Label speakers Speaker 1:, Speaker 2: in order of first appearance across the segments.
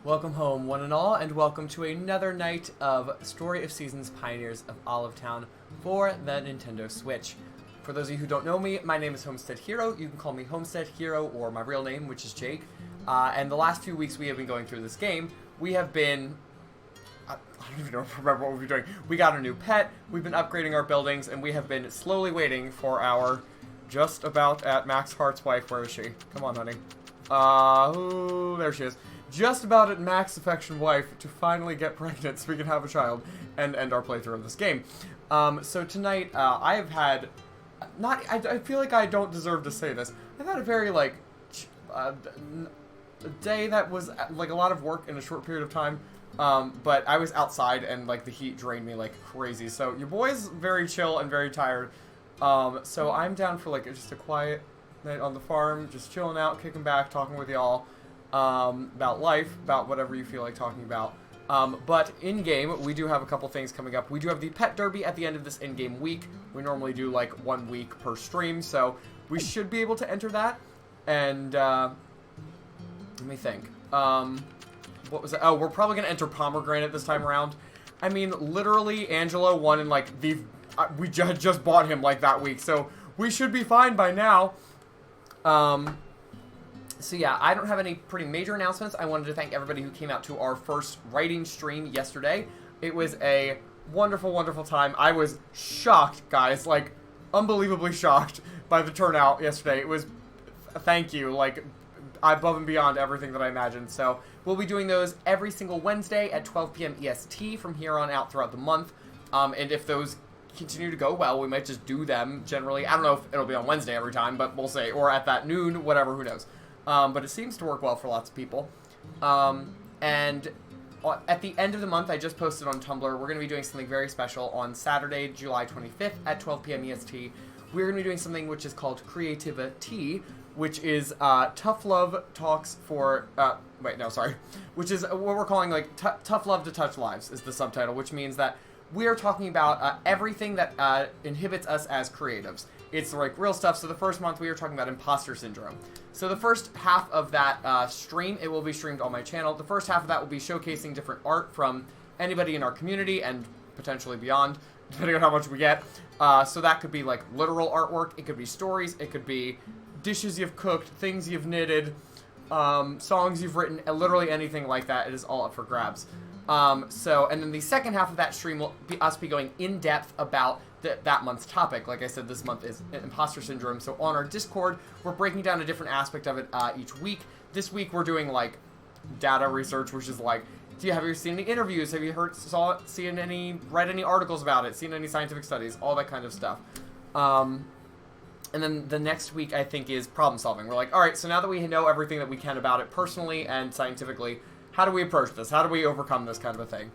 Speaker 1: Welcome home, one and all, and welcome to another night of Story of Seasons Pioneers of Olivetown for the Nintendo Switch. For those of you who don't know me, my name is HomesteadHero. You can call me HomesteadHero or my real name, which is Jake. And the last few weeks we have been going through this game. We have been... I don't even remember what we've been doing. We got a new pet, we've been upgrading our buildings, and we have been slowly waiting for our just about at max heart's wife. Where is she? Come on, honey. There she is. Just about at max affection wife to finally get pregnant so we can have a child and end our playthrough of this game. So tonight, I have had, I feel like I don't deserve to say this. I've had a very, a day that was, like, a lot of work in a short period of time. But I was outside and, like, the heat drained me like crazy. So your boy's very chill and very tired. So I'm down for, like, just a quiet night on the farm, just chilling out, kicking back, talking with y'all. About life, about whatever you feel like talking about. But in-game, we do have a couple things coming up. We do have the Pet Derby at the end of this in-game week. We normally do, like, 1 week per stream, so we should be able to enter that. And, let me think. What was it? Oh, we're probably going to enter Pomegranate this time around. I mean, literally, Angelo won in, like, we just bought him, like, that week, so we should be fine by now. So yeah, I don't have any pretty major announcements. I wanted to thank everybody who came out to our first writing stream yesterday. It was a wonderful, wonderful time. I was shocked, guys, like, unbelievably shocked by the turnout yesterday. It was, thank you, like, above and beyond everything that I imagined. So we'll be doing those every single Wednesday at 12 p.m. EST from here on out throughout the month. And if those continue to go well, we might just do them generally. I don't know if it'll be on Wednesday every time, but we'll say, or at that noon, whatever, who knows. But it seems to work well for lots of people. And at the end of the month, I just posted on Tumblr, we're going to be doing something very special on Saturday, July 25th at 12 p.m. EST. We're going to be doing something which is called Creativity, which is Tough Love Talks for... which is what we're calling, like, Tough Love to Touch Lives is the subtitle, which means that we are talking about everything that inhibits us as creatives. It's, like, real stuff. So the first month we were talking about imposter syndrome. So the first half of that stream, it will be streamed on my channel. The first half of that will be showcasing different art from anybody in our community and potentially beyond, depending on how much we get. So that could be, like, literal artwork. It could be stories. It could be dishes you've cooked, things you've knitted, songs you've written, literally anything like that. It is all up for grabs. And then the second half of that stream will be us going in depth about that month's topic. Like I said, this month is imposter syndrome. So on our Discord, we're breaking down a different aspect of it each week. This week we're doing, like, data research, which is like, have you seen any interviews? Have you read any articles about it? Seen any scientific studies? All that kind of stuff. And then the next week, I think, is problem solving. We're like, all right, so now that we know everything that we can about it personally and scientifically, how do we approach this? How do we overcome this kind of a thing?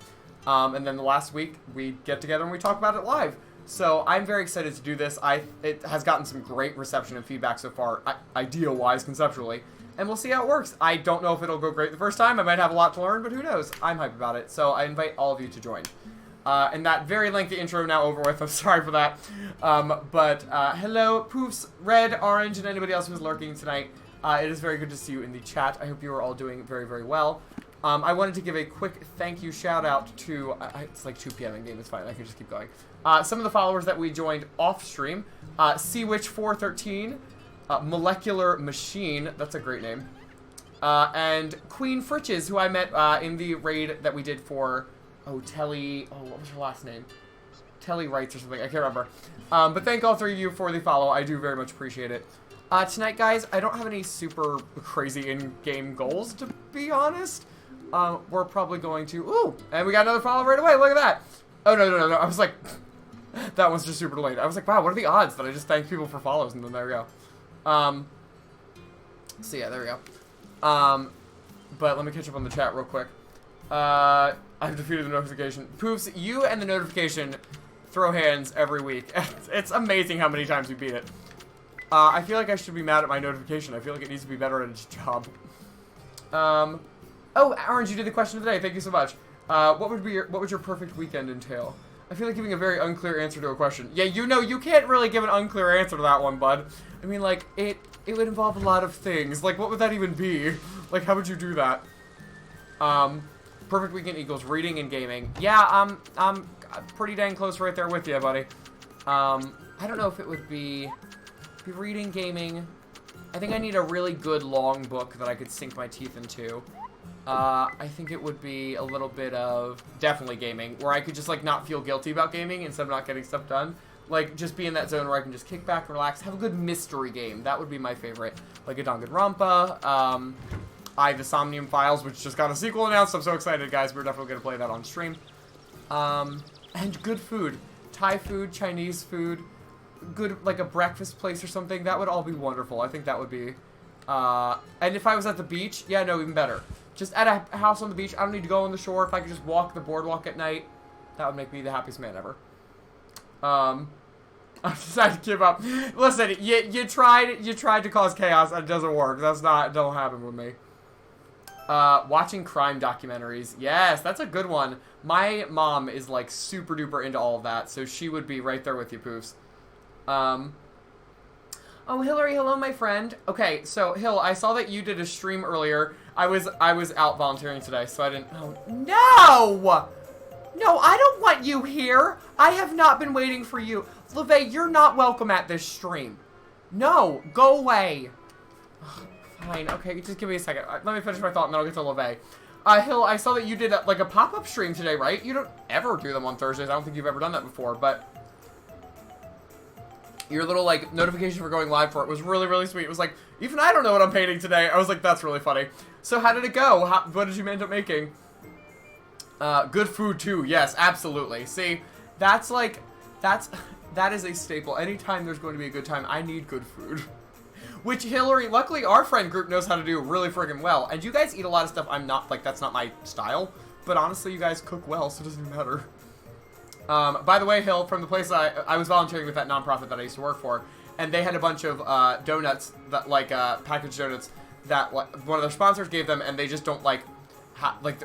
Speaker 1: And then the last week, we get together and we talk about it live. So I'm very excited to do this. It has gotten some great reception and feedback so far, idea-wise, conceptually. And we'll see how it works. I don't know if it'll go great the first time. I might have a lot to learn, but who knows? I'm hyped about it. So I invite all of you to join. And that very lengthy intro now over with. I'm sorry for that. Hello, Poofs, Red, Orange, and anybody else who's lurking tonight. It is very good to see you in the chat. I hope you are all doing very, very well. I wanted to give a quick thank you shout out to, it's like 2 p.m. in game, it's fine, I can just keep going. Some of the followers that we joined off stream, Seawitch413, Molecular Machine, that's a great name, and Queen Fritches, who I met in the raid that we did for, what was her last name? Telly Wrights or something, I can't remember. But thank all three of you for the follow, I do very much appreciate it. Tonight, guys, I don't have any super crazy in-game goals, to be honest. We're probably going to... Ooh! And we got another follow right away. Look at that. Oh, no. I was like... that one's just super delayed. I was like, wow, what are the odds that I just thank people for follows? And then there we go. So, yeah, there we go. But let me catch up on the chat real quick. I've defeated the notification. Poofs, you and the notification throw hands every week. It's amazing how many times we beat it. I feel like I should be mad at my notification. I feel like it needs to be better at its job. Oh, Orange, you did the question of the day. Thank you so much. What would your perfect weekend entail? I feel like giving a very unclear answer to a question. Yeah, you know, you can't really give an unclear answer to that one, bud. I mean, like, it would involve a lot of things. Like, what would that even be? Like, how would you do that? Perfect weekend equals reading and gaming. Yeah, I'm pretty dang close right there with you, buddy. I don't know if it would be reading, gaming. I think I need a really good long book that I could sink my teeth into. I think it would be a little bit of definitely gaming, where I could just like not feel guilty about gaming instead of not getting stuff done. Like just be in that zone where I can just kick back, relax, have a good mystery game. That would be my favorite. Like a Danganronpa, the Somnium Files, which just got a sequel announced. I'm so excited, guys. We're definitely gonna play that on stream. And good food, Thai food, Chinese food. Good, like a breakfast place or something, that would all be wonderful. I think that would be, and if I was at the beach, yeah, no, even better. Just at a house on the beach, I don't need to go on the shore. If I could just walk the boardwalk at night, that would make me the happiest man ever. I've decided to give up. Listen, you tried to cause chaos, and it doesn't work. Don't happen with me. Watching crime documentaries. Yes, that's a good one. My mom is, like, super duper into all of that, so she would be right there with you, Poofs. Oh, Hillary, hello, my friend. Okay, so, Hill, I saw that you did a stream earlier. I was out volunteering today, so I didn't... Oh, no! No, I don't want you here. I have not been waiting for you. LeVay, you're not welcome at this stream. No, go away. Ugh, fine, okay, just give me a second. Let me finish my thought, and then I'll get to LeVay. Hill, I saw that you did, like, a pop-up stream today, right? You don't ever do them on Thursdays. I don't think you've ever done that before, but... Your little, like, notification for going live for it was really, really sweet. It was like, even I don't know what I'm painting today. I was like, that's really funny. So how did it go? What did you end up making? Good food, too. Yes, absolutely. See, that is a staple. Anytime there's going to be a good time, I need good food. Which, Hillary, luckily our friend group knows how to do really friggin' well. And you guys eat a lot of stuff I'm not, like, that's not my style. But honestly, you guys cook well, so it doesn't even matter. By the way, Hill, from the place I was volunteering with that nonprofit that I used to work for, and they had a bunch of donuts, that like packaged donuts, that one of their sponsors gave them, and they just don't like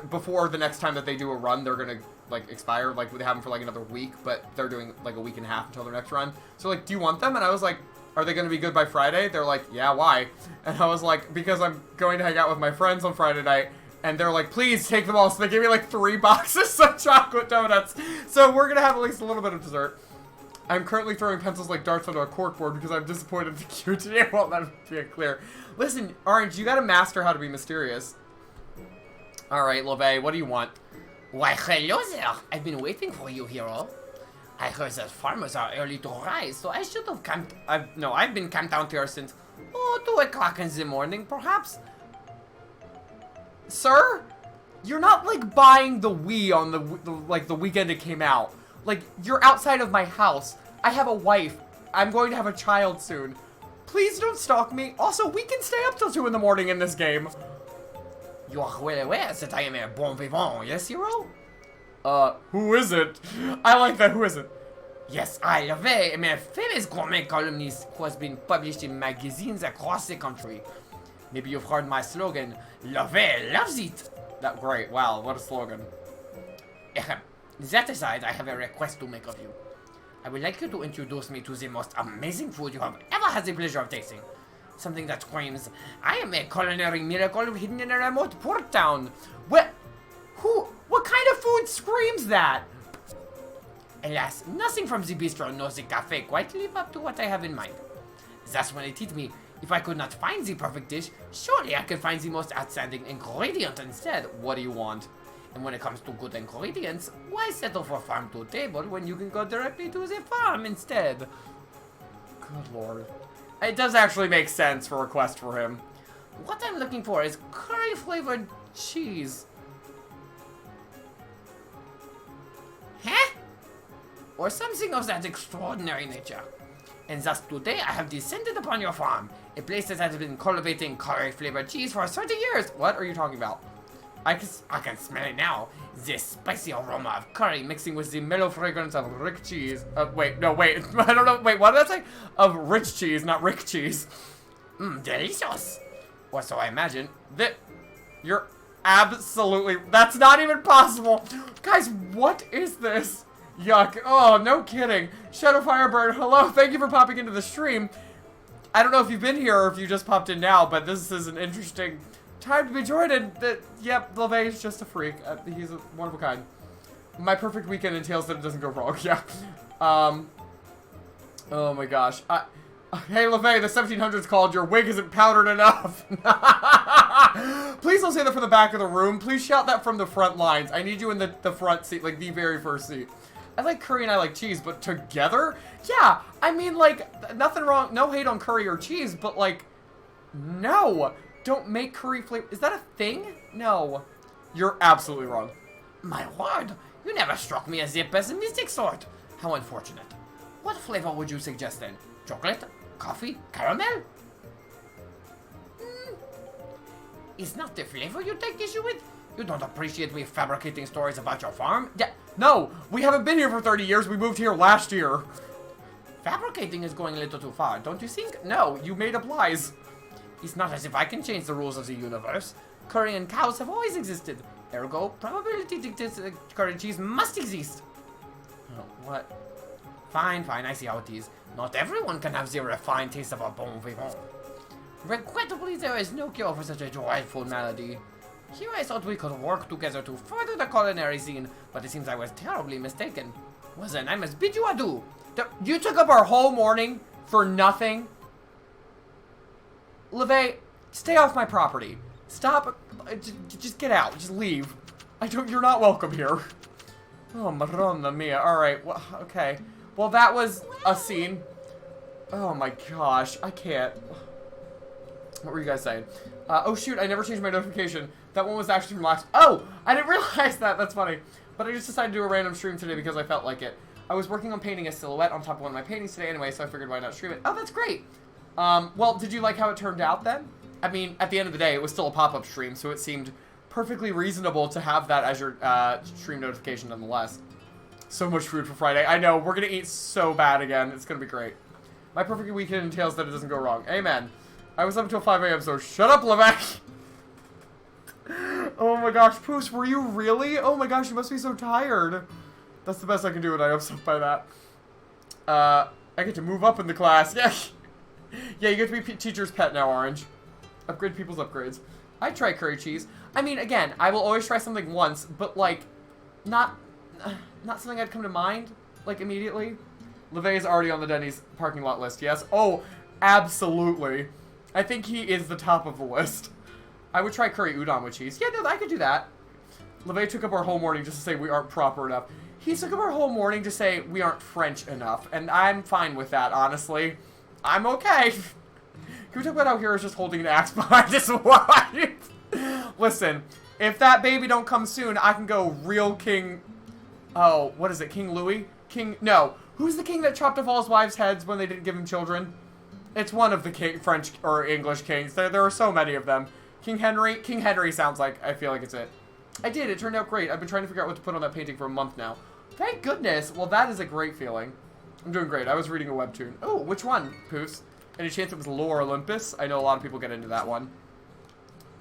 Speaker 1: before the next time that they do a run, they're gonna like expire. Like they have them for like another week, but they're doing like a week and a half until their next run. So like, do you want them? And I was like, are they gonna be good by Friday? They're like, yeah, why? And I was like, because I'm going to hang out with my friends on Friday night. And they're like, please take them all. So they gave me like 3 boxes of chocolate donuts. So we're going to have at least a little bit of dessert. I'm currently throwing pencils like darts onto a corkboard because I'm disappointed the QTA won't let me clear. Listen, Orange, you got to master how to be mysterious. All right, LeVay, what do you want?
Speaker 2: Why, hello there. I've been waiting for you, hero. I heard that farmers are early to rise, so I should have camped... I've been camped out here since, 2 o'clock in the morning, perhaps.
Speaker 1: Sir, you're not like buying the Wii on the weekend it came out. Like, you're outside of my house. I have a wife. I'm going to have a child soon. Please don't stalk me. Also, we can stay up till 2 in the morning in this game.
Speaker 2: You are well aware that I am a bon vivant, yes, hero?
Speaker 1: Who is it? I like that. Who is it?
Speaker 2: Yes, I am a famous gourmet columnist who has been published in magazines across the country. Maybe you've heard my slogan, LeVay loves it.
Speaker 1: That great. Wow, what a slogan.
Speaker 2: That aside, I have a request to make of you. I would like you to introduce me to the most amazing food you have ever had the pleasure of tasting. Something that screams, I am a culinary miracle hidden in a remote port town.
Speaker 1: What kind of food screams that?
Speaker 2: Alas, nothing from the bistro nor the cafe quite live up to what I have in mind. That's when it hit me. If I could not find the perfect dish, surely I could find the most outstanding ingredient instead.
Speaker 1: What do you want?
Speaker 2: And when it comes to good ingredients, why settle for farm to table when you can go directly to the farm instead?
Speaker 1: Good lord. It does actually make sense for a request for him.
Speaker 2: What I'm looking for is curry-flavored cheese. Huh? Or something of that extraordinary nature. And thus today I have descended upon your farm, a place that has been cultivating curry-flavored cheese for 30 years.
Speaker 1: What are you talking about?
Speaker 2: I can smell it now. The spicy aroma of curry mixing with the mellow fragrance of rick cheese.
Speaker 1: Wait. I don't know. Wait, what did I say? Of rich cheese, not rick cheese.
Speaker 2: Delicious.
Speaker 1: Or so I imagine. You're absolutely... That's not even possible. Guys, what is this? Yuck. Oh, no kidding. Shadow Firebird, hello. Thank you for popping into the stream. I don't know if you've been here or if you just popped in now, but this is an interesting Time to be joined. Yep, LeVay is just a freak. He's one of a kind. My perfect weekend entails that it doesn't go wrong. Yeah. Oh my gosh. Hey, LeVay, the 1700s called. Your wig isn't powdered enough. Please don't say that from the back of the room. Please shout that from the front lines. I need you in the front seat, like the very first seat. I like curry and I like cheese, but together? Yeah, I mean, like, nothing wrong. No hate on curry or cheese, but like, no. Don't make curry flavor. Is that a thing? No. You're absolutely wrong.
Speaker 2: My word, you never struck me as the pessimistic sort. How unfortunate. What flavor would you suggest then? Chocolate? Coffee? Caramel? Is not the flavor you take issue with? You don't appreciate me fabricating stories about your farm?
Speaker 1: Yeah, no, we haven't been here for 30 years. We moved here last year.
Speaker 2: Fabricating is going a little too far, don't you think?
Speaker 1: No, you made up lies.
Speaker 2: It's not as if I can change the rules of the universe. Curry and cows have always existed. Ergo, probability dictates that curry cheese must exist.
Speaker 1: Oh, what?
Speaker 2: Fine, I see how it is. Not everyone can have the refined taste of a bon vivant. Regrettably, there is no cure for such a dreadful malady. Here I thought we could work together to further the culinary scene, but it seems I was terribly mistaken. Well then, I must bid you adieu.
Speaker 1: You took up our whole morning for nothing? LeVay, stay off my property. Stop. Just get out. Just leave. You're not welcome here. Oh, Madonna mia. Alright, well, okay. Well, that was a scene. Oh my gosh, I can't. What were you guys saying? Oh shoot, I never changed my notification. That one was actually from last. Oh, I didn't realize that. That's funny. But I just decided to do a random stream today because I felt like it. I was working on painting a silhouette on top of one of my paintings today anyway, so I figured why not stream it. Oh, that's great. Well, did you like how it turned out then? I mean, at the end of the day, it was still a pop-up stream, so it seemed perfectly reasonable to have that as your stream notification nonetheless. So much food for Friday. I know, we're gonna eat so bad again. It's gonna be great. My perfect weekend entails that it doesn't go wrong. Amen. I was up until 5 a.m., so shut up, LeVay. Oh my gosh, Poos, were you really? Oh my gosh, you must be so tired. That's the best I can do, and I'm upset by that. I get to move up in the class. Yeah. Yeah, you get to be teacher's pet now, Orange. Upgrade people's upgrades. I try curry cheese. I mean, again, I will always try something once, but like, not something I'd come to mind, like, immediately. LeVay is already on the Denny's parking lot list, yes? Oh, absolutely. I think he is the top of the list. I would try curry udon with cheese. Yeah, no, I could do that. LeVay took up our whole morning just to say we aren't proper enough. He took up our whole morning to say we aren't French enough, and I'm fine with that, honestly. I'm okay. Can we talk about how Hero's just holding an axe behind his wife? Listen, if that baby don't come soon, I can go real King... Oh, what is it? King Louis? No. Who's the king that chopped off all his wives' heads when they didn't give him children? It's one of the French or English kings. There are so many of them. King Henry? King Henry sounds like, I feel like it's it. I did. It turned out great. I've been trying to figure out what to put on that painting for a month now. Thank goodness. Well, that is a great feeling. I'm doing great. I was reading a webtoon. Oh, which one, Poos? Any chance it was Lore Olympus? I know a lot of people get into that one.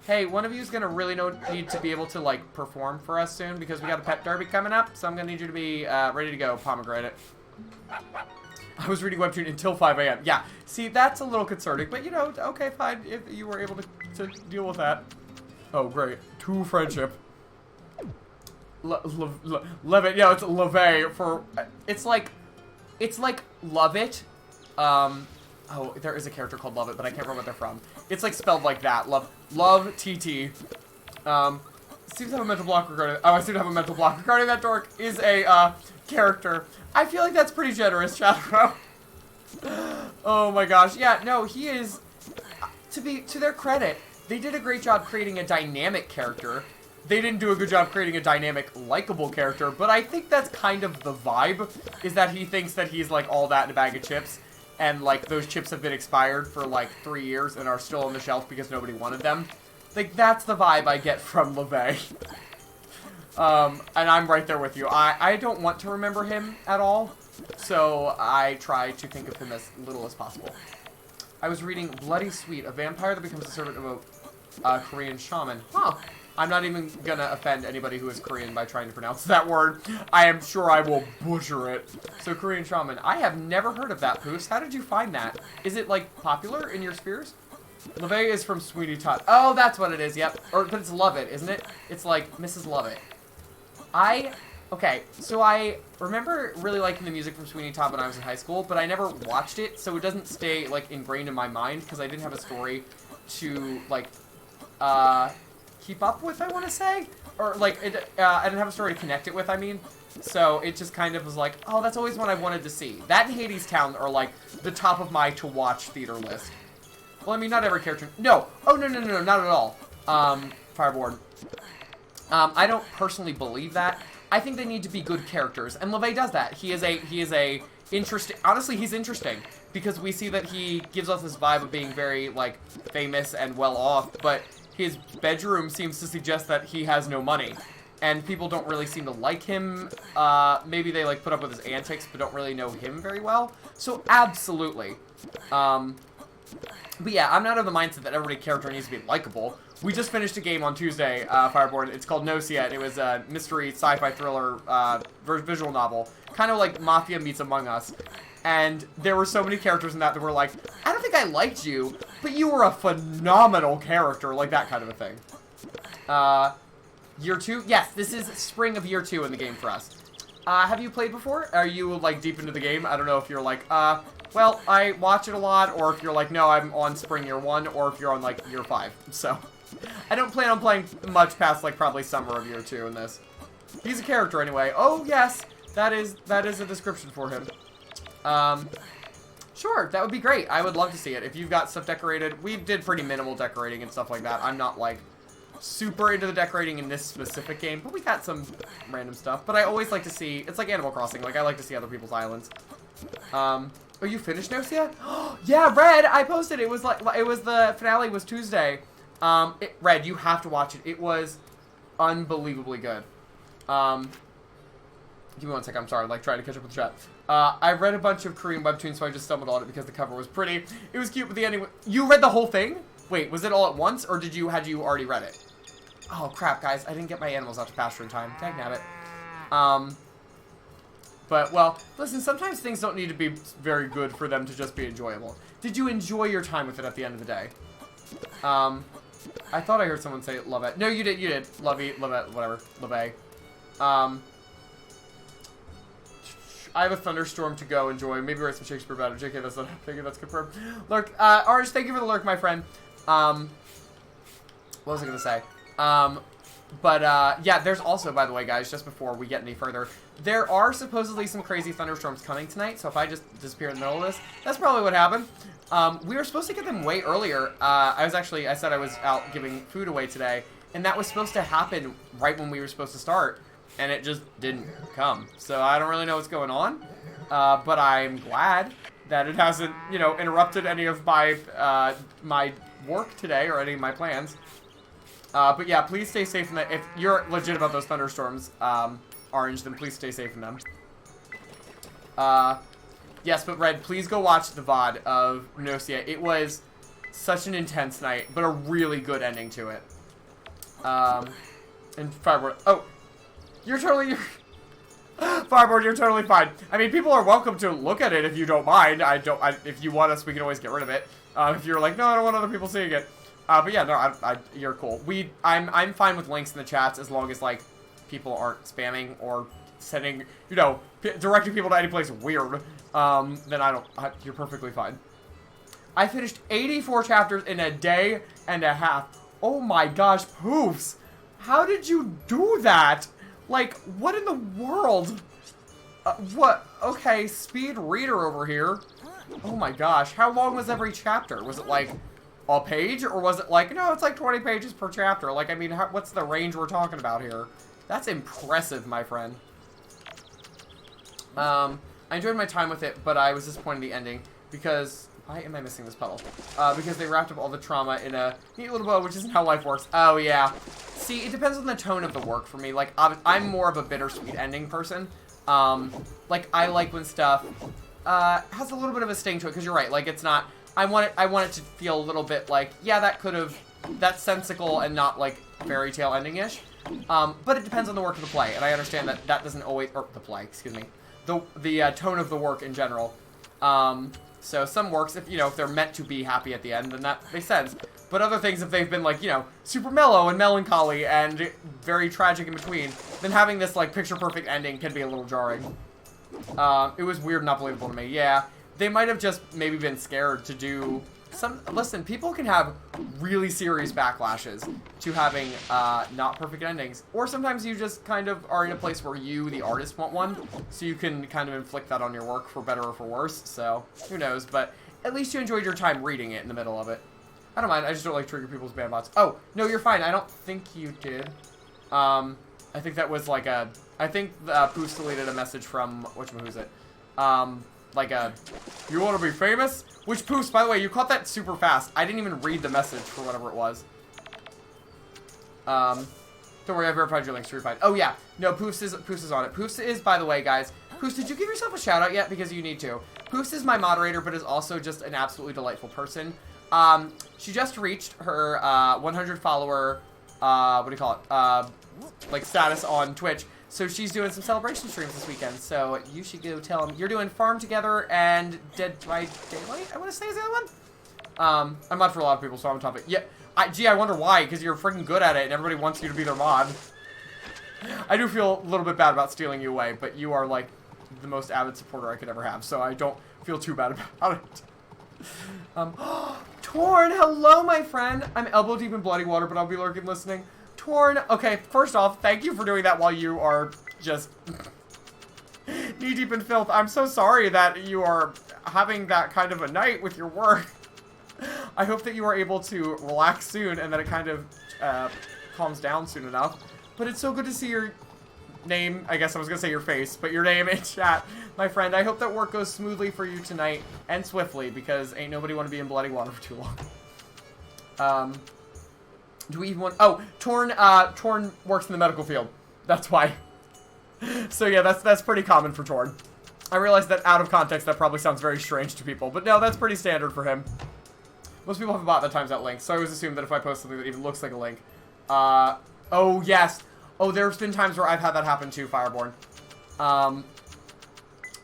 Speaker 1: Hey, one of you is going to really need to be able to, like, perform for us soon because we got a pet derby coming up, so I'm going to need you to be ready to go, Pomegranate. I was reading webtoon until 5 a.m. Yeah, see, that's a little concerning, but, you know, okay, fine, if you were able to deal with that. Oh, great. To friendship. Levitt, yeah, it's LeVay for, it's like Love It. Oh, there is a character called Love It, but I can't remember what they're from. It's like spelled like that. Love TT. Seems to have a mental block regarding. Oh, I seem to have a mental block regarding that dork is a character. I feel like that's pretty generous, Shadow. Oh my gosh, yeah, no, he is. To their credit, they did a great job creating a dynamic character. They didn't do a good job creating a dynamic, likable character, but I think that's kind of the vibe, is that he thinks that he's like all that in a bag of chips, and like those chips have been expired for like 3 years and are still on the shelf because nobody wanted them. Like, that's the vibe I get from LeVay. And I'm right there with you. I don't want to remember him at all, so I try to think of him as little as possible. I was reading Bloody Sweet, a vampire that becomes the servant of a Korean shaman. Huh. I'm not even gonna offend anybody who is Korean by trying to pronounce that word. I am sure I will butcher it. So, Korean shaman. I have never heard of that, Poos. How did you find that? Is it, like, popular in your spheres? LeVay is from Sweeney Todd. Oh, that's what it is, yep. But it's Lovett, isn't it? It's like Mrs. Lovett. Okay, so I remember really liking the music from Sweeney Todd when I was in high school, but I never watched it, so it doesn't stay, like, ingrained in my mind, because I didn't have a story to, like, keep up with, I want to say? Or, like, I didn't have a story to connect it with, I mean. So it just kind of was like, oh, that's always what I wanted to see. That and Hades Town are, like, the top of my to-watch theater list. Well, I mean, not every character. No. Oh, no, not at all. Fireboard. I don't personally believe that. I think they need to be good characters, and LeVay does that. He is a interesting. Honestly, he's interesting because we see that he gives us this vibe of being very like famous and well off, but his bedroom seems to suggest that he has no money, and people don't really seem to like him. Maybe they like put up with his antics, but don't really know him very well. So absolutely. But yeah, I'm not of the mindset that every character needs to be likable. We just finished a game on Tuesday, Fireboard. It's called No See It. It was a mystery sci-fi thriller visual novel. Kind of like Mafia meets Among Us. And there were so many characters in that were like, I don't think I liked you, but you were a phenomenal character. Like that kind of a thing. Year 2? Yes, this is spring of year 2 in the game for us. Have you played before? Are you like deep into the game? I don't know if you're like, well, I watch it a lot, or if you're like, no, I'm on spring year 1, or if you're on like year 5. So, I don't plan on playing much past like probably summer of year 2 in this. He's a character anyway. Oh yes, that is a description for him. Sure, that would be great. I would love to see it. If you've got stuff decorated, we did pretty minimal decorating and stuff like that. I'm not like super into the decorating in this specific game, but we got some random stuff. But I always like to see, it's like Animal Crossing, like I like to see other people's islands. Oh, you finished Noce yet? Yeah, Red, I posted. It was like, the finale was Tuesday. Red, you have to watch it. It was unbelievably good. Give me one sec, I'm sorry, like trying to catch up with the chat. I read a bunch of Korean webtoons, so I just stumbled on it because the cover was pretty. It was cute, but the ending, you read the whole thing? Wait, was it all at once, or had you already read it? Oh, crap, guys, I didn't get my animals out to pasture in time. Dang nabbit. But, well, listen, sometimes things don't need to be very good for them to just be enjoyable. Did you enjoy your time with it at the end of the day? I thought I heard someone say love it. No, you did. Love it, whatever. Love. I have a thunderstorm to go enjoy. Maybe write some Shakespeare about it. JK, that's not a figure, that's confirmed. Lurk, Arj, thank you for the lurk, my friend. What was I gonna say? Yeah, there's also, by the way, guys, just before we get any further, there are supposedly some crazy thunderstorms coming tonight, so if I just disappear in the middle of this, that's probably what happened. We were supposed to get them way earlier. I said I was out giving food away today, and that was supposed to happen right when we were supposed to start, and it just didn't come. So I don't really know what's going on, but I'm glad that it hasn't, interrupted any of my, my work today or any of my plans. But yeah, please stay safe in that. If you're legit about those thunderstorms, Orange, then please stay safe in them. Yes, but Red, please go watch the VOD of Nocia. It was such an intense night, but a really good ending to it. And Fireboard, oh, Fireboard, you're totally fine. I mean, people are welcome to look at it if you don't mind. If you want us, we can always get rid of it. If you're like, no, I don't want other people seeing it. But yeah, no, you're cool. I'm fine with links in the chats as long as, like, people aren't spamming or sending, directing people to any place weird. Then you're perfectly fine. I finished 84 chapters in a day and a half. Oh my gosh, Poofs. How did you do that? Like, what in the world? What? Okay, speed reader over here. Oh my gosh, how long was every chapter? Was it like a page, or was it like, no, it's like 20 pages per chapter? Like, I mean, what's the range we're talking about here? That's impressive, my friend. I enjoyed my time with it, but I was disappointed in the ending because, why am I missing this puddle? Because they wrapped up all the trauma in a neat little bow, which isn't how life works. Oh, yeah. See, it depends on the tone of the work for me. Like, I'm more of a bittersweet ending person. Like, I like when stuff, has a little bit of a sting to it, because you're right, like, it's not, I want it to feel a little bit like, yeah, that's sensical and not, like, fairy tale ending-ish. But it depends on the work of the play, and I understand that doesn't always, or the play, excuse me, the tone of the work in general. So some works, if, you know, if they're meant to be happy at the end, then that makes sense. But other things, if they've been, like, you know, super mellow and melancholy and very tragic in between, then having this, like, picture-perfect ending can be a little jarring. It was weird and not believable to me. Yeah, they might have just maybe been scared to do some... Listen, people can have really serious backlashes to having not perfect endings. Or sometimes you just kind of are in a place where you, the artist, want one. So you can kind of inflict that on your work for better or for worse. So, who knows. But at least you enjoyed your time reading it in the middle of it. I don't mind. I just don't like trigger people's ban bots. Oh, no, you're fine. I don't think you did. I think that was like a... I think Poos deleted a message from... Who's it? Like a... You want to be famous? Which, Poos, by the way, you caught that super fast. I didn't even read the message for whatever it was. Don't worry, I verified your links to refine. Oh, yeah. No, Poos is on it. Poos is, by the way, guys... Poos, did you give yourself a shout-out yet? Because you need to. Poos is my moderator, but is also just an absolutely delightful person. She just reached her 100 follower, what do you call it, like status on Twitch. So she's doing some celebration streams this weekend. So you should go tell them. You're doing Farm Together and Dead by Daylight, I want to say is the other one. I'm not for a lot of people, so I'm on top of it. Yeah, gee, I wonder why, because you're freaking good at it and everybody wants you to be their mod. I do feel a little bit bad about stealing you away, but you are like the most avid supporter I could ever have, so I don't feel too bad about it. Torn, hello, my friend. I'm elbow deep in bloody water, but I'll be lurking listening. Torn, okay, first off, thank you for doing that while you are just knee deep in filth. I'm so sorry that you are having that kind of a night with your work. I hope that you are able to relax soon and that it kind of calms down soon enough. But it's so good to see your name, I guess I was going to say your face, but your name in chat. My friend, I hope that work goes smoothly for you tonight and swiftly because ain't nobody want to be in bloody water for too long. Do we even want... Oh, Torn works in the medical field. That's why. So yeah, that's pretty common for Torn. I realize that out of context that probably sounds very strange to people, but no, that's pretty standard for him. Most people have a bot that times out links, so I always assume that if I post something that even looks like a link. Oh, yes. Oh, there's been times where I've had that happen too, Fireborn.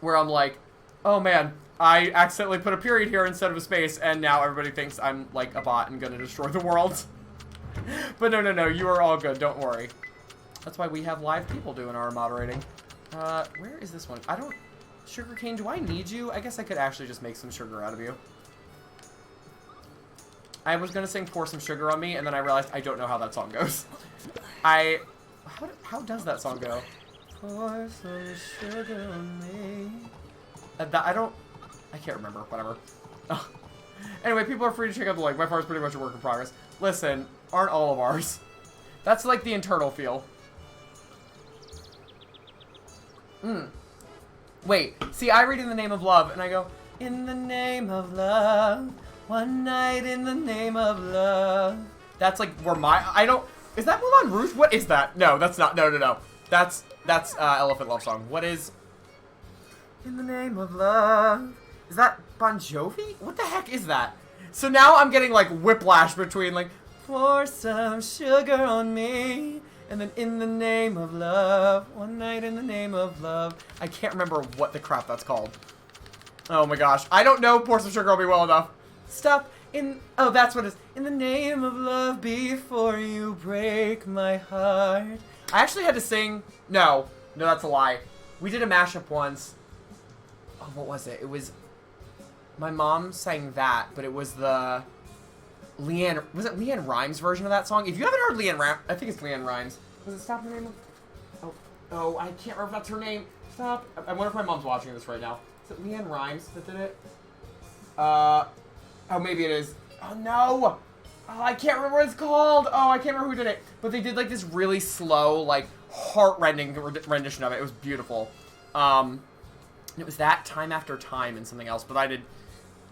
Speaker 1: Where I'm like, oh man, I accidentally put a period here instead of a space, and now everybody thinks I'm like a bot and gonna destroy the world. But no, you are all good, don't worry. That's why we have live people doing our moderating. Where is this one? I don't... Sugarcane, do I need you? I guess I could actually just make some sugar out of you. I was gonna sing Pour Some Sugar on Me, and then I realized I don't know how that song goes. How does that song go? Pour some sugar on me. I can't remember, whatever. Oh. Anyway, people are free to check out the link. My farm's pretty much a work in progress. Listen, aren't all of ours. That's like the internal feel. Wait, see, I read In the Name of Love, and I go, in the name of love, one night in the name of love. That's like where is that Moulin Rouge? What is that? No, that's not, no. That's Elephant Love Song. What is In the Name of Love? Is that Bon Jovi? What the heck is that? So now I'm getting like whiplash between like, pour some sugar on me, and then in the name of love, one night in the name of love. I can't remember what the crap that's called. Oh my gosh. I don't know Pour Some Sugar on Me well enough. Stop in, oh, that's what it is. In the name of love, before you break my heart. I actually had to sing, no, that's a lie. We did a mashup once. Oh, what was it? It was, my mom sang that, but it was the Leanne, was it Leanne Rimes version of that song? If you haven't heard Leanne Rimes, I think it's Leanne Rimes. Was it Stop the Name of, oh, I can't remember if that's her name. Stop. I wonder if my mom's watching this right now. Is it Leanne Rimes that did it? Oh, maybe it is. Oh, no. Oh, I can't remember what it's called. Oh, I can't remember who did it. But they did, like, this really slow, like, heart-rending rendition of it. It was beautiful. It was that Time After Time and something else. But I did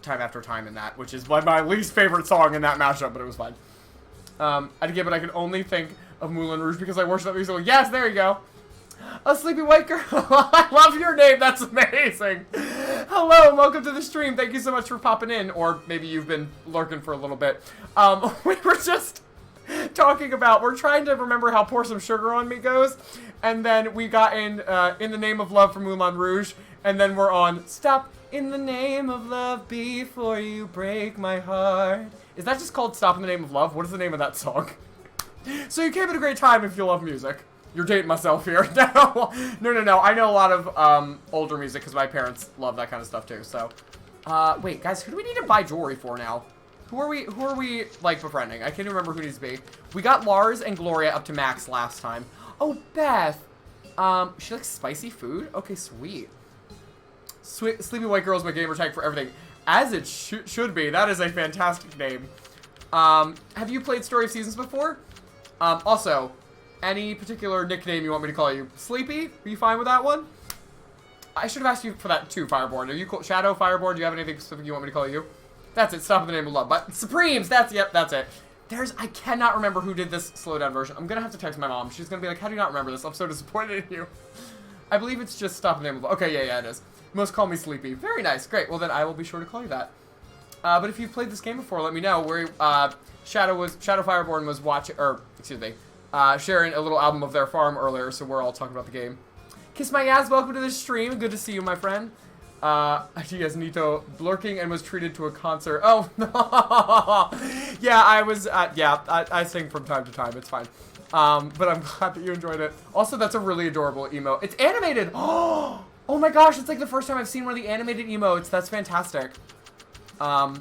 Speaker 1: Time After Time in that, which is like my least favorite song in that mashup, but it was fine. I could only think of Moulin Rouge because I worship that music. Yes, there you go. A Sleepy White Girl. I love your name. That's amazing. Hello, and welcome to the stream. Thank you so much for popping in. Or maybe you've been lurking for a little bit. We were just talking about, we're trying to remember how Pour Some Sugar on Me goes. And then we got in the Name of Love from Moulin Rouge. And then we're on Stop in the Name of Love Before You Break My Heart. Is that just called Stop in the Name of Love? What is the name of that song? So you came at a great time if you love music. You're dating myself here. No. I know a lot of older music because my parents love that kind of stuff too. So, wait, guys, who do we need to buy jewelry for now? Who are we like befriending? I can't even remember who needs to be. We got Lars and Gloria up to max last time. Oh, Beth. She likes spicy food? Okay, sweet. Sleepy White Girl is my gamer tag for everything. As it should be. That is a fantastic name. Have you played Story of Seasons before? Also, any particular nickname you want me to call you? Sleepy? Are you fine with that one? I should have asked you for that too, Fireborn. Are you Shadow, Fireborn? Do you have anything specific you want me to call you? That's it. Stop in the Name of Love. But Supremes! That's it. I cannot remember who did this slowdown version. I'm gonna have to text my mom. She's gonna be like, how do you not remember this? I'm so disappointed in you. I believe it's just Stop in the Name of Love. Okay, yeah, it is. Most call me Sleepy. Very nice. Great. Well, then I will be sure to call you that. But if you've played this game before, let me know. Where Shadow Fireborn was watching, or excuse me, sharing a little album of their farm earlier, so we're all talking about the game. Kiss my ass. Welcome to the stream. Good to see you, my friend. He has Nito lurking and was treated to a concert. Oh no. Yeah, I was. I sing from time to time. It's fine. But I'm glad that you enjoyed it. Also, that's a really adorable emote. It's animated. Oh my gosh, it's like the first time I've seen one of the animated emotes. That's fantastic. Oh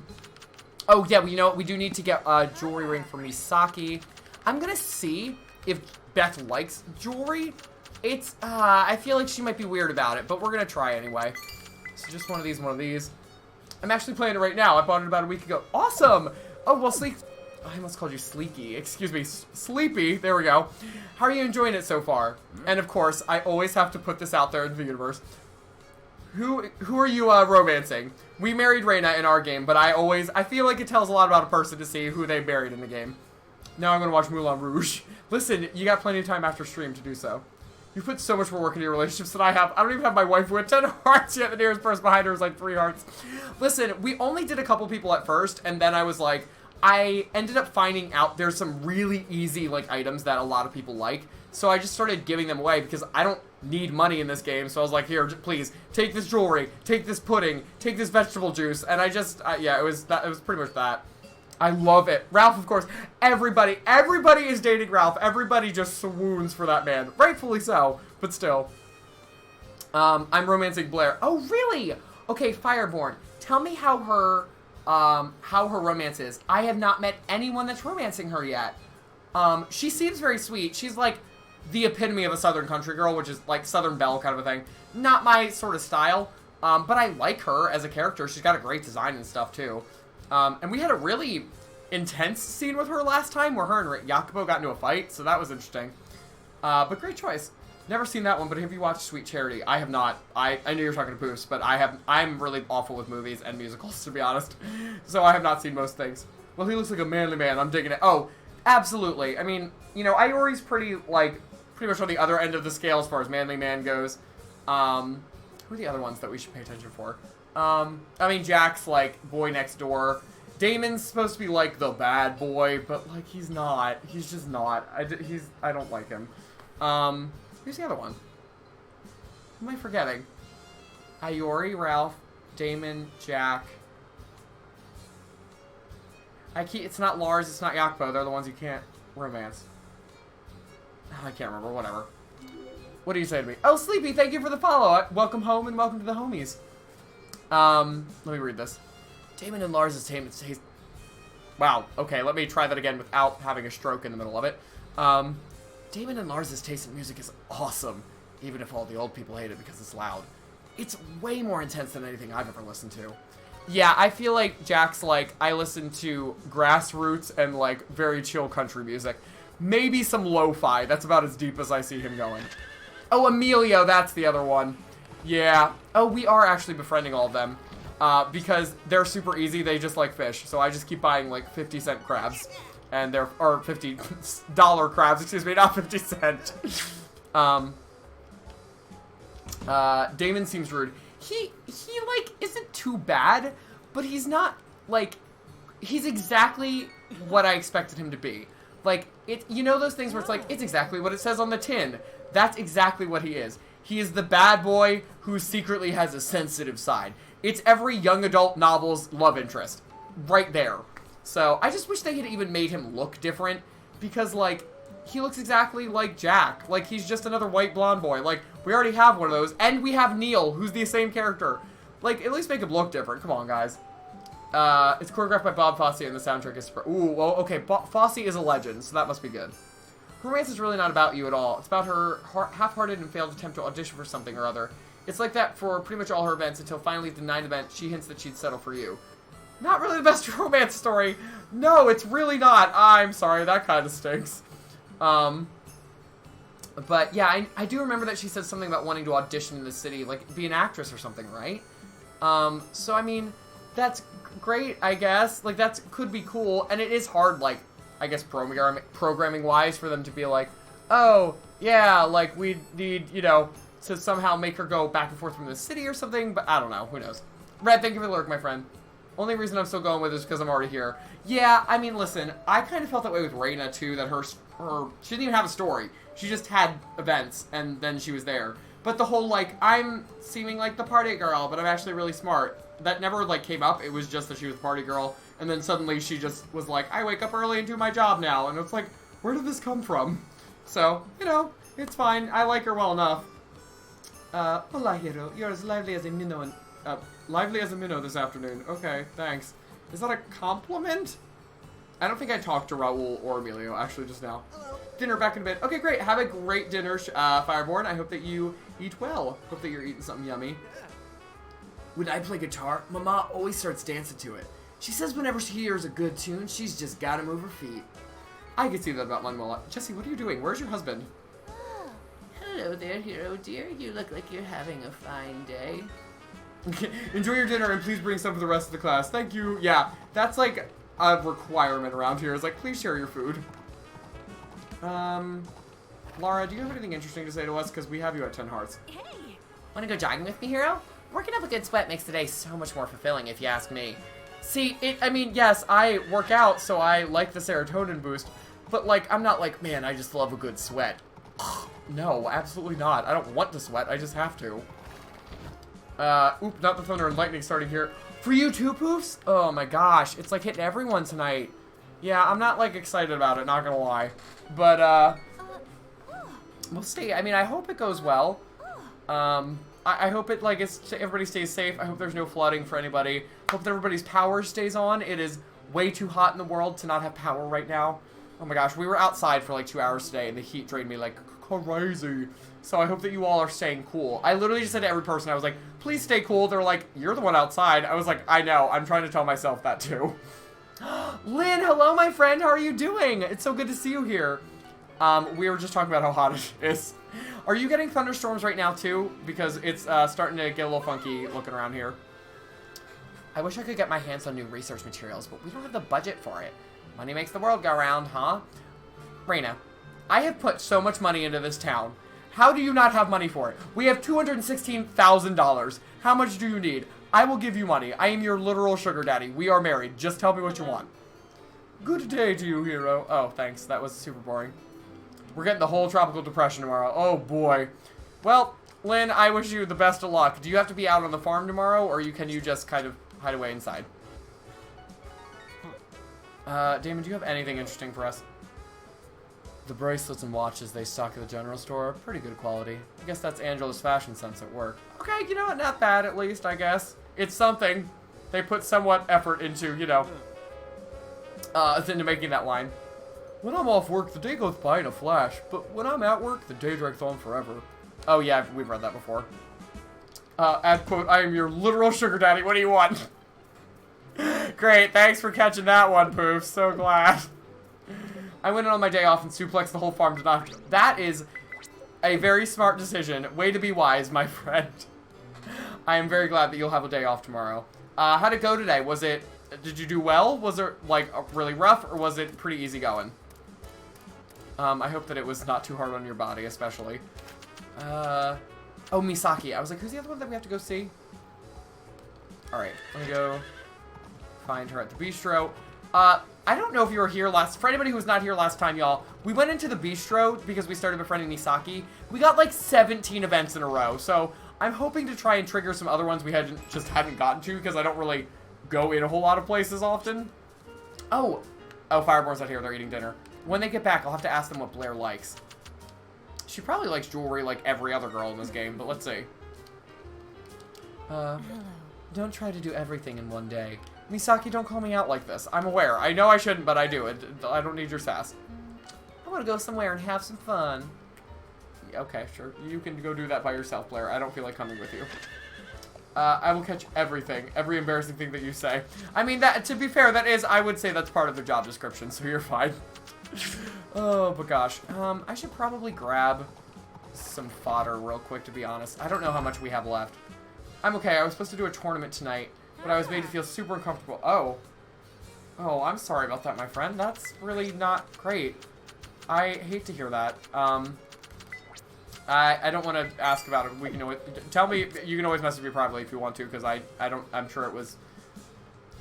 Speaker 1: yeah, well, you know what? We do need to get a jewelry ring for Misaki. I'm gonna see if Beth likes jewelry. It's, I feel like she might be weird about it, but we're gonna try anyway. So just one of these. I'm actually playing it right now. I bought it about a week ago. Awesome! Oh, well, I almost called you Sleeky. Excuse me, Sleepy. There we go. How are you enjoying it so far? And of course, I always have to put this out there in the universe. Who are you romancing? We married Reina in our game, but I feel like it tells a lot about a person to see who they married in the game. Now I'm gonna watch Moulin Rouge. Listen, you got plenty of time after stream to do so. You put so much more work into your relationships than I have. I don't even have my wife with 10 hearts yet. The nearest person behind her is like 3 hearts. Listen, we only did a couple people at first, and then I was like, I ended up finding out there's some really easy like items that a lot of people like. So I just started giving them away because I don't need money in this game. So I was like, here, please, take this jewelry, take this pudding, take this vegetable juice. And I just, yeah, it was pretty much that. I love it. Ralph, of course. Everybody is dating Ralph. Everybody just swoons for that man. Rightfully so, but still. I'm romancing Blair. Oh, really? Okay, Fireborn. Tell me how her romance is. I have not met anyone that's romancing her yet. She seems very sweet. She's like the epitome of a Southern country girl, which is like Southern Belle kind of a thing. Not my sort of style, but I like her as a character. She's got a great design and stuff too. And we had a really intense scene with her last time where her and Jacopo got into a fight, so that was interesting. But great choice. Never seen that one, but have you watched Sweet Charity? I have not. I knew you were talking to Boos, but I'm really awful with movies and musicals, to be honest. So I have not seen most things. Well, he looks like a manly man. I'm digging it. Oh, absolutely. I mean, you know, Iori's pretty much on the other end of the scale as far as manly man goes. Who are the other ones that we should pay attention for? I mean, Jack's like boy next door. Damon's supposed to be like the bad boy, but like he's not. He's just not. I don't like him. Who's the other one? Who am I forgetting? Iori, Ralph, Damon, Jack. It's not Lars, it's not Jacopo. They're the ones you can't romance. Oh, I can't remember. Whatever. What do you say to me? Oh, Sleepy, thank you for the follow. Welcome home and welcome to the homies. Let me read this. Damon and Lars' taste. Wow. Okay, let me try that again without having a stroke in the middle of it. Damon and Lars' taste in music is awesome, even if all the old people hate it because it's loud. It's way more intense than anything I've ever listened to. Yeah, I feel like Jack's like, I listen to grassroots and like very chill country music. Maybe some lo-fi. That's about as deep as I see him going. Oh, Emilio, that's the other one. Yeah. Oh, we are actually befriending all of them. Because they're super easy. They just like fish. So I just keep buying like 50-cent crabs. And they're, or $50 crabs, excuse me, not 50 cent. Damon seems rude. He like isn't too bad, but he's not like, he's exactly what I expected him to be. Like, you know those things where it's like, it's exactly what it says on the tin. That's exactly what he is. He is the bad boy who secretly has a sensitive side. It's every young adult novel's love interest. Right there. So, I just wish they had even made him look different. Because, like, he looks exactly like Jack. Like, he's just another white blonde boy. Like, we already have one of those. And we have Neil, who's the same character. Like, at least make him look different. Come on, guys. It's choreographed by Bob Fosse and the soundtrack is... Ooh, well, okay. Fosse is a legend, so that must be good. Romance is really not about you at all. It's about her half-hearted and failed attempt to audition for something or other. It's like that for pretty much all her events until finally at the 9th event, she hints that she'd settle for you. Not really the best romance story. No, it's really not. I'm sorry, that kind of stinks. But yeah, I do remember that she said something about wanting to audition in the city, like be an actress or something, right? So I mean, that's great, I guess. Like, that could be cool, and it is hard, like, I guess programming-wise for them to be like, oh, yeah, like, we need, you know, to somehow make her go back and forth from the city or something, but I don't know, who knows. Red, thank you for the lurk, my friend. Only reason I'm still going with it is because I'm already here. Yeah, I mean, listen, I kind of felt that way with Reina, too, that she didn't even have a story. She just had events, and then she was there. But the whole, like, I'm seeming like the party girl, but I'm actually really smart. That never, like, came up. It was just that she was a party girl. And then suddenly she just was like, I wake up early and do my job now. And it's like, where did this come from? So, you know, it's fine. I like her well enough. Hola, hero. You're as lively as a minnow this afternoon. Okay, thanks. Is that a compliment? I don't think I talked to Raul or Emilio, actually, just now. Dinner back in a bit. Okay, great. Have a great dinner, Fireborn. I hope that you eat well. Hope that you're eating something yummy. When I play guitar, Mama always starts dancing to it. She says whenever she hears a good tune, she's just gotta move her feet. I can see that about Manuela. Jesse, what are you doing? Where's your husband?
Speaker 2: Hello there, hero dear. You look like you're having a fine day.
Speaker 1: Enjoy your dinner and please bring some for the rest of the class. Thank you. Yeah, that's like a requirement around here. It's like, please share your food. Lara, do you have anything interesting to say to us? Because we have you at 10 hearts.
Speaker 2: Hey! Want to go jogging with me, hero? Working up a good sweat makes the day so much more fulfilling, if you ask me.
Speaker 1: See, I mean, yes, I work out, so I like the serotonin boost, but, like, I'm not like, man, I just love a good sweat. No, absolutely not. I don't want to sweat, I just have to. Oop, not the thunder and lightning starting here. For you too, Poofs? Oh my gosh, it's like hitting everyone tonight. Yeah, I'm not, like, excited about it, not gonna lie. But, we'll see. I mean, I hope it goes well. I hope it, like, everybody stays safe. I hope there's no flooding for anybody. Hope that everybody's power stays on. It is way too hot in the world to not have power right now. Oh my gosh, we were outside for like 2 hours today and the heat drained me like crazy. So I hope that you all are staying cool. I literally just said to every person, I was like, please stay cool. They're like, you're the one outside. I was like, I know. I'm trying to tell myself that too. Lynn, hello, my friend. How are you doing? It's so good to see you here. We were just talking about how hot it is. Are you getting thunderstorms right now too? Because it's starting to get a little funky looking around here. I wish I could get my hands on new research materials, but we don't have the budget for it. Money makes the world go round, huh? Reina, I have put so much money into this town. How do you not have money for it? We have $216,000. How much do you need? I will give you money. I am your literal sugar daddy. We are married. Just tell me what you want. Good day to you, hero. Oh, thanks. That was super boring. We're getting the whole tropical depression tomorrow. Oh, boy. Well, Lynn, I wish you the best of luck. Do you have to be out on the farm tomorrow, or can you just kind of hide away inside? Damon, do you have anything interesting for us? The bracelets and watches they stock at the general store are pretty good quality. I guess that's Angela's fashion sense at work. Okay, you know what? Not bad, at least, I guess. It's something. They put somewhat effort into, you know, into making that line. When I'm off work, the day goes by in a flash, but when I'm at work, the day drags on forever. Oh yeah, we've read that before. Add quote, I am your literal sugar daddy, what do you want? Great, thanks for catching that one, Poof, so glad. I went in on my day off and suplexed the whole farm to knock. That is a very smart decision. Way to be wise, my friend. I am very glad that you'll have a day off tomorrow. How'd it go today? Did you do well? Was it, like, really rough, or was it pretty easy going? I hope that it was not too hard on your body, especially. Oh, Misaki. I was like, who's the other one that we have to go see? Alright, let me go find her at the bistro. I I don't know if you were here last... For anybody who was not here last time, y'all, we went into the bistro because we started befriending Misaki. We got like 17 events in a row, so I'm hoping to try and trigger some other ones we hadn't gotten to because I don't really go in a whole lot of places often. Oh, Fireborn's not here. They're eating dinner. When they get back, I'll have to ask them what Blair likes. She probably likes jewelry like every other girl in this game, but let's see. Don't try to do everything in one day. Misaki, don't call me out like this. I'm aware. I know I shouldn't, but I do. I don't need your sass. I want to go somewhere and have some fun. Okay, sure. You can go do that by yourself, Blair. I don't feel like coming with you. I will catch everything. Every embarrassing thing that you say. I mean, that to be fair, I would say that's part of the job description, so you're fine. Oh, but gosh. I should probably grab some fodder real quick, to be honest. I don't know how much we have left. I'm okay. I was supposed to do a tournament tonight, but I was made to feel super uncomfortable. Oh, I'm sorry about that, my friend. That's really not great. I hate to hear that. I don't want to ask about it. We can always tell me. You can always message me privately if you want to, because I'm sure it was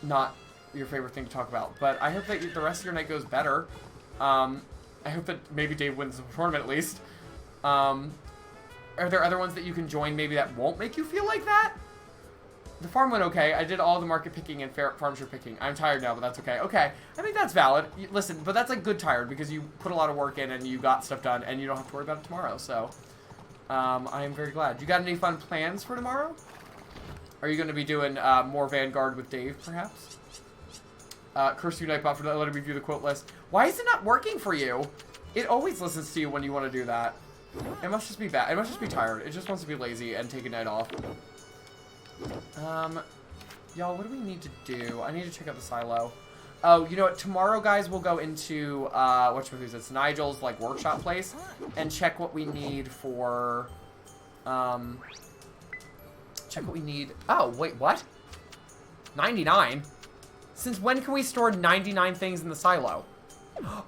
Speaker 1: not your favorite thing to talk about. But I hope that the rest of your night goes better. I hope that maybe Dave wins the tournament at least. Are there other ones that you can join maybe that won't make you feel like that? The farm went okay. I did all the market picking and farm share picking. I'm tired now, but that's okay. Okay. I mean, that's valid. Listen, but that's like good tired because you put a lot of work in and you got stuff done and you don't have to worry about it tomorrow. So, I am very glad. You got any fun plans for tomorrow? Are you going to be doing more Vanguard with Dave, perhaps? Curse you, Nightbot, for not letting me view the quote list. Why is it not working for you? It always listens to you when you want to do that. It must just be bad. It must just be tired. It just wants to be lazy and take a night off. Y'all, what do we need to do? I need to check out the silo. Oh, you know what? Tomorrow, guys, we'll go into, it's Nigel's, like, workshop place and check what we need for, check what we need. Oh, wait, what? 99? Since when can we store 99 things in the silo?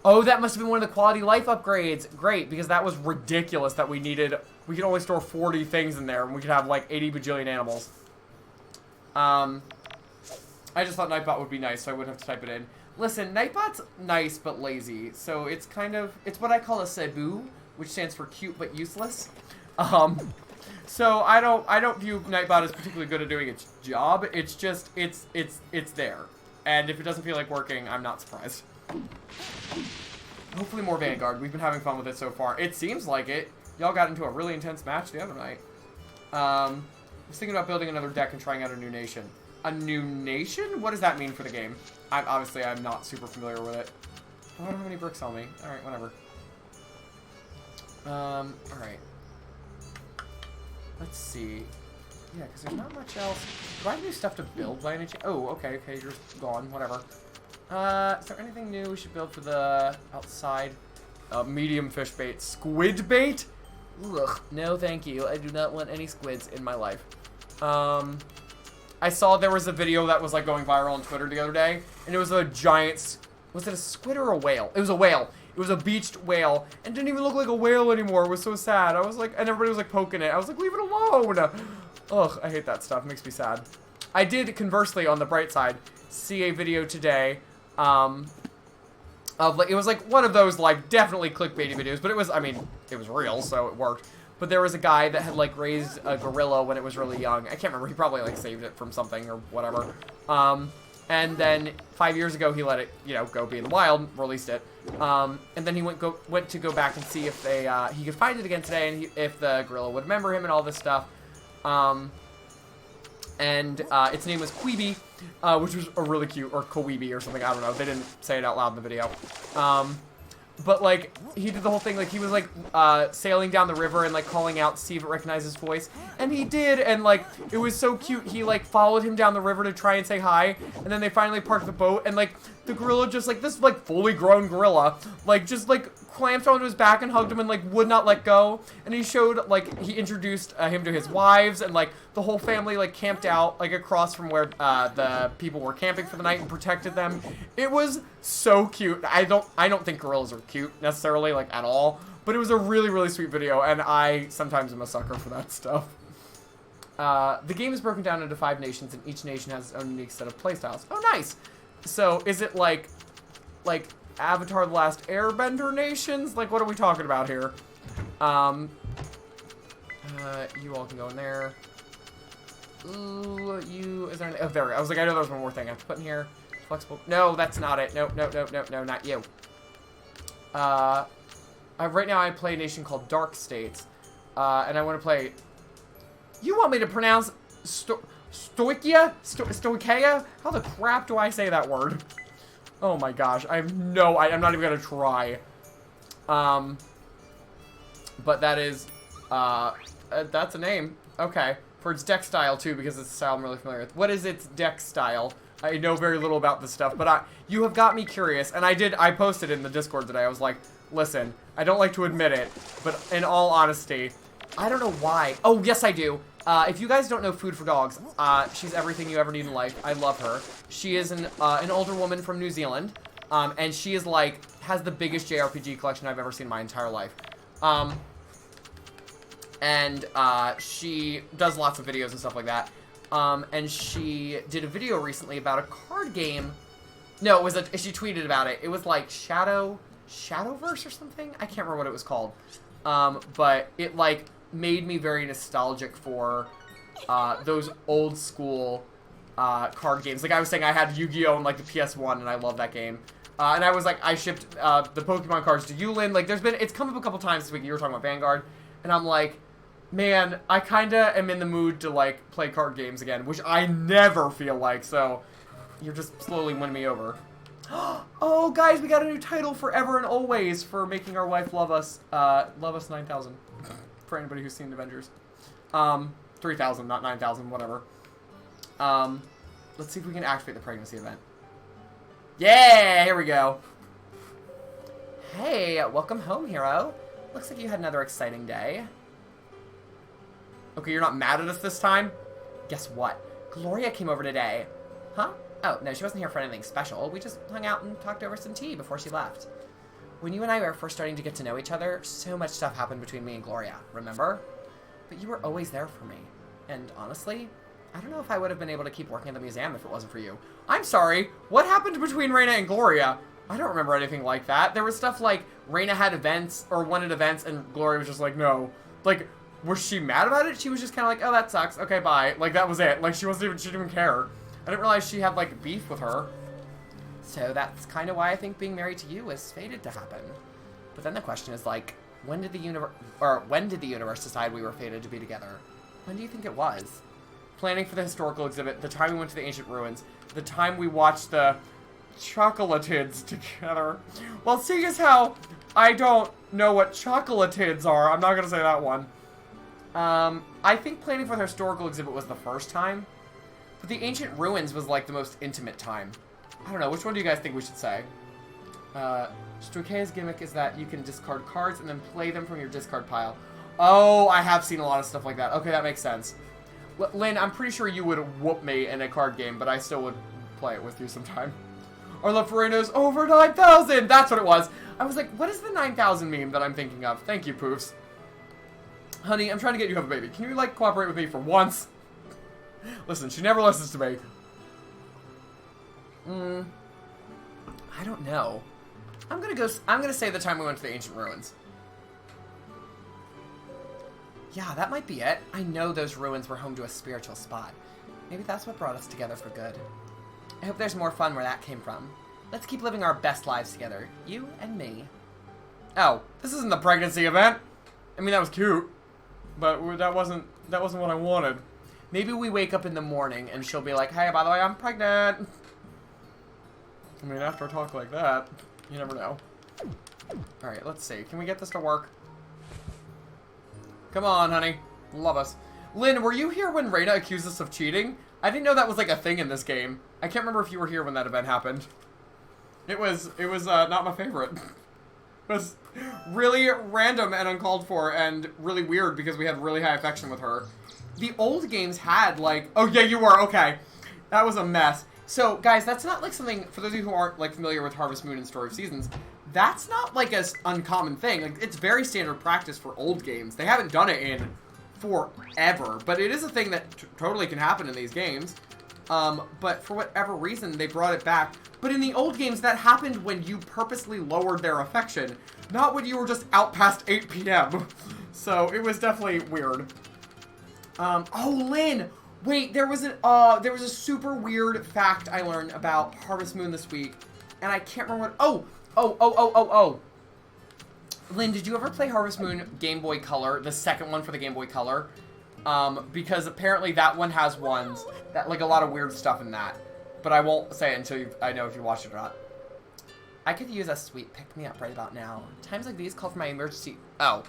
Speaker 1: Oh, that must have been one of the quality life upgrades. Great, because that was ridiculous that we could only store 40 things in there and we could have, like, 80 bajillion animals. I just thought Nightbot would be nice, so I wouldn't have to type it in. Listen, Nightbot's nice but lazy, so it's it's what I call a Cebu, which stands for cute but useless. So I don't view Nightbot as particularly good at doing its job. It's just, it's there. And if it doesn't feel like working, I'm not surprised. Hopefully more Vanguard. We've been having fun with it so far. It seems like it. Y'all got into a really intense match the other night. I was thinking about building another deck and trying out a new nation. A new nation? What does that mean for the game? I'm not super familiar with it. I don't have any bricks on me. Alright, whatever. Alright. Let's see. Yeah, because there's not much else. Do I have new stuff to build by any chance? Oh, okay, you're gone. Whatever. Is there anything new we should build for the outside? Medium fish bait. Squid bait? Ugh. No, thank you. I do not want any squids in my life. I saw there was a video that was like going viral on Twitter the other day, and it was a giant, was it a squid or a whale? It was a whale. It was a beached whale, and didn't even look like a whale anymore. It was so sad. I was like, and everybody was like poking it. I was like, leave it alone. Ugh, I hate that stuff. It makes me sad. I did, conversely, on the bright side, see a video today, of like, it was like one of those like definitely clickbaity videos, but it was, I mean, it was real, so it worked. But there was a guy that had, like, raised a gorilla when it was really young. I can't remember. He probably, like, saved it from something or whatever. And then 5 years ago, he let it, you know, go be in the wild, released it. And then he went to go back and see if he could find it again today and if the gorilla would remember him and all this stuff. Its name was Queeby, which was a really cute, or Koweeby or something. I don't know. They didn't say it out loud in the video. But, like, he did the whole thing, like, he was, like, sailing down the river and, like, calling out to see if it recognized his voice. And he did, and, like, it was so cute. He, like, followed him down the river to try and say hi. And then they finally parked the boat, and, like, the gorilla just, like, this, like, fully grown gorilla, like, just, like, clamped onto his back and hugged him and, like, would not let go. And he showed, like, he introduced him to his wives, and, like, the whole family, like, camped out, like, across from where the people were camping for the night and protected them. It was so cute. I don't think gorillas are cute necessarily, like, at all, but it was a really, really sweet video, and I sometimes am a sucker for that stuff. The game is broken down into 5 nations, and each nation has its own unique set of playstyles. Oh, nice! So, is it, like, like, Avatar The Last Airbender nations? Like, what are we talking about here? You all can go in there. Ooh, is there oh, there we go. I was like, I know there was one more thing I have to put in here. Flexible. No, that's not it. No, not you. Right now I play a nation called Dark States. And I want to play... You want me to pronounce Stoikia? Stoikia? How the crap do I say that word? Oh my gosh. I'm not even going to try. But that is... that's a name. Okay. For its deck style, too, because it's a style I'm really familiar with. What is its deck style? I know very little about this stuff, but you have got me curious. And I posted in the Discord today. I was like, listen, I don't like to admit it, but in all honesty, I don't know why. Oh, yes, I do. If you guys don't know Food for Dogs, she's everything you ever need in life. I love her. She is an older woman from New Zealand, and she is like, has the biggest JRPG collection I've ever seen in my entire life. And she does lots of videos and stuff like that. And she did a video recently about a card game. No, it was she tweeted about it. It was like Shadowverse or something? I can't remember what it was called. But it like made me very nostalgic for those old school card games. Like I was saying, I had Yu-Gi-Oh! And like the PS1, and I love that game. And I was like, I shipped the Pokemon cards to Yulin. Like it's come up a couple times this week. You were talking about Vanguard. And I'm like, man, I kinda am in the mood to, like, play card games again, which I never feel like, so you're just slowly winning me over. Oh, guys, we got a new title, Forever and Always, for making our wife love us 9,000, for anybody who's seen Avengers. 3,000, not 9,000, whatever. Let's see if we can activate the pregnancy event. Yeah, here we go. Hey, welcome home, hero. Looks like you had another exciting day. Okay, you're not mad at us this time? Guess what? Gloria came over today. Huh? Oh, no, she wasn't here for anything special. We just hung out and talked over some tea before she left. When you and I were first starting to get to know each other, so much stuff happened between me and Gloria, remember? But you were always there for me. And honestly, I don't know if I would have been able to keep working at the museum if it wasn't for you. I'm sorry, what happened between Reina and Gloria? I don't remember anything like that. There was stuff like Reina had events, or wanted events, and Gloria was just like, no. Like, was she mad about it? She was just kind of like, oh, that sucks. Okay, bye. Like, that was it. Like, she didn't even care. I didn't realize she had, like, beef with her. So that's kind of why I think being married to you was fated to happen. But then the question is, like, when did the universe decide we were fated to be together? When do you think it was? Planning for the historical exhibit, the time we went to the ancient ruins, the time we watched the chocolatids together. Well, seeing as how I don't know what chocolatids are, I'm not going to say that one. I think planning for the historical exhibit was the first time, but the ancient ruins was like the most intimate time. I don't know, which one do you guys think we should say? Strukea's gimmick is that you can discard cards and then play them from your discard pile. Oh, I have seen a lot of stuff like that. Okay, that makes sense. Lynn, I'm pretty sure you would whoop me in a card game, but I still would play it with you sometime. Our love for Reina is over 9,000! That's what it was. I was like, what is the 9,000 meme that I'm thinking of? Thank you, Poofs. Honey, I'm trying to get you to have a baby. Can you, like, cooperate with me for once? Listen, she never listens to me. I don't know. I'm gonna say the time we went to the ancient ruins. Yeah, that might be it. I know those ruins were home to a spiritual spot. Maybe that's what brought us together for good. I hope there's more fun where that came from. Let's keep living our best lives together. You and me. Oh, this isn't the pregnancy event. I mean, that was cute. But that wasn't what I wanted. Maybe we wake up in the morning and she'll be like, hey, by the way, I'm pregnant. I mean, after a talk like that, you never know. Alright, let's see. Can we get this to work? Come on, honey. Love us. Lynn, were you here when Reina accused us of cheating? I didn't know that was like a thing in this game. I can't remember if you were here when that event happened. It was not my favorite. It was really random and uncalled for and really weird because we had really high affection with her. The old games had like, oh yeah, you were, okay. That was a mess. So guys, that's not like something, for those of you who aren't like familiar with Harvest Moon and Story of Seasons, that's not like a uncommon thing. Like, it's very standard practice for old games. They haven't done it in forever, but it is a thing that totally can happen in these games. But for whatever reason, they brought it back. But in the old games, that happened when you purposely lowered their affection, not when you were just out past 8 p.m. So it was definitely weird. Oh, Lynn! Wait, there was a super weird fact I learned about Harvest Moon this week, and I can't remember what. Oh! Lynn, did you ever play Harvest Moon Game Boy Color, the second one for the Game Boy Color? Because apparently that one has ones that, like, a lot of weird stuff in that. But I won't say it until I know if you watched it or not. I could use a sweet pick-me-up right about now. Times like these call for my emergency. Oh.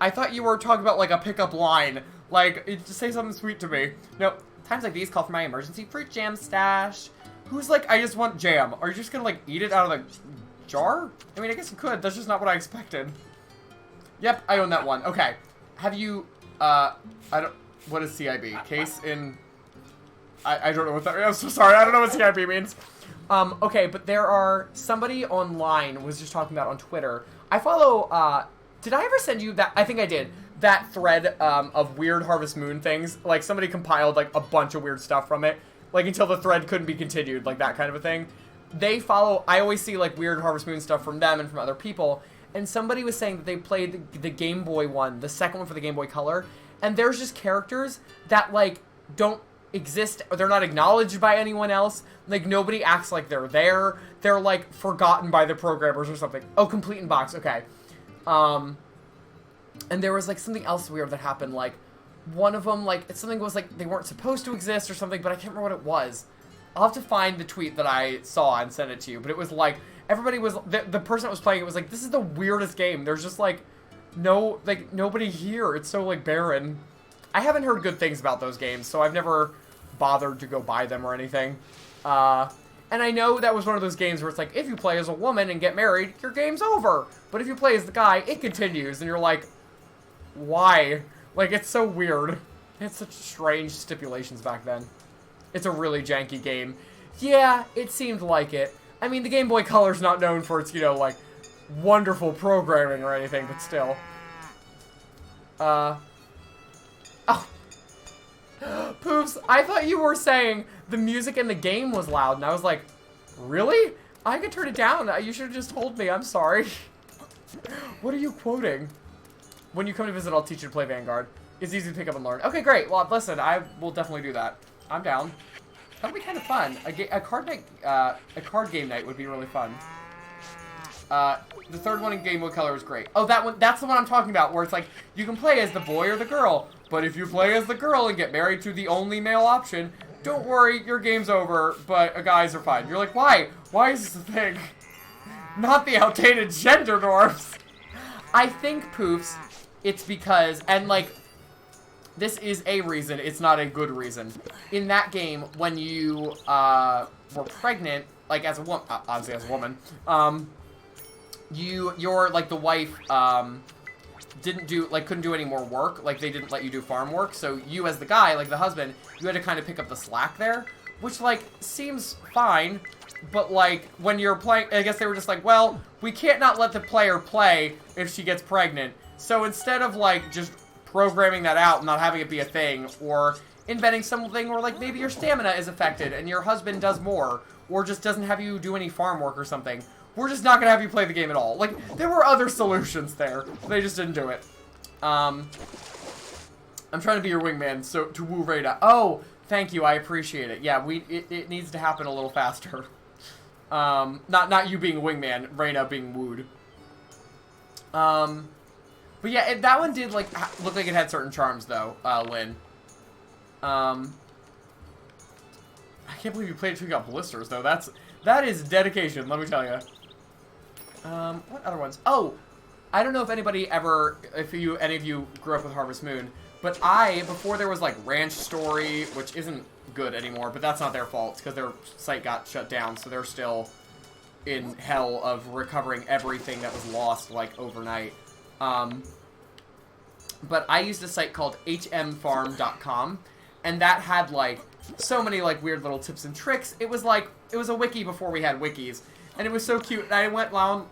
Speaker 1: I thought you were talking about, like, a pickup line. Like, just say something sweet to me. Nope. Times like these call for my emergency fruit jam stash. Who's like, I just want jam? Are you just gonna, like, eat it out of the jar? I mean, I guess you could. That's just not what I expected. Yep, I own that one. Okay. Have you, what is CIB? Case in... I don't know what that... I'm so sorry. I don't know what CIB means. Okay, but there are... Somebody online was just talking about on Twitter. I follow, did I ever send you that? I think I did. That thread, of weird Harvest Moon things. Like, somebody compiled, like, a bunch of weird stuff from it. Like, until the thread couldn't be continued. Like, that kind of a thing. They follow... I always see, like, weird Harvest Moon stuff from them and from other people. And somebody was saying that they played the Game Boy one, the second one for the Game Boy Color. And there's just characters that, like, don't exist, or they're not acknowledged by anyone else. Like, nobody acts like they're there. They're, like, forgotten by the programmers or something. Oh, complete in box. Okay. And there was, like, something else weird that happened. Like, one of them, like, something was, like, they weren't supposed to exist or something, but I can't remember what it was. I'll have to find the tweet that I saw and send it to you. But it was, like, everybody was, the person that was playing it was like, this is the weirdest game. There's just, like, no, like, nobody here. It's so, like, barren. I haven't heard good things about those games, so I've never bothered to go buy them or anything. And I know that was one of those games where it's like, if you play as a woman and get married, your game's over. But if you play as the guy, it continues. And you're like, why? Like, it's so weird. It's such strange stipulations back then. It's a really janky game. Yeah, it seemed like it. I mean, the Game Boy Color's not known for its, you know, like, wonderful programming or anything, but still. Oh. Poops, I thought you were saying the music in the game was loud, and I was like, really? I could turn it down. You should have just told me. I'm sorry. What are you quoting? When you come to visit, I'll teach you to play Vanguard. It's easy to pick up and learn. Okay, great. Well, listen, I will definitely do that. I'm down. That'll be kind of fun. A card game night would be really fun. The third one in Game Boy Color is great. Oh, that one, that's the one I'm talking about, where it's like, you can play as the boy or the girl, but if you play as the girl and get married to the only male option, don't worry, your game's over, but guys are fine. You're like, why? Why is this a thing? Not the outdated gender norms. I think, Poofs, it's because, and like, this is a reason, it's not a good reason. In that game, when you, were pregnant, like, as a woman, obviously as a woman, you're, like, the wife, couldn't do any more work. Like, they didn't let you do farm work. So you, as the guy, like, the husband, you had to kind of pick up the slack there. Which, like, seems fine. But, like, when you're playing, I guess they were just like, well, we can't not let the player play if she gets pregnant. So instead of, like, just programming that out and not having it be a thing, or inventing something where, like, maybe your stamina is affected and your husband does more, or just doesn't have you do any farm work or something, we're just not gonna have you play the game at all. Like, there were other solutions there. They just didn't do it. I'm trying to be your wingman, so to woo Reyna. Oh, thank you, I appreciate it. Yeah, it needs to happen a little faster. Not you being a wingman, Reyna being wooed. But yeah, that one did, like, look like it had certain charms, though, Lynn. I can't believe you played it till you got blisters, though. That is dedication, let me tell you. What other ones? Oh, I don't know if anybody ever, any of you grew up with Harvest Moon, but before there was, like, Ranch Story, which isn't good anymore, but that's not their fault, because their site got shut down, so they're still in hell of recovering everything that was lost, like, overnight. But I used a site called hmfarm.com, and that had, like, so many, like, weird little tips and tricks. It was a wiki before we had wikis, and it was so cute. And I went on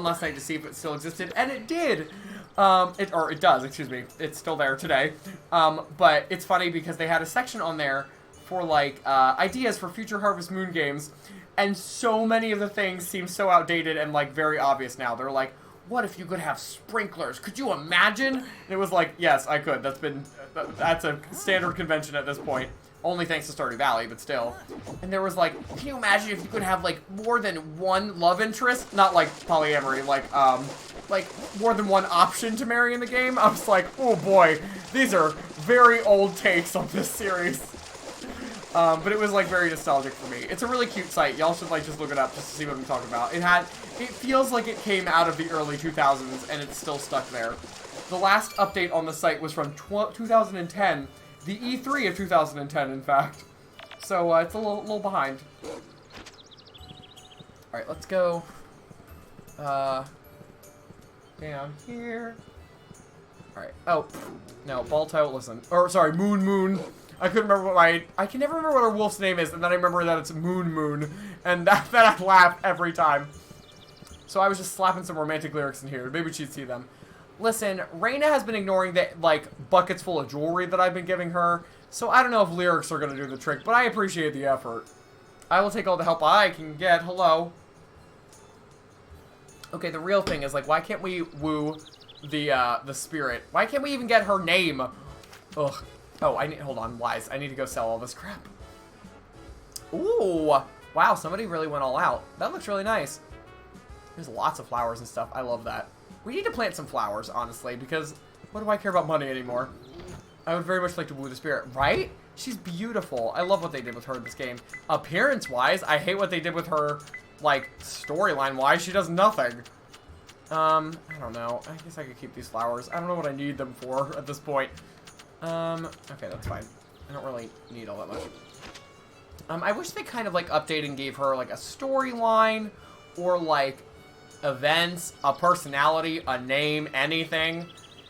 Speaker 1: last night to see if it still existed, and it did. It does, excuse me. It's still there today. But it's funny because they had a section on there for like ideas for future Harvest Moon games, and so many of the things seem so outdated and like very obvious now. They're like, what if you could have sprinklers? Could you imagine? And it was like, yes, I could. That's a standard convention at this point. Only thanks to Stardew Valley, but still. And there was like, can you imagine if you could have like more than one love interest? Not like polyamory, like more than one option to marry in the game. I was like, oh boy, these are very old takes on this series. But it was like very nostalgic for me. It's a really cute site. Y'all should like just look it up just to see what I'm talking about. It feels like it came out of the early 2000s and it's still stuck there. The last update on the site was from 2010. The E3 of 2010, in fact. So, it's a little behind. Alright, let's go, down here. Alright, oh, no, Balto, listen. Or, sorry, Moon. I couldn't remember I can never remember what our wolf's name is, and then I remember that it's Moon. And that I laugh every time. So I was just slapping some romantic lyrics in here. Maybe she'd see them. Listen, Reina has been ignoring the, like, buckets full of jewelry that I've been giving her, so I don't know if lyrics are going to do the trick, but I appreciate the effort. I will take all the help I can get. Hello. Okay, the real thing is, like, why can't we woo the spirit? Why can't we even get her name? Ugh. Oh, hold on, Wise. I need to go sell all this crap. Ooh. Wow, somebody really went all out. That looks really nice. There's lots of flowers and stuff. I love that. We need to plant some flowers, honestly, because what do I care about money anymore? I would very much like to woo the spirit, right? She's beautiful. I love what they did with her in this game. Appearance-wise, I hate what they did with her, like, storyline-wise. She does nothing. I don't know. I guess I could keep these flowers. I don't know what I need them for at this point. Okay, that's fine. I don't really need all that much. I wish they kind of, like, updated and gave her, like, a storyline or, like, events, a personality, a name, anything.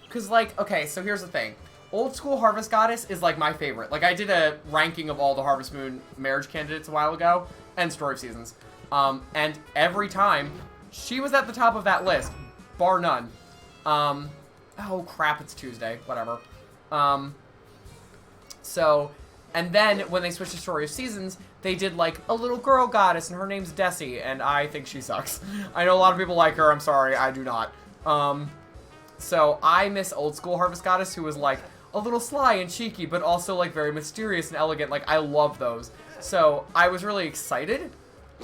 Speaker 1: Because, like, okay, so here's the thing. Old School Harvest Goddess is, like, my favorite. Like, I did a ranking of all the Harvest Moon marriage candidates a while ago, and Story of Seasons. And every time, she was at the top of that list, bar none. Oh, crap, it's Tuesday. Whatever. So, and then, when they switched to Story of Seasons, they did, like, a little girl goddess, and her name's Desi, and I think she sucks. I know a lot of people like her, I'm sorry, I do not. So I miss Old School Harvest Goddess, who was, like, a little sly and cheeky, but also, like, very mysterious and elegant. Like, I love those. So I was really excited,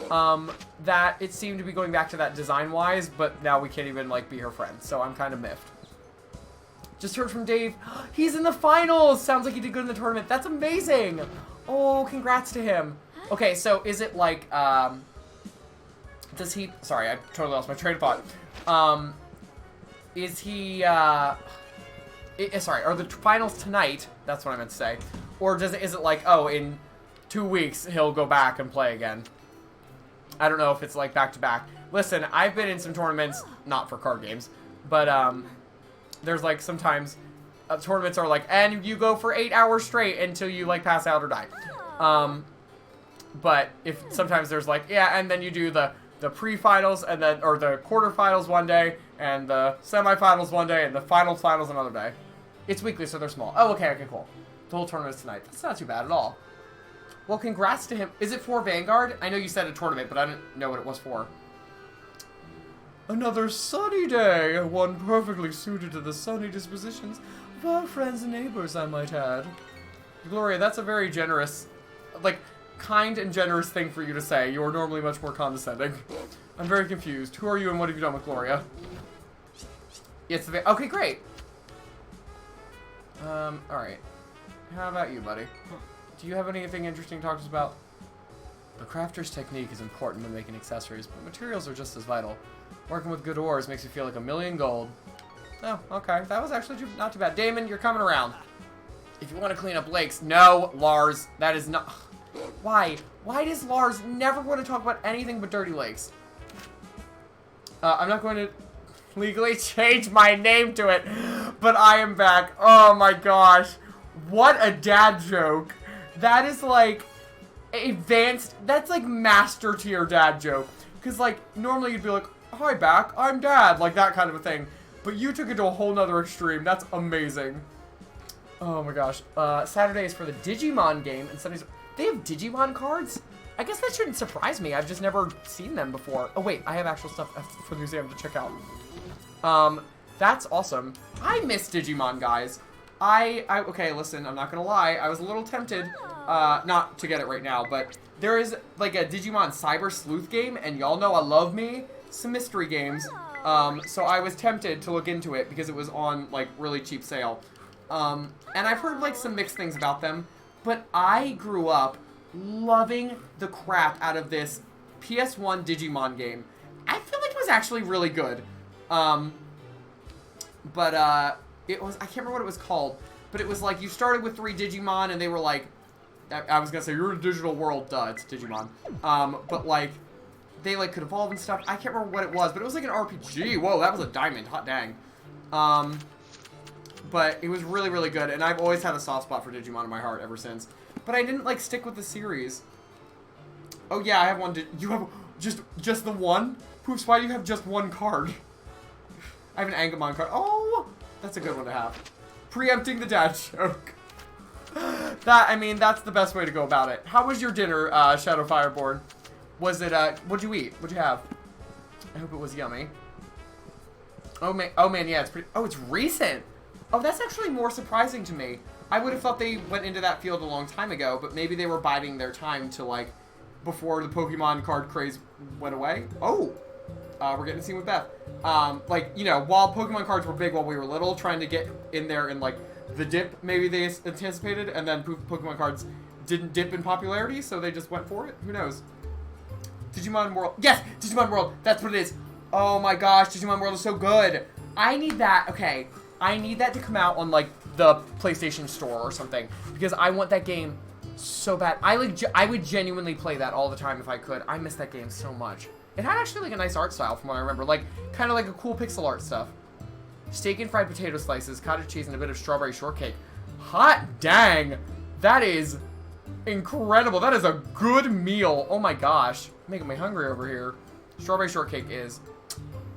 Speaker 1: that it seemed to be going back to that design-wise, but now we can't even, like, be her friend, so I'm kind of miffed. Just heard from Dave. He's in the finals! Sounds like he did good in the tournament. That's amazing! Oh, congrats to him. Okay, so is it like, does he, sorry, I totally lost my train of thought. Is he, sorry, are the finals tonight? That's what I meant to say. Or is it like, oh, in 2 weeks, he'll go back and play again? I don't know if it's like back-to-back. Listen, I've been in some tournaments, not for card games, but, there's like sometimes tournaments are like, and you go for 8 hours straight until you like pass out or die. But if sometimes there's like, yeah, and then you do the pre-finals and then, or the quarterfinals one day and the semifinals one day and the finals another day. It's weekly, so they're small. Oh, okay, cool. The whole tournament's tonight. That's not too bad at all. Well, congrats to him. Is it for Vanguard? I know you said a tournament, but I didn't know what it was for. Another sunny day, one perfectly suited to the sunny dispositions of our friends and neighbors, I might add. Gloria, that's a very generous, like, kind and generous thing for you to say. You are normally much more condescending. I'm very confused. Who are you and what have you done with Gloria? It's the okay, great. Alright. How about you, buddy? Do you have anything interesting to talk to us about? The crafter's technique is important when making accessories, but materials are just as vital. Working with good ores makes you feel like a million gold. Oh, okay. That was actually not too bad. Damon, you're coming around. If you want to clean up lakes. No, Lars. That is not... Why? Why does Lars never want to talk about anything but dirty lakes? I'm not going to legally change my name to it, but I am back. Oh my gosh. What a dad joke. That is like advanced... That's like master tier dad joke. Because like, normally you'd be like, hi, back, I'm dad, like that kind of a thing. But you took it to a whole nother extreme. That's amazing. Oh my gosh. Saturday is for the Digimon game, and Sundays... They have Digimon cards? I guess that shouldn't surprise me. I've just never seen them before. Oh, wait. I have actual stuff for the museum to check out. That's awesome. I miss Digimon, guys. Okay, listen, I'm not gonna lie. I was a little tempted, not to get it right now, but there is, like, a Digimon Cyber Sleuth game, and y'all know I love me some mystery games. So I was tempted to look into it because it was on, like, really cheap sale. And I've heard, like, some mixed things about them, but I grew up loving the crap out of this PS1 Digimon game. I feel like it was actually really good. It was, I can't remember what it was called, but it was like you started with 3 Digimon and they were like, I was gonna say, you're in a digital world, duh, it's Digimon. But like, they like could evolve and stuff. I can't remember what it was, but it was like an RPG. Whoa, that was a diamond, hot dang. But it was really, really good, and I've always had a soft spot for Digimon in my heart ever since. But I didn't like stick with the series. Oh yeah, I have one. You have just the one? Poops, why do you have just one card? I have an Angemon card. Oh, that's a good one to have. Preempting the dad joke. I mean, that's the best way to go about it. How was your dinner, Shadow Fireborn? Was it, what'd you eat? What'd you have? I hope it was yummy. Oh man, yeah, it's pretty, oh, it's recent. Oh, that's actually more surprising to me. I would have thought they went into that field a long time ago, but maybe they were biding their time to, like, before the Pokemon card craze went away. Oh, we're getting a scene with Beth. Like, you know, while Pokemon cards were big while we were little, trying to get in there in, like, the dip maybe they anticipated, and then Pokemon cards didn't dip in popularity, so they just went for it. Who knows? Digimon World. Yes! Digimon World! That's what it is. Oh my gosh, Digimon World is so good. I need that. Okay. I need that to come out on, like, the PlayStation Store or something, because I want that game so bad. I would genuinely play that all the time if I could. I miss that game so much. It had actually, like, a nice art style from what I remember. Like, kind of like a cool pixel art stuff. Steak and fried potato slices, cottage cheese, and a bit of strawberry shortcake. Hot dang! That is incredible. That is a good meal. Oh my gosh. Making me hungry over here. Strawberry shortcake is...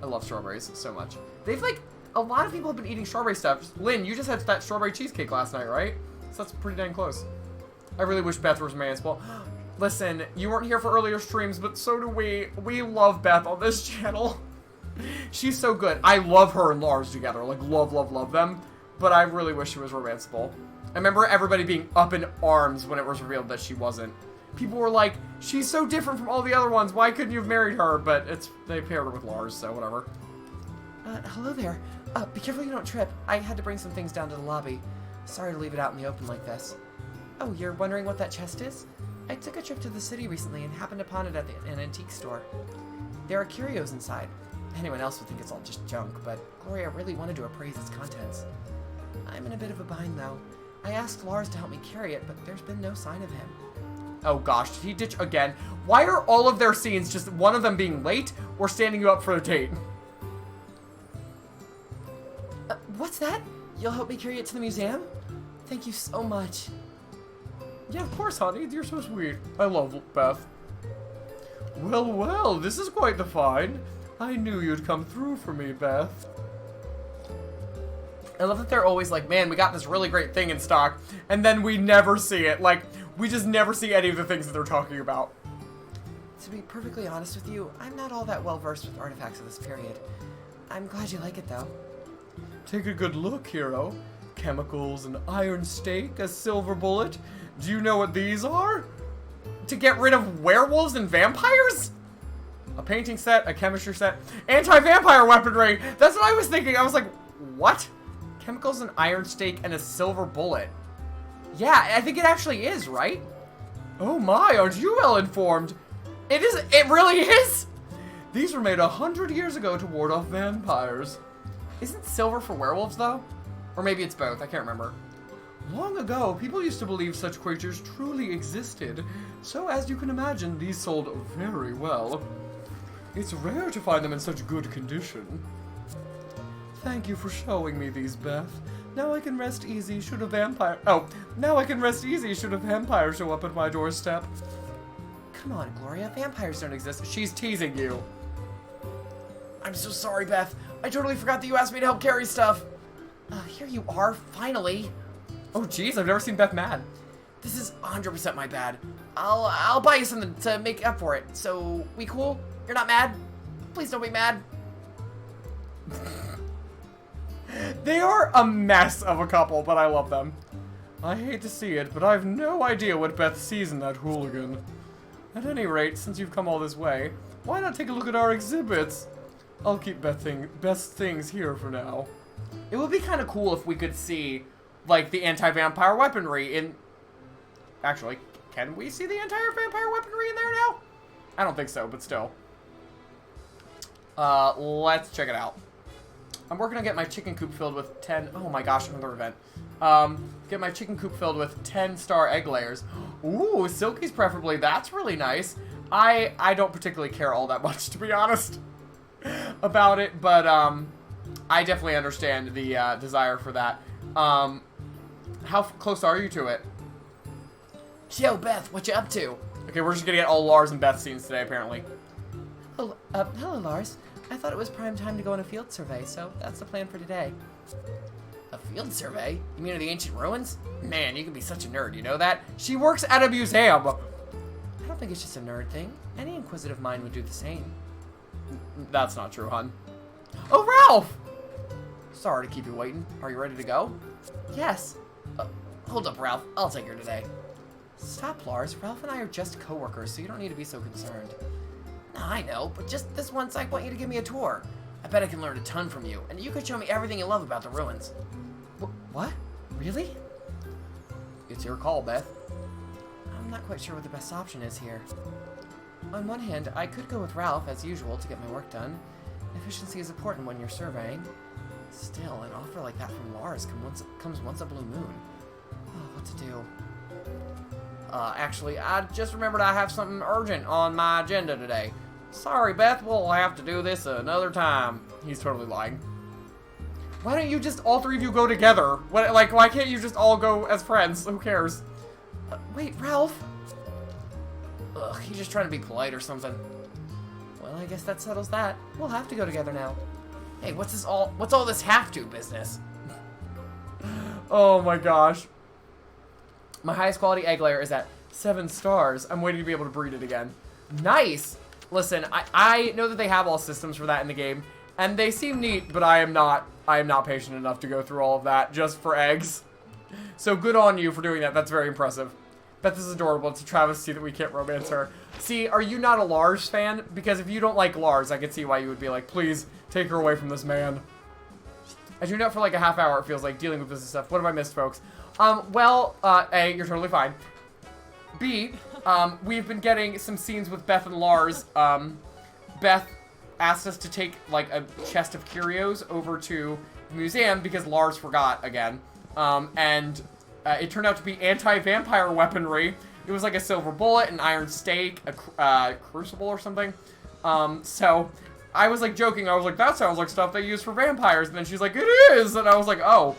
Speaker 1: I love strawberries so much. They've, like... A lot of people have been eating strawberry stuff. Lynn, you just had that strawberry cheesecake last night, right? So that's pretty dang close. I really wish Beth was mansplained. Listen, you weren't here for earlier streams, but so do we. We love Beth on this channel. She's so good. I love her and Lars together. Like, love, love, love them. But I really wish she was romanceable. I remember everybody being up in arms when it was revealed that she wasn't. People were like, she's so different from all the other ones. Why couldn't you have married her? But they paired her with Lars, so whatever. Hello there. Be careful you don't trip. I had to bring some things down to the lobby. Sorry to leave it out in the open like this. Oh, you're wondering what that chest is? I took a trip to the city recently and happened upon it at an antique store. There are curios inside. Anyone else would think it's all just junk, but Gloria really wanted to appraise its contents. I'm in a bit of a bind, though. I asked Lars to help me carry it, but there's been no sign of him. Oh gosh, did he ditch again? Why are all of their scenes just one of them being late or standing you up for a date? What's that? You'll help me carry it to the museum? Thank you so much. Yeah, of course, honey. You're so sweet. I love Beth. Well, well, this is quite the find. I knew you'd come through for me, Beth. I love that they're always like, man, we got this really great thing in stock, and then we never see it. Like, we just never see any of the things that they're talking about. To be perfectly honest with you, I'm not all that well versed with artifacts of this period. I'm glad you like it, though. Take a good look, hero. Chemicals, an iron stake, a silver bullet. Do you know what these are? To get rid of werewolves and vampires? A painting set, a chemistry set, anti-vampire weaponry. That's what I was thinking. I was like, what? Chemicals, an iron stake, and a silver bullet. Yeah, I think it actually is, right? Oh my, aren't you well informed? It is, it really is. These were made 100 years ago to ward off vampires. Isn't silver for werewolves, though? Or maybe it's both, I can't remember. Long ago, people used to believe such creatures truly existed. So, as you can imagine, these sold very well. It's rare to find them in such good condition. Thank you for showing me these, Beth. Now I can rest easy should a vampire... Oh, now I can rest easy should a vampire show up at my doorstep. Come on, Gloria, vampires don't exist. She's teasing you. I'm so sorry, Beth. I totally forgot that you asked me to help carry stuff. Here you are, finally. Oh, geez, I've never seen Beth mad. This is 100% my bad. I'll buy you something to make up for it. So, we cool? You're not mad? Please don't be mad. They are a mess of a couple, but I love them. I hate to see it, but I've no idea what Beth sees in that hooligan. At any rate, since you've come all this way, why not take a look at our exhibits? I'll keep Beth's things here for now. It would be kind of cool if we could see, like, the anti-vampire weaponry in... Actually, can we see the anti-vampire weaponry in there now? I don't think so, but still. Let's check it out. I'm working on getting my chicken coop filled with 10... Oh my gosh, another event. Get my chicken coop filled with 10-star egg layers. Ooh, Silky's preferably. That's really nice. I don't particularly care all that much, to be honest, about it, but I definitely understand the desire for that. How close are you to it? Yo, Beth, what you up to? Okay, we're just gonna get all Lars and Beth scenes today, apparently. Hello, Lars. I thought it was prime time to go on a field survey, so that's the plan for today. A field survey? You mean of the ancient ruins? Man, you can be such a nerd, you know that? She works at a museum! I don't think it's just a nerd thing. Any inquisitive mind would do the same. That's not true, hon. Oh, Ralph! Sorry to keep you waiting. Are you ready to go? Yes. Hold up, Ralph. I'll take her today. Stop, Lars. Ralph and I are just co-workers, so you don't need to be so concerned. I know, but just this once I want you to give me a tour. I bet I can learn a ton from you, and you could show me everything you love about the ruins. What? Really? It's your call, Beth. I'm not quite sure what the best option is here. On one hand, I could go with Ralph, as usual, to get my work done. Efficiency is important when you're surveying. Still, an offer like that from Lars comes once a blue moon. Oh, what to do? Actually, I just remembered I have something urgent on my agenda today. Sorry, Beth, we'll have to do this another time. He's totally lying. Why don't you just, all three of you go together? Why can't you just all go as friends? Who cares? Wait, Ralph? Ugh, he's just trying to be polite or something. Well, I guess that settles that. We'll have to go together now. Hey, what's all this have to business? Oh my gosh. My highest quality egg layer is at 7 stars. I'm waiting to be able to breed it again. Nice! Listen, I know that they have all systems for that in the game, and they seem neat, but I am not patient enough to go through all of that just for eggs. So good on you for doing that. That's very impressive. Beth is adorable. It's a travesty that we can't romance her. See, are you not a Lars fan? Because if you don't like Lars, I could see why you would be like, please, take her away from this man. I tuned out for like a half hour, it feels like, dealing with business stuff. What have I missed, folks? A, you're totally fine. B, we've been getting some scenes with Beth and Lars. Beth asked us to take, like, a chest of curios over to the museum because Lars forgot again. It turned out to be anti-vampire weaponry. It was like a silver bullet, an iron stake, a crucible or something. So I was like joking. I was like, that sounds like stuff they use for vampires. And then she's like, it is. And I was like, oh,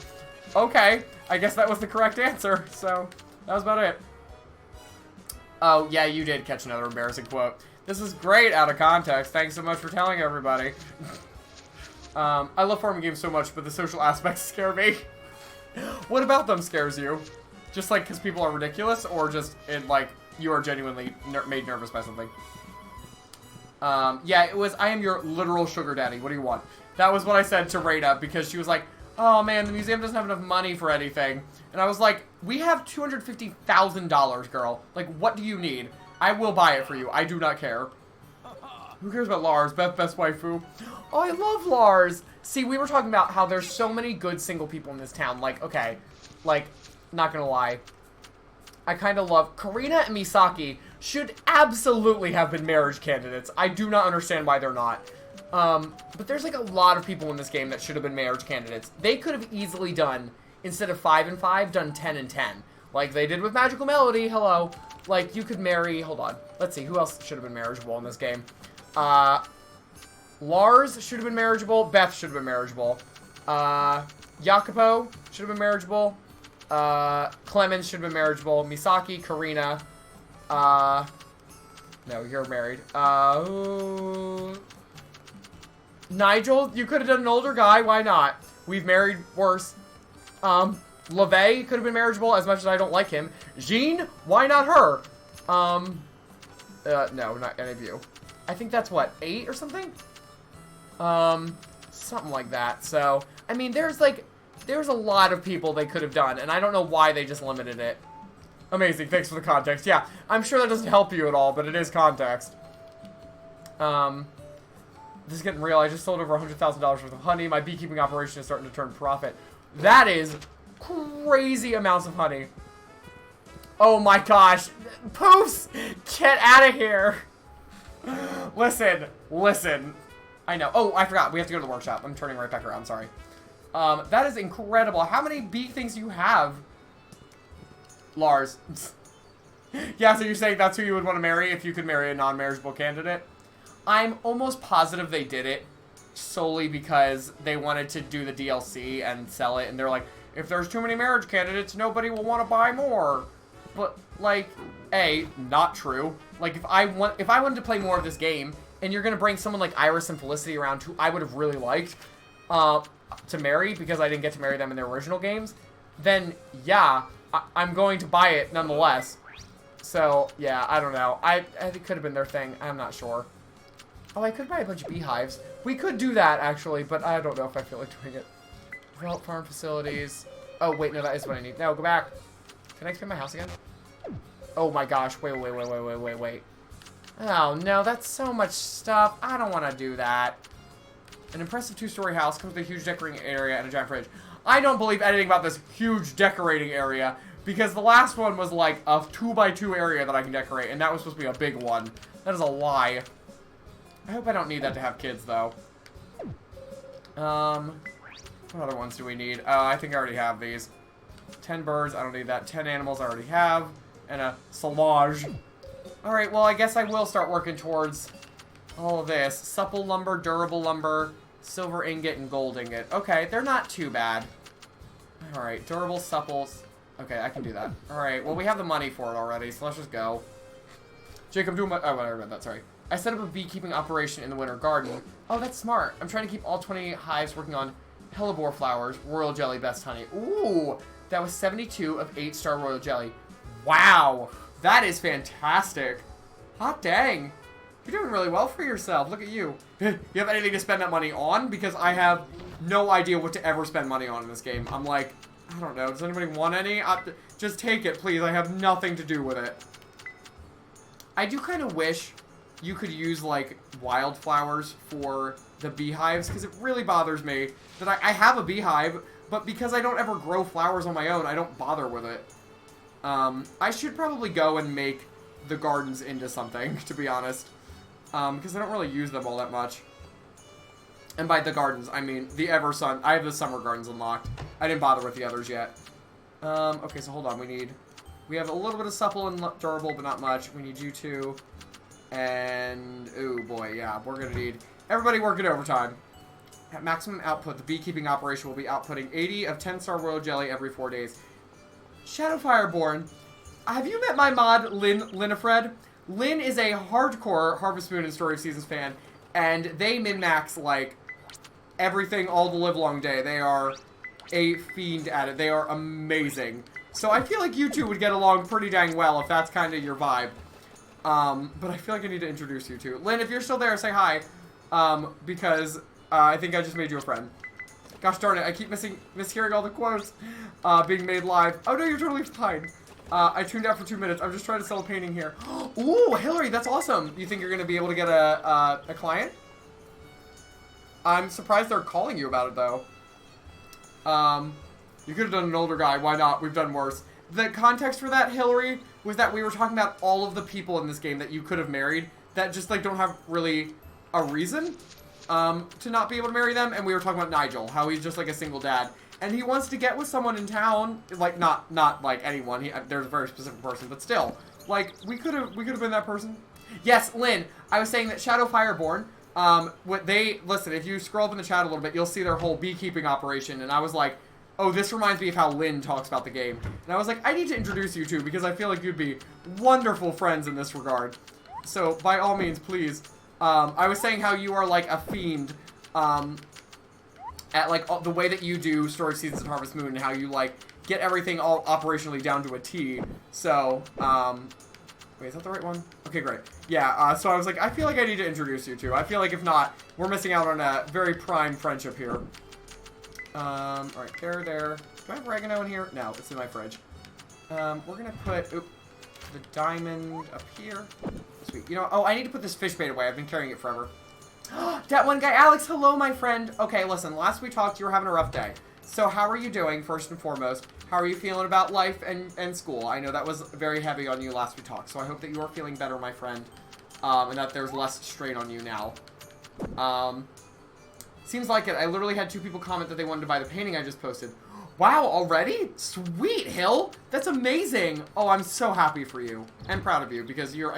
Speaker 1: okay. I guess that was the correct answer. So that was about it. Oh, yeah, you did catch another embarrassing quote. This is great out of context. Thanks so much for telling everybody. I love farming games so much, but the social aspects scare me. What about them scares you? Just like because people are ridiculous, or just like you are genuinely made nervous by something? Yeah, it was, I am your literal sugar daddy. What do you want? That was what I said to Rada because she was like, oh man, the museum doesn't have enough money for anything. And I was like, we have $250,000, girl. Like, what do you need? I will buy it for you. I do not care. Who cares about Lars? Best waifu. Oh, I love Lars. See, we were talking about how there's so many good single people in this town. Like, okay, like, not gonna lie. I kind of love... Karina and Misaki should absolutely have been marriage candidates. I do not understand why they're not. But there's, like, a lot of people in this game that should have been marriage candidates. They could have easily done, instead of 5 and 5, done 10 and 10. Like they did with Magical Melody. Hello. Like, you could marry... Hold on. Let's see. Who else should have been marriageable in this game? Lars should have been marriageable. Beth should have been marriageable. Jacopo should have been marriageable. Clemens should have been marriageable. Misaki, Karina. No, you're married. Nigel, you could have done an older guy. Why not? We've married worse. LeVay could have been marriageable as much as I don't like him. Jean, why not her? No, not any of you. I think that's what, 8 or something? Something like that. So, I mean, there's a lot of people they could have done, and I don't know why they just limited it. Amazing, thanks for the context. Yeah, I'm sure that doesn't help you at all, but it is context. This is getting real. I just sold over $100,000 worth of honey. My beekeeping operation is starting to turn profit. That is crazy amounts of honey. Oh my gosh. Poofs! Get out of here. Listen. I know. Oh, I forgot. We have to go to the workshop. I'm turning right back around. Sorry. That is incredible. How many bee things do you have? Lars. Yeah, so you're saying that's who you would want to marry if you could marry a non-marriageable candidate? I'm almost positive they did it solely because they wanted to do the DLC and sell it, and they're like, if there's too many marriage candidates, nobody will want to buy more. But, like, A, not true. Like, if I wanted to play more of this game, and you're going to bring someone like Iris and Felicity around who I would have really liked to marry because I didn't get to marry them in their original games, then, yeah, I'm going to buy it nonetheless. So, yeah, I don't know. It could have been their thing. I'm not sure. Oh, I could buy a bunch of beehives. We could do that, actually, but I don't know if I feel like doing it. Develop farm facilities. Oh, wait, no, that is what I need. No, go back. Can I expand my house again? Oh my gosh, wait. Oh, no, that's so much stuff. I don't want to do that. An impressive 2-story house comes with a huge decorating area and a giant fridge. I don't believe anything about this huge decorating area, because the last one was like a 2x2 area that I can decorate, and that was supposed to be a big one. That is a lie. I hope I don't need that to have kids, though. What other ones do we need? I think I already have these. 10 birds, I don't need that. 10 animals, I already have. And a silage. Alright, well, I guess I will start working towards all of this. Supple lumber, durable lumber, silver ingot, and gold ingot. Okay, they're not too bad. Alright, durable, supples. Okay, I can do that. Alright, well, we have the money for it already, so let's just go. Jake, I'm doing my... Oh, I read that, sorry. I set up a beekeeping operation in the winter garden. Oh, that's smart. I'm trying to keep all 20 hives working on hellebore flowers, royal jelly, best honey. Ooh, that was 72 of 8-star royal jelly. Wow, that is fantastic. Hot dang. You're doing really well for yourself. Look at you. You have anything to spend that money on? Because I have no idea what to ever spend money on in this game. I'm like, I don't know. Does anybody want any? Just take it, please. I have nothing to do with it. I do kind of wish you could use, like, wildflowers for the beehives, because it really bothers me that I have a beehive, but because I don't ever grow flowers on my own, I don't bother with it. I should probably go and make the gardens into something, to be honest, because I don't really use them all that much. And by the gardens, I mean the I have the summer gardens unlocked. I didn't bother with the others yet. Okay, so hold on, we have a little bit of supple and durable, but not much. We need you two. And, oh boy, yeah, we're going to need everybody working overtime. At maximum output, the beekeeping operation will be outputting 80 of 10-star royal jelly every 4 days. Shadow Fireborn, have you met my mod, Linifred? Lin is a hardcore Harvest Moon and Story of Seasons fan, and they min-max, like, everything all the livelong day. They are a fiend at it. They are amazing. So I feel like you two would get along pretty dang well if that's kind of your vibe. But I feel like I need to introduce you two. Lynn, if you're still there, say hi. Because I think I just made you a friend. Gosh darn it, I keep mishearing all the quotes being made live. Oh no, you're totally fine. I tuned out for 2 minutes. I'm just trying to sell a painting here. Ooh, Hillary, that's awesome. You think you're going to be able to get a client? I'm surprised they're calling you about it, though. You could have done an older guy. Why not? We've done worse. The context for that, Hillary, was that we were talking about all of the people in this game that you could have married that just, like, don't have really a reason to not be able to marry them. And we were talking about Nigel, how he's just, like, a single dad. And he wants to get with someone in town, like, not like, anyone. There's a very specific person, but still. Like, we could have been that person. Yes, Lynn, I was saying that Shadow Fireborn, listen, if you scroll up in the chat a little bit, you'll see their whole beekeeping operation. And I was like, oh, this reminds me of how Lynn talks about the game. And I was like, I need to introduce you two because I feel like you'd be wonderful friends in this regard. So, by all means, please. I was saying how you are, like, a fiend, at, like, the way that you do Story Seasons of Harvest Moon and how you, like, get everything all operationally down to a T. So, wait, is that the right one? Okay, great. Yeah, so I was like, I feel like I need to introduce you two. I feel like if not, we're missing out on a very prime friendship here. Alright, there. Do I have oregano in here? No, it's in my fridge. We're gonna put, the diamond up here. Sweet. You know, oh, I need to put this fish bait away. I've been carrying it forever. That one guy, Alex, hello, my friend. Okay, listen, last we talked, you were having a rough day. So how are you doing, first and foremost? How are you feeling about life and school? I know that was very heavy on you last we talked, so I hope that you are feeling better, my friend, and that there's less strain on you now. Seems like it. I literally had 2 people comment that they wanted to buy the painting I just posted. Wow, already? Sweet, Hill! That's amazing! Oh, I'm so happy for you. And proud of you, because you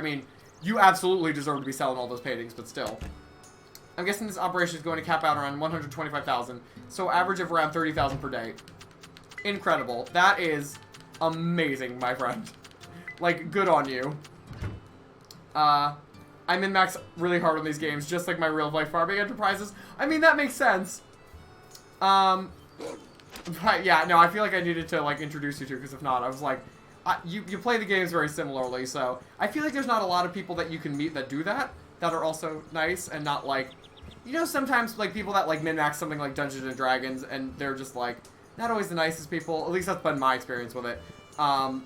Speaker 1: absolutely deserve to be selling all those paintings, but still. I'm guessing this operation is going to cap out around 125,000, so average of around 30,000 per day. Incredible. That is amazing, my friend. Like, good on you. I min-max really hard on these games, just like my real-life farming enterprises. I mean, that makes sense. But yeah, no, I feel like I needed to, like, introduce you to, because if not, I was like, you play the games very similarly, so I feel like there's not a lot of people that you can meet that do that are also nice, and not, like, you know, sometimes, like, people that, like, min-max something like Dungeons and Dragons, and they're just, like, not always the nicest people. At least that's been my experience with it.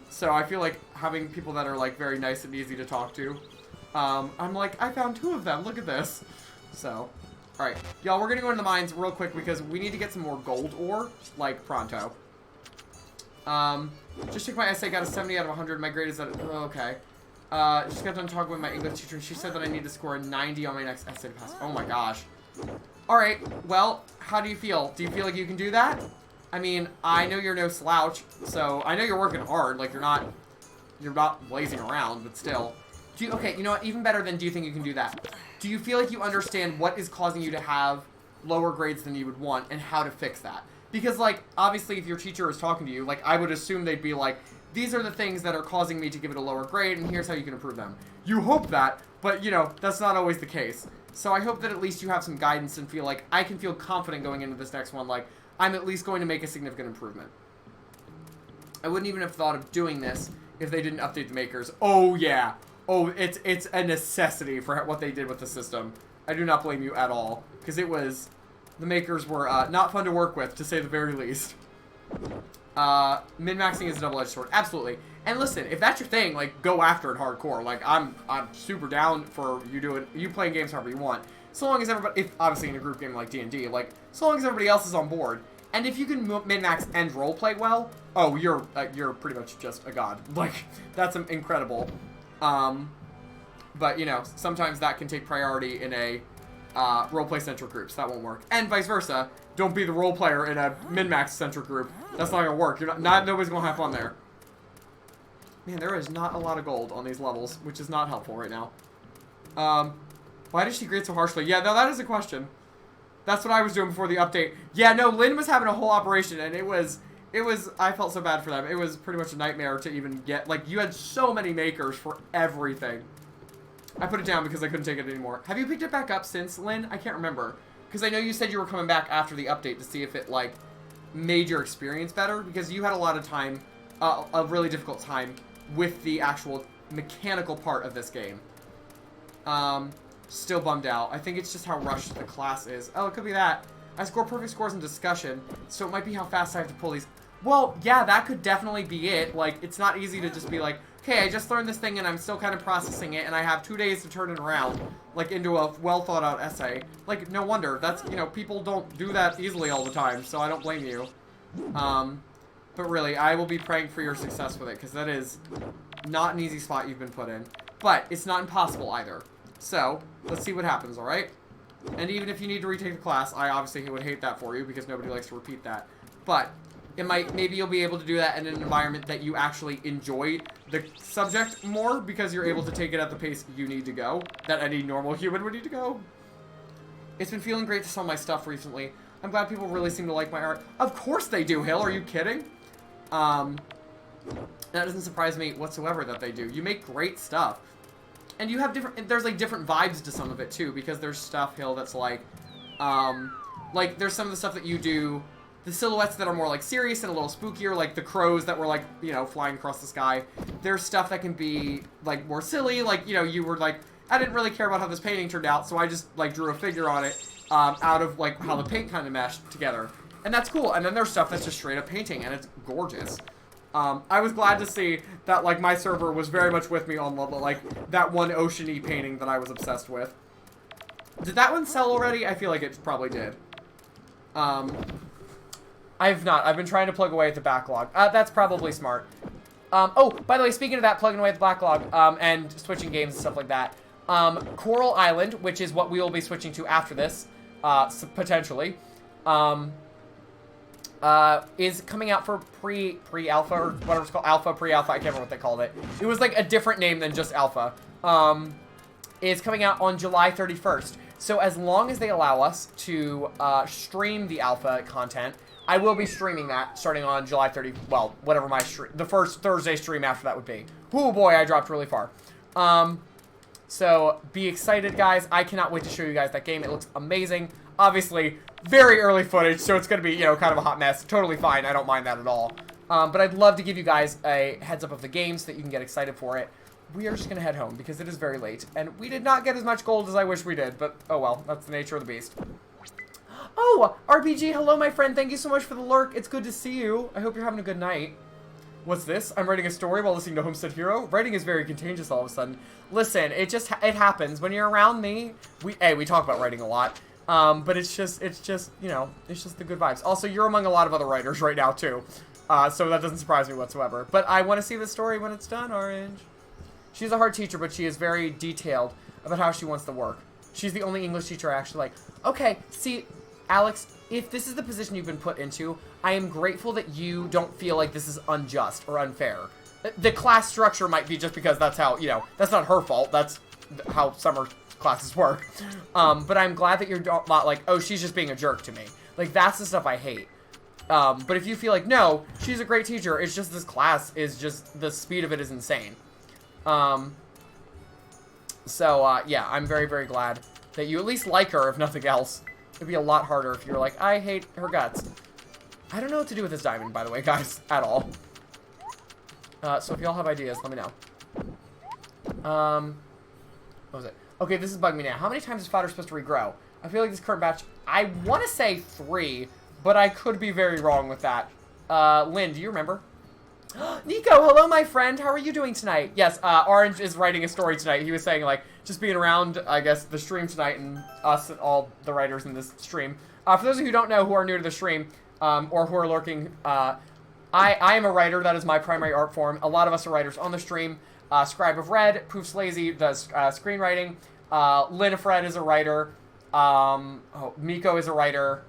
Speaker 1: So I feel like having people that are, like, very nice and easy to talk to, I'm like, I found 2 of them. Look at this. So, alright. Y'all, we're gonna go into the mines real quick because we need to get some more gold ore, like, pronto. Just check my essay, got a 70 out of 100. My grade is at, oh, okay. Just got done talking with my English teacher, and she said that I need to score a 90 on my next essay to pass. Oh my gosh. Alright, well, how do you feel? Do you feel like you can do that? I mean, I know you're no slouch, so I know you're working hard, like, you're not blazing around, but still. Okay, you know what, even better than do you think you can do that? Do you feel like you understand what is causing you to have lower grades than you would want, and how to fix that? Because, like, obviously, if your teacher is talking to you, like, I would assume they'd be like, these are the things that are causing me to give it a lower grade, and here's how you can improve them. You hope that, but, you know, that's not always the case. So I hope that at least you have some guidance and feel like I can feel confident going into this next one, like, I'm at least going to make a significant improvement. I wouldn't even have thought of doing this if they didn't update the makers. Oh, yeah. Oh, it's a necessity for what they did with the system. I do not blame you at all, because it was... The makers were not fun to work with, to say the very least. Min-maxing is a double-edged sword. Absolutely. And listen, if that's your thing, like, go after it hardcore. Like, I'm super down for you playing games however you want. So long as everybody, if obviously in a group game like D&D, like, so long as everybody else is on board. And if you can min-max and roleplay well, oh, you're pretty much just a god. Like, that's incredible. But, you know, sometimes that can take priority in a roleplay centric groups. That won't work. And vice versa. Don't be the role player in a min-max centric group. That's not gonna work. Nobody's gonna have fun there. Man, there is not a lot of gold on these levels, which is not helpful right now. Why did she grade so harshly? Yeah, no, that is a question. That's what I was doing before the update. Yeah, no, Lynn was having a whole operation, and it was, I felt so bad for them. It was pretty much a nightmare to even get, like, you had so many makers for everything. I put it down because I couldn't take it anymore. Have you picked it back up since, Lynn? I can't remember. Because I know you said you were coming back after the update to see if it, like, made your experience better. Because you had a lot of time, a really difficult time with the actual mechanical part of this game. Still bummed out. I think it's just how rushed the class is. Oh, it could be that. I score perfect scores in discussion, so it might be how fast I have to pull these. Well, yeah, that could definitely be it. Like, it's not easy to just be like, okay, I just learned this thing and I'm still kind of processing it and I have 2 days to turn it around, like, into a well-thought-out essay. Like, no wonder. That's, you know, people don't do that easily all the time, so I don't blame you. But really, I will be praying for your success with it, because that is not an easy spot you've been put in. But it's not impossible either. So, let's see what happens, alright? And even if you need to retake the class, I obviously would hate that for you, because nobody likes to repeat that. But maybe you'll be able to do that in an environment that you actually enjoy the subject more, because you're able to take it at the pace you need to go, that any normal human would need to go. It's been feeling great to sell my stuff recently. I'm glad people really seem to like my art. Of course they do, Hill. Are you kidding? That doesn't surprise me whatsoever that they do. You make great stuff. And you have there's like different vibes to some of it too, because there's stuff, Hill, that's like there's some of the stuff that you do the silhouettes that are more like serious and a little spookier, like the crows that were like, you know, flying across the sky. There's stuff that can be like more silly, like, you know, you were like, I didn't really care about how this painting turned out, so I just like drew a figure on it out of like how the paint kind of meshed together. And that's cool. And then there's stuff that's just straight up painting, and it's gorgeous. I was glad to see that like my server was very much with me on level, like that one ocean-y painting that I was obsessed with. Did that one sell already? I feel like it probably did. I've not. I've been trying to plug away at the backlog. That's probably smart. Oh, by the way, speaking of that, plugging away at the backlog, and switching games and stuff like that, Coral Island, which is what we will be switching to after this, potentially, is coming out for pre-alpha, or whatever it's called, alpha, pre-alpha, I can't remember what they called it. It was like a different name than just alpha. Is coming out on July 31st. So as long as they allow us to stream the alpha content, I will be streaming that starting on July 30, well, whatever my the first Thursday stream after that would be. Oh boy, I dropped really far. So be excited, guys. I cannot wait to show you guys that game. It looks amazing. Obviously, very early footage, so it's going to be, you know, kind of a hot mess. Totally fine. I don't mind that at all. But I'd love to give you guys a heads up of the game so that you can get excited for it. We are just going to head home because it is very late. And we did not get as much gold as I wish we did. But, oh well. That's the nature of the beast. Oh, RPG, hello, my friend. Thank you so much for the lurk. It's good to see you. I hope you're having a good night. What's this? I'm writing a story while listening to HomesteadHero. Writing is very contagious all of a sudden. Listen, it happens. When you're around me, we talk about writing a lot. But it's just, you know, it's just the good vibes. Also, you're among a lot of other writers right now, too. So that doesn't surprise me whatsoever. But I want to see the story when it's done, Orange. She's a hard teacher, but she is very detailed about how she wants to work. She's the only English teacher I actually like. Okay, see, Alex, if this is the position you've been put into, I am grateful that you don't feel like this is unjust or unfair. The class structure might be just because that's how, you know, that's not her fault. That's how summer classes work. But I'm glad that you're not like, oh, she's just being a jerk to me. Like, that's the stuff I hate. But if you feel like, no, she's a great teacher, it's just this class is just, the speed of it is insane. Yeah, I'm very, very glad that you at least like her, if nothing else. It'd be a lot harder if you're like, I hate her guts. I don't know what to do with this diamond, by the way, guys, at all. So if y'all have ideas, let me know. What was it? Okay, this is bugging me now. How many times is fodder supposed to regrow? I feel like this current batch, I want to say 3, but I could be very wrong with that. Lynn, do you remember? Nico, hello, my friend. How are you doing tonight? Yes, Orange is writing a story tonight. He was saying, like, just being around, I guess, the stream tonight and us and all the writers in this stream. For those of you who don't know, who are new to the stream, or who are lurking, I am a writer. That is my primary art form. A lot of us are writers on the stream. Scribe of Red, Poofs Lazy does screenwriting. Linifred is a writer. Miko is a writer.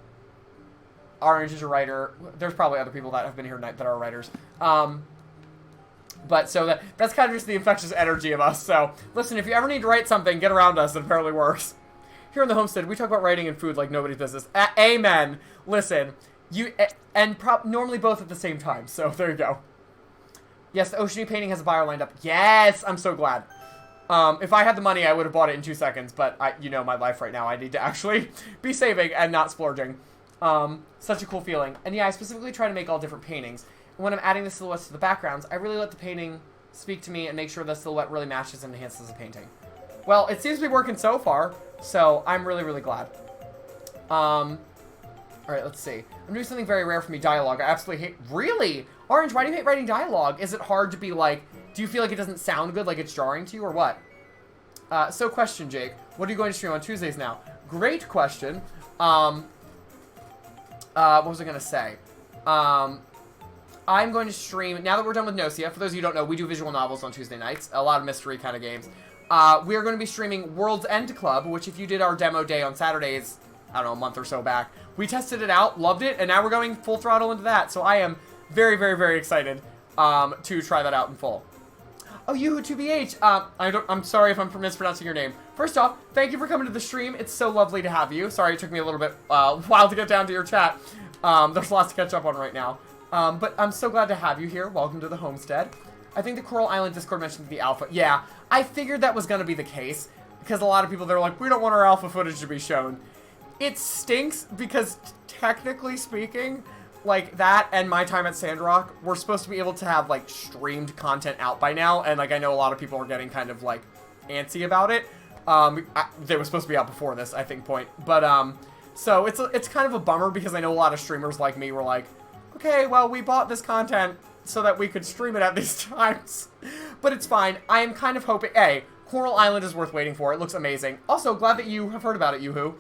Speaker 1: Orange is a writer. There's probably other people that have been here tonight that are writers. But so that's kind of just the infectious energy of us. So listen, if you ever need to write something, get around us. It apparently works. Here in the homestead, we talk about writing and food like nobody's business. Amen. Listen, normally both at the same time. So there you go. Yes, the oceany painting has a buyer lined up. Yes, I'm so glad. If I had the money, I would have bought it in 2 seconds. But you know my life right now. I need to actually be saving and not splurging. Such a cool feeling. And yeah, I specifically try to make all different paintings. And when I'm adding the silhouettes to the backgrounds, I really let the painting speak to me and make sure the silhouette really matches and enhances the painting. Well, it seems to be working so far, so I'm really, really glad. Alright, let's see. I'm doing something very rare for me, dialogue. I absolutely hate... Really? Orange, why do you hate writing dialogue? Is it hard to be like... Do you feel like it doesn't sound good, like it's jarring to you, or what? So question, Jake. What are you going to stream on Tuesdays now? Great question. What was I going to say? I'm going to stream, now that we're done with Nocia, for those of you who don't know, we do visual novels on Tuesday nights, a lot of mystery kind of games. We are going to be streaming World's End Club, which if you did our demo day on Saturdays, I don't know, a month or so back, we tested it out, loved it, and now we're going full throttle into that. So I am very, very, very excited to try that out in full. Oh, Yoo-Hoo2BH, I'm sorry if I'm mispronouncing your name. First off, thank you for coming to the stream. It's so lovely to have you. Sorry it took me a little bit while to get down to your chat. There's lots to catch up on right now. But I'm so glad to have you here. Welcome to the homestead. I think the Coral Island Discord mentioned the alpha. Yeah, I figured that was going to be the case. Because a lot of people, they're like, we don't want our alpha footage to be shown. It stinks because, technically speaking, like, that and my time at Sandrock, we're supposed to be able to have, like, streamed content out by now. And, like, I know a lot of people are getting kind of, like, antsy about it. They were supposed to be out before this, I think, point. But, so it's kind of a bummer because I know a lot of streamers like me were like, okay, well, we bought this content so that we could stream it at these times. But it's fine. I am kind of hoping, Coral Island is worth waiting for. It looks amazing. Also, glad that you have heard about it, Yoo-hoo.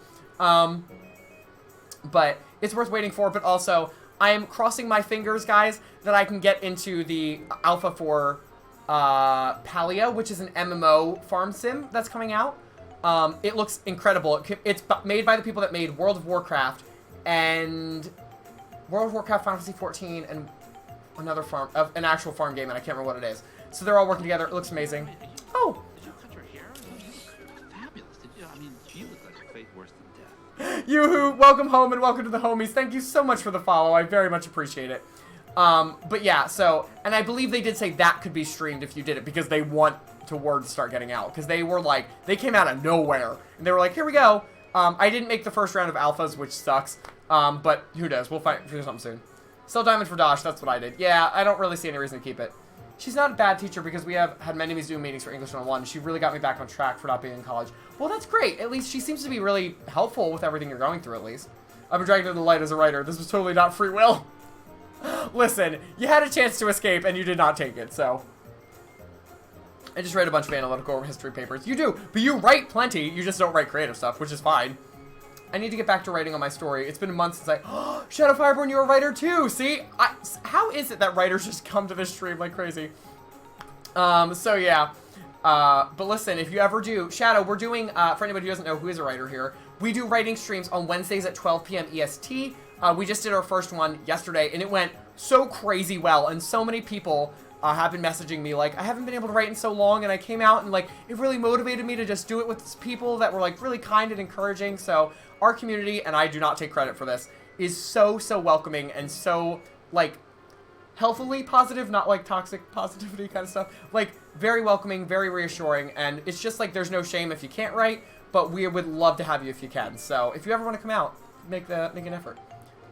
Speaker 1: But it's worth waiting for, but also, I am crossing my fingers, guys, that I can get into the alpha for Palia, which is an MMO farm sim that's coming out. It looks incredible. It's made by the people that made World of Warcraft and World of Warcraft, Final Fantasy 14, and another farm, an actual farm game, and I can't remember what it is. So they're all working together. It looks amazing. Oh!
Speaker 3: Did you cut your hair? You look fabulous. Did you? I mean, you look like a fate worse than death.
Speaker 1: Yoo-hoo, welcome home and welcome to the homies. Thank you so much for the follow. I very much appreciate it. But yeah, so, and I believe they did say that could be streamed if you did it because they want word to start getting out. Because they were like, they came out of nowhere. And they were like, here we go. I didn't make the first round of alphas, which sucks. But who knows? We'll figure something soon. Sell diamond for Dosh, that's what I did. Yeah, I don't really see any reason to keep it. She's not a bad teacher because we have had many Zoom meetings for English 101. She really got me back on track for not being in college. Well, that's great. At least she seems to be really helpful with everything you're going through, at least. I've been dragged into the light as a writer. This was totally not free will. Listen, you had a chance to escape and you did not take it, so. I just read a bunch of analytical history papers. You do, but you write plenty. You just don't write creative stuff, which is fine. I need to get back to writing on my story. It's been a month since Shadow Fireborn, you're a writer too. See, how is it that writers just come to this stream like crazy? So yeah. But listen, if you ever do, Shadow, we're doing, for anybody who doesn't know who is a writer here, we do writing streams on Wednesdays at 12 p.m. EST. We just did our first one yesterday, and it went so crazy well, and so many people have been messaging me like, I haven't been able to write in so long, and I came out, and like, it really motivated me to just do it with people that were like really kind and encouraging. So our community, and I do not take credit for this, is so welcoming and so like healthily positive, not like toxic positivity kind of stuff. Like very welcoming, very reassuring, and it's just like there's no shame if you can't write, but we would love to have you if you can. So if you ever want to come out, make an effort.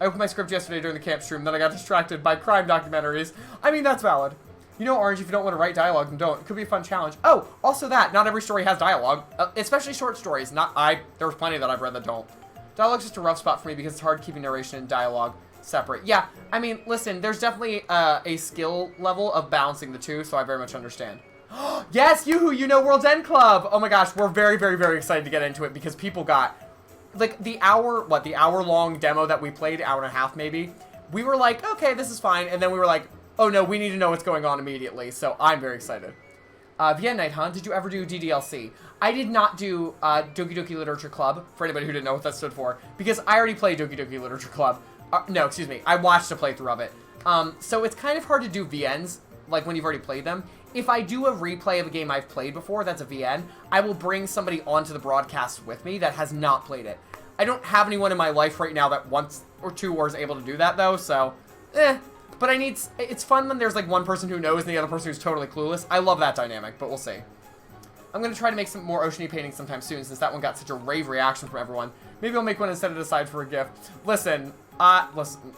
Speaker 1: I opened my script yesterday during the camp stream, then I got distracted by crime documentaries. I mean, that's valid. You know, Orange, if you don't want to write dialogue, then don't. It could be a fun challenge. Oh, also that, not every story has dialogue, especially short stories. There's plenty that I've read that don't. Dialogue's just a rough spot for me because it's hard keeping narration and dialogue separate. Yeah, I mean, listen, there's definitely a skill level of balancing the two, so I very much understand. Yes, Yoo-hoo, you know World's End Club! Oh my gosh, we're very excited to get into it because people got, like, the hour-long demo that we played, hour and a half maybe, we were like, okay, this is fine, and then we were like, oh no, we need to know what's going on immediately, so I'm very excited. Vienna Night, huh? Did you ever do DDLC? I did not do Doki Doki Literature Club, for anybody who didn't know what that stood for, because I already played Doki Doki Literature Club. No, excuse me, I watched a playthrough of it. So it's kind of hard to do VNs, like when you've already played them. If I do a replay of a game I've played before, that's a VN, I will bring somebody onto the broadcast with me that has not played it. I don't have anyone in my life right now that once or two or is able to do that, though, so, But it's fun when there's like one person who knows and the other person who's totally clueless. I love that dynamic, but we'll see. I'm going to try to make some more oceany paintings sometime soon since that one got such a rave reaction from everyone. Maybe I'll make one and set it aside for a gift. Listen,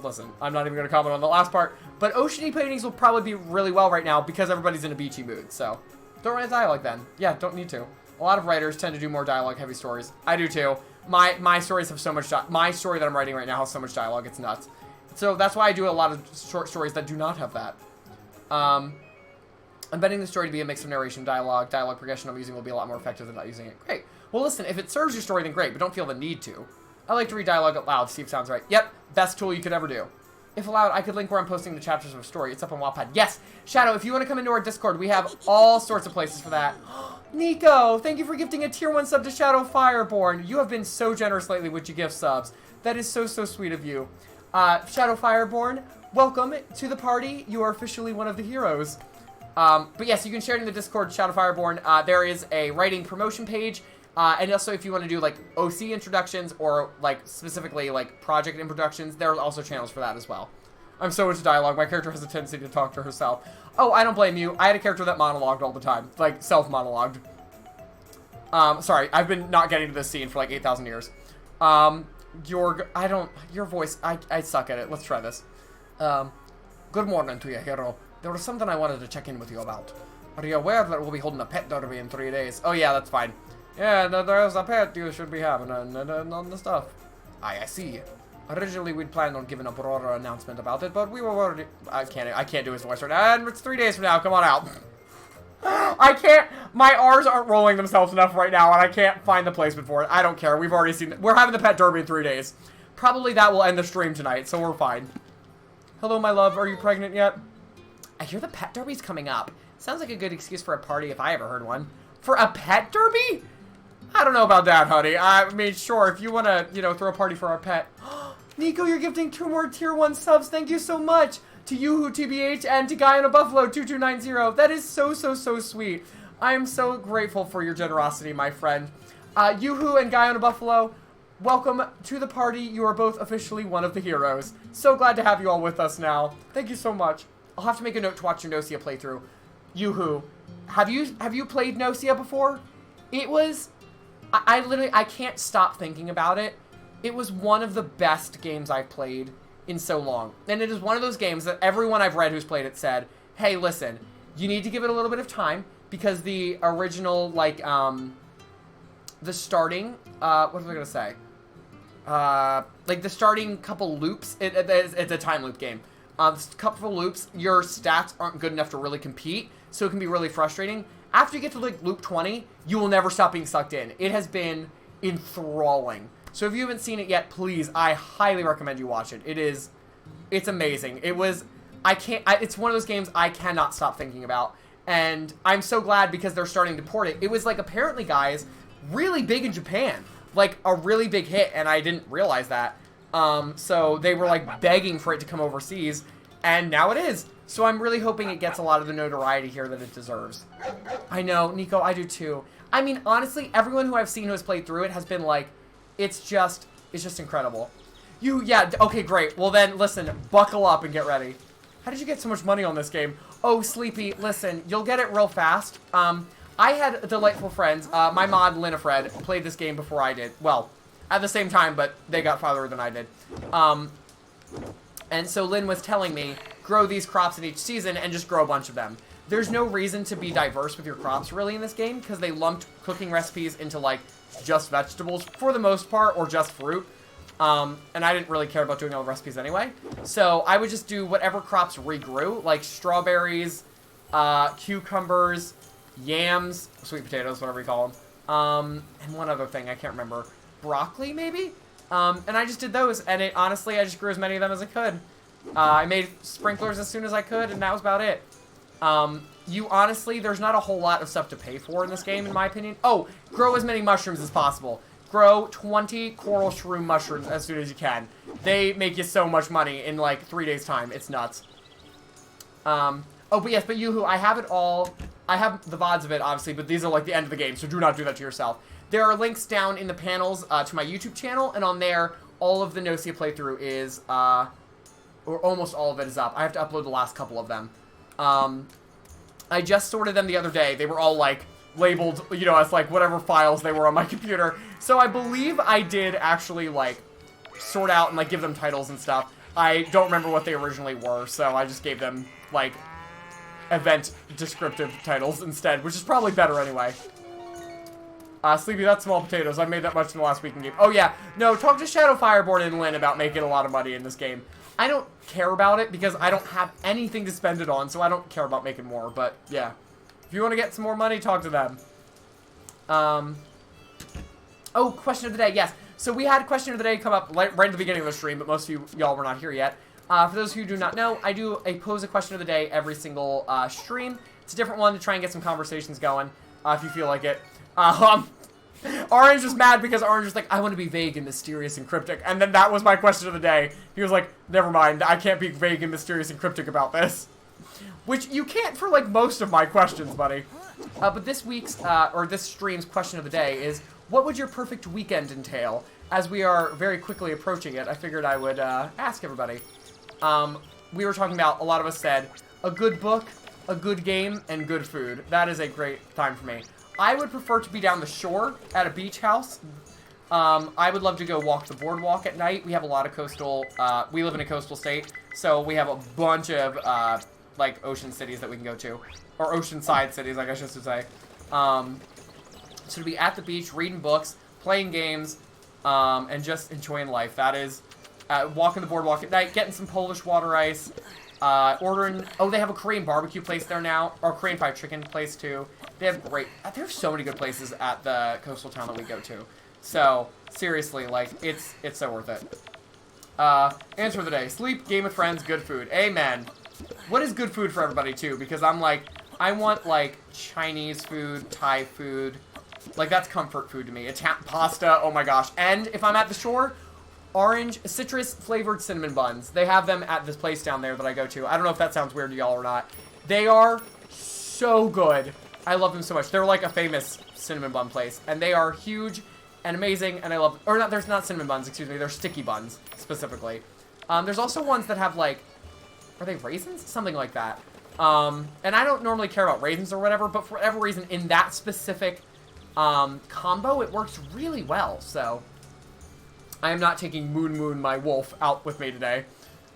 Speaker 1: listen, I'm not even going to comment on the last part, but oceany paintings will probably be really well right now because everybody's in a beachy mood, so don't write dialogue then. Yeah, don't need to. A lot of writers tend to do more dialogue-heavy stories. I do too. My stories have so much, my story that I'm writing right now has so much dialogue, it's nuts. So that's why I do a lot of short stories that do not have that. I'm betting the story to be a mix of narration, dialogue progression I'm using will be a lot more effective than not using it. Great. Well, listen, if it serves your story, then great, but don't feel the need to. I like to read dialogue out loud, see if it sounds right. Yep, best tool you could ever do. If allowed, I could link where I'm posting the chapters of a story. It's up on Wattpad. Yes, Shadow, if you want to come into our Discord, we have all sorts of places for that. Nico, thank you for gifting a tier 1 sub to Shadow Fireborn. You have been so generous lately with your gift subs. That is so sweet of you. Shadow Fireborn, welcome to the party. You are officially one of the heroes. But yes, you can share it in the Discord, Shadow Fireborn. There is a writing promotion page. And also if you want to do like OC introductions or like specifically like project introductions, there are also channels for that as well. I'm so into dialogue. My character has a tendency to talk to herself. Oh, I don't blame you. I had a character that monologued all the time. Like self-monologued. Sorry, I've been not getting to this scene for like 8,000 years. Your voice, I suck at it. Let's try this. Good morning to you, hero. There was something I wanted to check in with you about. Are you aware that we'll be holding a pet derby in 3 days? Oh, yeah, that's fine. Yeah, there's a pet you should be having on the stuff. I see. Originally, we'd planned on giving a broader announcement about it, but we were worried. I can't do his voice right now. And it's 3 days from now. Come on out. I can't. My R's aren't rolling themselves enough right now, and I can't find the placement for it. I don't care. We've already seen it. We're having the pet derby in 3 days. Probably that will end the stream tonight, so we're fine. Hello, my love. Are you pregnant yet? I hear the pet derby's coming up. Sounds like a good excuse for a party if I ever heard one. For a pet derby? I don't know about that, honey. I mean, sure, if you want to, you know, throw a party for our pet. Nico, you're gifting 2 more tier 1 subs. Thank you so much. To Yuhu TBH and to Guy on a Buffalo 2290. That is so sweet. I am so grateful for your generosity, my friend. Yuhu and Guy on a Buffalo, welcome to the party. You are both officially one of the heroes. So glad to have you all with us now. Thank you so much. I'll have to make a note to watch your Nocia playthrough. Yuhu, have you played Nocia before? It was, I can't stop thinking about it. It was one of the best games I've played in so long. And it is one of those games that everyone I've read who's played it said, hey, listen, you need to give it a little bit of time because the original, like, the starting, what was I going to say? Like, the starting couple loops, it's a time loop game. Couple loops, your stats aren't good enough to really compete, so it can be really frustrating. After you get to, like, loop 20, you will never stop being sucked in. It has been enthralling. So if you haven't seen it yet, please, I highly recommend you watch it. It's amazing. It's one of those games I cannot stop thinking about. And I'm so glad because they're starting to port it. It was, like, apparently, guys, really big in Japan. Like, a really big hit, and I didn't realize that. So they were, like, begging for it to come overseas, and now it is. So I'm really hoping it gets a lot of the notoriety here that it deserves. I know, Nico, I do too. I mean, honestly, everyone who I've seen who has played through it has been like, it's just incredible. Yeah, okay, great. Well then, listen, buckle up and get ready. How did you get so much money on this game? Oh, Sleepy, listen, you'll get it real fast. I had delightful friends. My mod, Linifred, played this game before I did. Well, at the same time, but they got farther than I did. And so Lynn was telling me, grow these crops in each season and just grow a bunch of them. There's no reason to be diverse with your crops really in this game because they lumped cooking recipes into like just vegetables for the most part or just fruit. And I didn't really care about doing all the recipes anyway. So I would just do whatever crops regrew, like strawberries, cucumbers, yams, sweet potatoes, whatever you call them. And one other thing, I can't remember. Broccoli, maybe? And I just did those, and honestly, I just grew as many of them as I could. I made sprinklers as soon as I could, and that was about it. Honestly, there's not a whole lot of stuff to pay for in this game, in my opinion. Oh, grow as many mushrooms as possible. Grow 20 coral shroom mushrooms as soon as you can. They make you so much money in, like, 3 days' time. It's nuts. Oh, but yes, but Yuhu, I have it all. I have the VODs of it, obviously, but these are, like, the end of the game, so do not do that to yourself. There are links down in the panels to my YouTube channel, and on there, all of the Nocia playthrough is, or almost all of it is up. I have to upload the last couple of them. I just sorted them the other day. They were all, like, labeled, you know, as, like, whatever files they were on my computer. So I believe I did actually, like, sort out and, like, give them titles and stuff. I don't remember what they originally were, so I just gave them, like, event descriptive titles instead, which is probably better anyway. Sleepy, that's small potatoes. I made that much in the last week in game. Oh, yeah. No, talk to Shadow Fireborn and Lynn about making a lot of money in this game. I don't care about it because I don't have anything to spend it on, so I don't care about making more. But, yeah. If you want to get some more money, talk to them. Oh, question of the day. Yes. So we had question of the day come up right at the beginning of the stream, but most of y'all were not here yet. For those who do not know, I do pose a question of the day every single stream. It's a different one to try and get some conversations going, if you feel like it. Orange was mad because Orange was like, I want to be vague and mysterious and cryptic. And then that was my question of the day. He was like, never mind, I can't be vague and mysterious and cryptic about this. Which you can't for, like, most of my questions, buddy. But this week's, or this stream's question of the day is, what would your perfect weekend entail? As we are very quickly approaching it, I figured I would, ask everybody. We were talking about, a lot of us said, a good book, a good game, and good food. That is a great time for me. I would prefer to be down the shore at a beach house. I would love to go walk the boardwalk at night. We have a lot of coastal, we live in a coastal state, So we have a bunch of, like, ocean cities that we can go to. Or oceanside cities, I guess I should say. So to be at the beach, reading books, playing games, and just enjoying life. That is walking the boardwalk at night, getting some Polish water ice, ordering... Oh, they have a Korean barbecue place there now, or Korean fried chicken place too. They have great... There's so many good places at the coastal town that we go to. So, seriously, like, it's so worth it. Answer of the day. Sleep, game with friends, good food. Amen. What is good food for everybody, too? Because I'm like, I want, like, Chinese food, Thai food. Like, that's comfort food to me. Pasta, oh my gosh. And if I'm at the shore, orange, citrus-flavored cinnamon buns. They have them at this place down there that I go to. I don't know if that sounds weird to y'all or not. They are so good. I love them so much. They're like a famous cinnamon bun place. And they are huge and amazing, and I love... Or not, there's not cinnamon buns, excuse me. They're sticky buns, specifically. There's also ones that have, like... Are they raisins? Something like that. And I don't normally care about raisins or whatever, but for whatever reason, in that specific combo, it works really well. So, I am not taking Moon, my wolf, out with me today.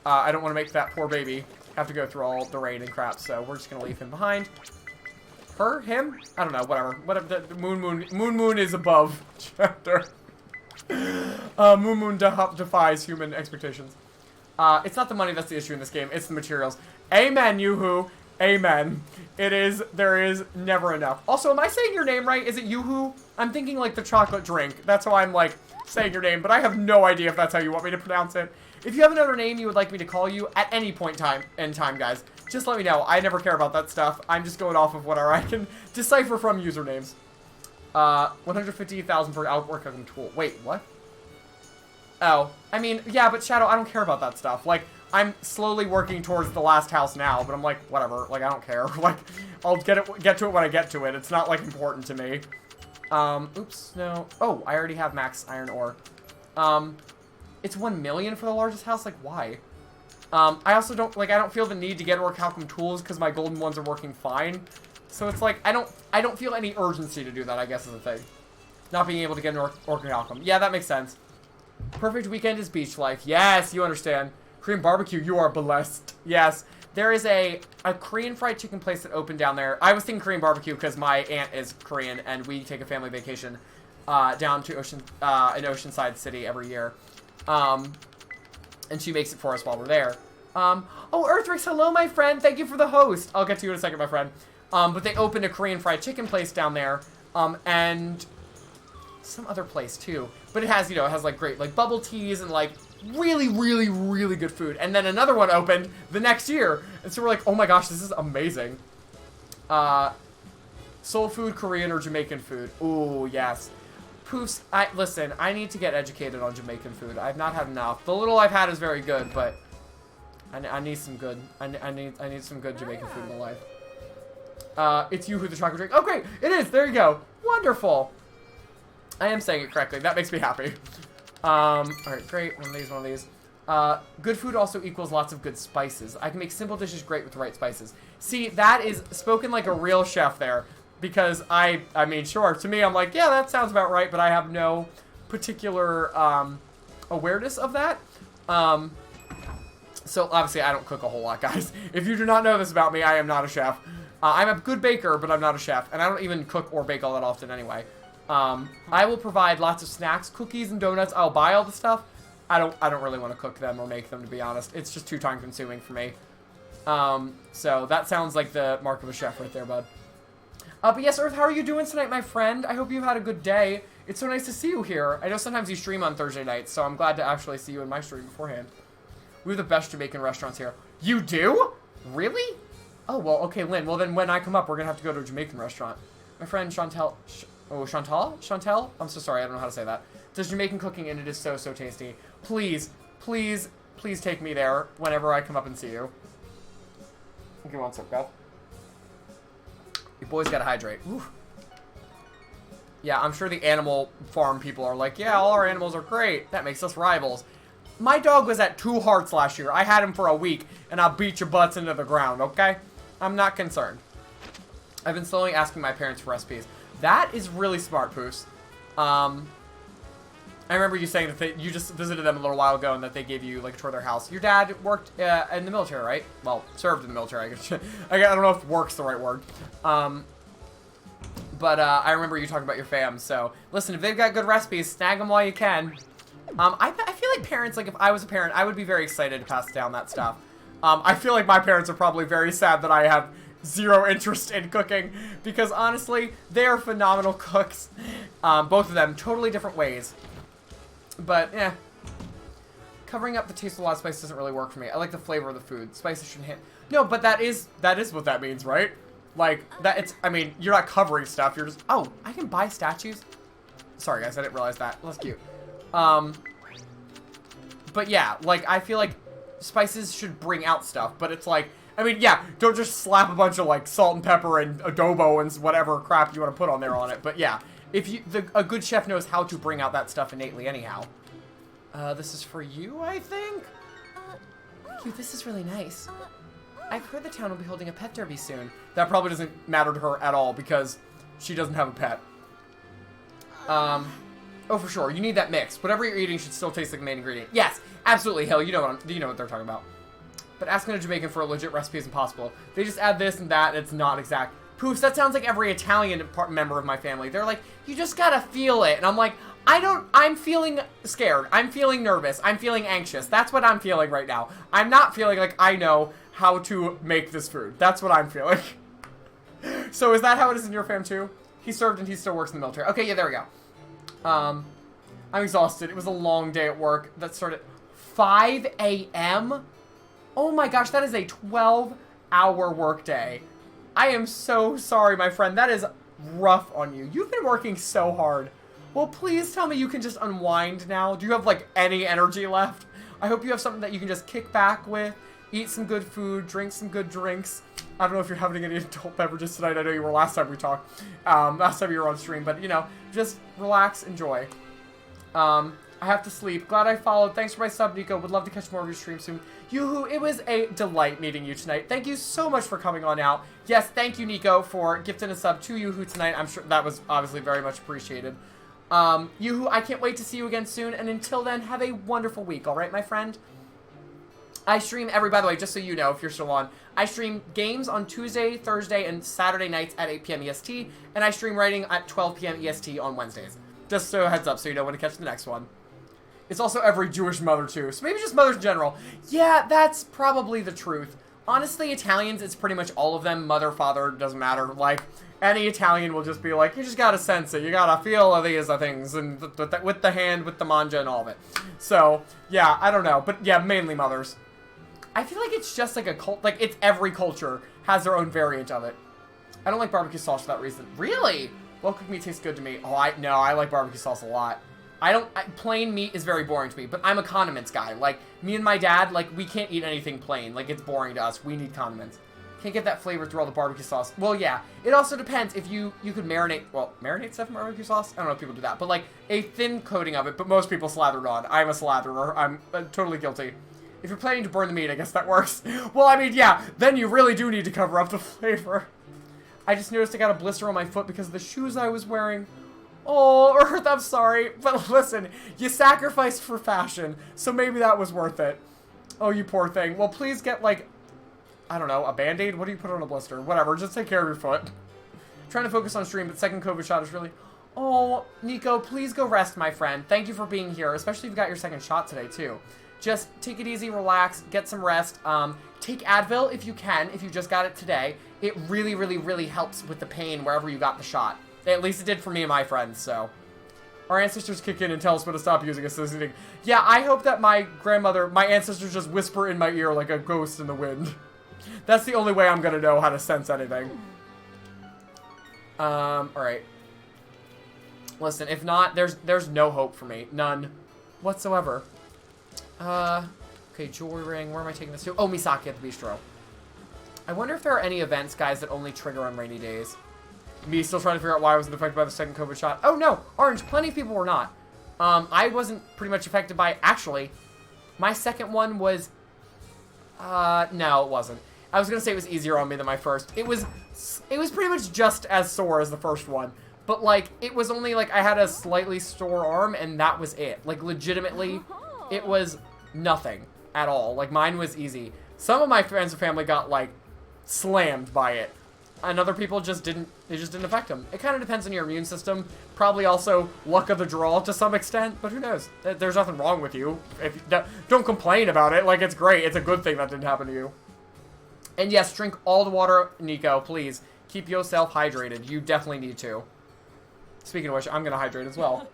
Speaker 1: I don't want to make that poor baby have to go through all the rain and crap, so we're just going to leave him behind. Her? Him? I don't know, whatever. Whatever. Moon is above chapter. Moon defies human expectations. It's not the money that's the issue in this game, it's the materials. Amen, Yoo-hoo. Amen. There is never enough. Also, am I saying your name right? Is it Yoo-hoo? I'm thinking like the chocolate drink. That's how I'm like saying your name, but I have no idea if that's how you want me to pronounce it. If you have another name you would like me to call you at any point in time, guys, just let me know. I never care about that stuff. I'm just going off of whatever I can decipher from usernames. 150,000 for outward cooking tool. Wait, what? Oh, I mean, yeah, but Shadow, I don't care about that stuff. Like, I'm slowly working towards the last house now, but I'm like, whatever. Like, I don't care. Like, I'll get to it when I get to it. It's not, like, important to me. Oops, no. Oh, I already have max iron ore. It's 1 million for the largest house? Like, why? I also don't, like, I don't feel the need to get orichalcum tools because my golden ones are working fine. So it's like, I don't feel any urgency to do that, I guess, is the thing. Not being able to get an orichalcum. Yeah, that makes sense. Perfect weekend is beach life. Yes, you understand. Korean barbecue, you are blessed. Yes. There is a Korean fried chicken place that opened down there. I was thinking Korean barbecue because my aunt is Korean and we take a family vacation down to an oceanside city every year. And she makes it for us while we're there. Oh, Earthrix, hello, my friend. Thank you for the host. I'll get to you in a second, my friend. But they opened a Korean fried chicken place down there. And some other place, too. But it has, you know, it has, like, great, like, bubble teas and, like, really, really, really good food. And then another one opened the next year. And so we're like, oh my gosh, this is amazing. Soul food, Korean or Jamaican food. Ooh, yes. Poofs, listen, I need to get educated on Jamaican food. I've not had enough. The little I've had is very good, but I need some good. I need some good Jamaican food in my life. It's you who the chocolate drink. Oh, great. It is. There you go. Wonderful. I am saying it correctly. That makes me happy. Alright, great. One of these. Good food also equals lots of good spices. I can make simple dishes great with the right spices. See, that is spoken like a real chef there. Because I mean, sure, to me, I'm like, yeah, that sounds about right, but I have no particular, awareness of that. So, obviously, I don't cook a whole lot, guys. If you do not know this about me, I am not a chef. I'm a good baker, but I'm not a chef. And I don't even cook or bake all that often anyway. I will provide lots of snacks, cookies, and donuts. I'll buy all the stuff. I don't really want to cook them or make them, to be honest. It's just too time-consuming for me. So that sounds like the mark of a chef right there, bud. But yes, Earth, how are you doing tonight, my friend? I hope you've had a good day. It's so nice to see you here. I know sometimes you stream on Thursday nights, so I'm glad to actually see you in my stream beforehand. We have the best Jamaican restaurants here. You do? Really? Oh, well, okay, Lynn. Well, then when I come up, we're going to have to go to a Jamaican restaurant. My friend Chantel... Chantal? I'm so sorry, I don't know how to say that. Does Jamaican cooking, and it is so, so tasty. Please, please, please take me there whenever I come up and see you. Okay, one sec, Beth. You boys gotta hydrate. Ooh. Yeah, I'm sure the animal farm people are like, yeah, all our animals are great. That makes us rivals. My dog was at 2 hearts last year. I had him for a week, and I'll beat your butts into the ground, okay? I'm not concerned. I've been slowly asking my parents for recipes. That is really smart, Poos. I remember you saying that you just visited them a little while ago and that they gave you, like, a tour of their house. Your dad worked in the military, right? Well, served in the military, I guess. I don't know if work's the right word. But I remember you talking about your fam, so listen, if they've got good recipes, snag them while you can. I feel like parents, like, if I was a parent, I would be very excited to pass down that stuff. I feel like my parents are probably very sad that I have zero interest in cooking, because honestly, they are phenomenal cooks. Both of them, totally different ways. But, yeah. Covering up the taste of a lot of spice doesn't really work for me. I like the flavor of the food. Spices shouldn't hit. No, but that is what that means, right? Like, I mean, you're not covering stuff, you're just, oh, I can buy statues? Sorry, guys, I didn't realize that. That's cute. But yeah, like, I feel like spices should bring out stuff, but it's like, I mean, yeah, don't just slap a bunch of, like, salt and pepper and adobo and whatever crap you want to put on there on it, but yeah. If a good chef knows how to bring out that stuff innately anyhow. This is for you, I think? Thank you, this is really nice. I've heard the town will be holding a pet derby soon. That probably doesn't matter to her at all because she doesn't have a pet. Oh, for sure, you need that mix. Whatever you're eating should still taste like the main ingredient. Yes, absolutely, Hill, you know what they're talking about. But asking a Jamaican for a legit recipe is impossible. They just add this and that, and it's not exact. Poofs, that sounds like every Italian member of my family. They're like, you just gotta feel it. And I'm like, I'm feeling scared. I'm feeling nervous. I'm feeling anxious. That's what I'm feeling right now. I'm not feeling like I know how to make this food. That's what I'm feeling. So is that how it is in your fam too? He served and he still works in the military. Okay, yeah, there we go. I'm exhausted. It was a long day at work. That started at 5 a.m. Oh my gosh, that is a 12-hour workday. I am so sorry, my friend. That is rough on you. You've been working so hard. Well, please tell me you can just unwind now. Do you have, like, any energy left? I hope you have something that you can just kick back with, eat some good food, drink some good drinks. I don't know if you're having any adult beverages tonight. I know you were last time we talked. Last time you were on stream. But, you know, just relax, enjoy. I have to sleep. Glad I followed. Thanks for my sub, Nico. Would love to catch more of your stream soon. Yoo-hoo, it was a delight meeting you tonight. Thank you so much for coming on out. Yes, thank you, Nico, for gifting a sub to Yoo-hoo tonight. I'm sure that was obviously very much appreciated. Yoo-hoo, I can't wait to see you again soon. And until then, have a wonderful week. All right, my friend? I stream by the way, just so you know, if you're still on, I stream games on Tuesday, Thursday, and Saturday nights at 8 p.m. EST. And I stream writing at 12 p.m. EST on Wednesdays. Just so heads up so you know when to catch the next one. It's also every Jewish mother, too. So maybe just mothers in general. Yeah, that's probably the truth. Honestly, Italians, it's pretty much all of them. Mother, father, doesn't matter. Like, any Italian will just be like, you just gotta sense it. You gotta feel these things. And with the hand, with the manja, and all of it. So, yeah, I don't know. But, yeah, mainly mothers. I feel like it's just like a cult. Like, it's every culture has their own variant of it. I don't like barbecue sauce for that reason. Really? Well, cooked meat tastes good to me. Oh, I like barbecue sauce a lot. Plain meat is very boring to me, but I'm a condiments guy. Like, me and my dad, like, we can't eat anything plain. Like, it's boring to us. We need condiments. Can't get that flavor through all the barbecue sauce. Well, yeah. It also depends if you could marinate, well, marinate stuff in barbecue sauce? I don't know if people do that. But, like, a thin coating of it, but most people slather it on. I'm a slatherer. I'm totally guilty. If you're planning to burn the meat, I guess that works. Well, I mean, yeah, then you really do need to cover up the flavor. I just noticed I got a blister on my foot because of the shoes I was wearing. Oh, Earth, I'm sorry. But listen, you sacrificed for fashion, so maybe that was worth it. Oh, you poor thing. Well, please get, like, I don't know, a Band-Aid? What do you put on a blister? Whatever, just take care of your foot. Trying to focus on stream, but second COVID shot is really... Oh, Nico, please go rest, my friend. Thank you for being here, especially if you got your second shot today, too. Just take it easy, relax, get some rest. Take Advil if you can, if you just got it today. It really, really, really helps with the pain wherever you got the shot. At least it did for me and my friends, so. Our ancestors kick in and tell us when to stop using assisting. Yeah, I hope that my ancestors just whisper in my ear like a ghost in the wind. That's the only way I'm gonna know how to sense anything. Alright. Listen, if not, there's no hope for me. None. Whatsoever. Okay, jewelry ring. Where am I taking this to? Oh, Misaki at the bistro. I wonder if there are any events, guys, that only trigger on rainy days. Me still trying to figure out why I wasn't affected by the second COVID shot. Oh, no. Orange, plenty of people were not. I wasn't pretty much affected by... Actually, my second one was... no, it wasn't. I was going to say it was easier on me than my first. It was pretty much just as sore as the first one. But, like, it was only, like, I had a slightly sore arm, and that was it. Like, legitimately, it was nothing at all. Like, mine was easy. Some of my friends and family got, like, slammed by it. And other people just didn't, it just didn't affect them. It kind of depends on your immune system. Probably also luck of the draw to some extent, but who knows? There's nothing wrong with you. If you don't complain about it. Like, it's great. It's a good thing that didn't happen to you. And yes, drink all the water, Nico, please. Keep yourself hydrated. You definitely need to. Speaking of which, I'm going to hydrate as well.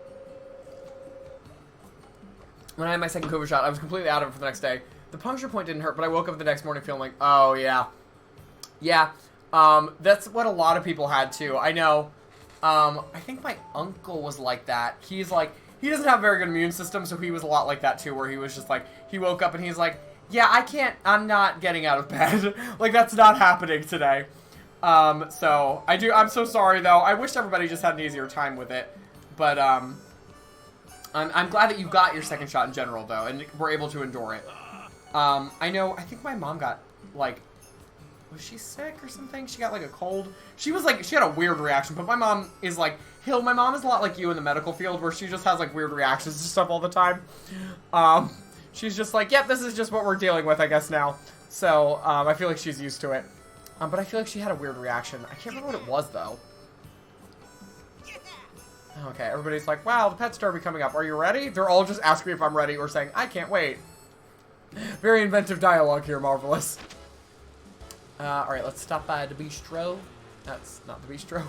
Speaker 1: When I had my second COVID shot, I was completely out of it for the next day. The puncture point didn't hurt, but I woke up the next morning feeling like, oh, yeah. Yeah. That's what a lot of people had, too. I know. I think my uncle was like that. He's like, he doesn't have a very good immune system, so he was a lot like that, too, where he was just like, he woke up and he's like, yeah, I'm not getting out of bed. Like, that's not happening today. So, I'm so sorry, though. I wish everybody just had an easier time with it. But, I'm glad that you got your second shot in general, though, and were able to endure it. I think my mom got, like, was she sick or something? She got, like, a cold. She was, like, she had a weird reaction, but my mom is, like, my mom is a lot like you in the medical field, where she just has, like, weird reactions to stuff all the time. She's just like, yep, this is just what we're dealing with, I guess, now. So, I feel like she's used to it. But I feel like she had a weird reaction. I can't remember what it was, though. Okay, everybody's like, wow, the pet store will be coming up. Are you ready? They're all just asking me if I'm ready or saying, I can't wait. Very inventive dialogue here, marvelous. Alright, let's stop by the bistro. That's not the bistro.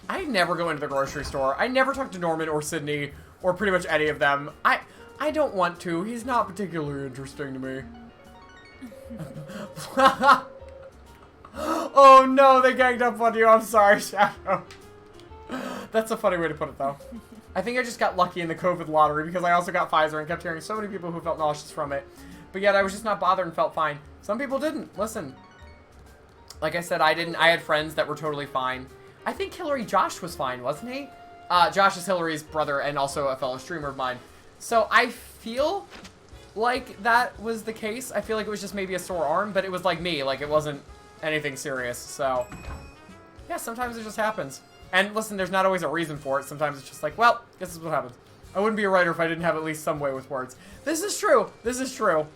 Speaker 1: I never go into the grocery store. I never talk to Norman or Sydney or pretty much any of them. I don't want to. He's not particularly interesting to me. Oh no, they ganged up on you. I'm sorry, Shadow. That's a funny way to put it, though. I think I just got lucky in the COVID lottery because I also got Pfizer and kept hearing so many people who felt nauseous from it. But yet I was just not bothered and felt fine. Some people didn't. Listen. Like I said, I didn't. I had friends that were totally fine. I think Hillary Josh was fine, wasn't he? Josh is Hillary's brother and also a fellow streamer of mine. So I feel like that was the case. I feel like it was just maybe a sore arm, but it was like me. Like, it wasn't anything serious. So, yeah, sometimes it just happens. And listen, there's not always a reason for it. Sometimes it's just like, well, this is what happens. I wouldn't be a writer if I didn't have at least some way with words. This is true. This is true.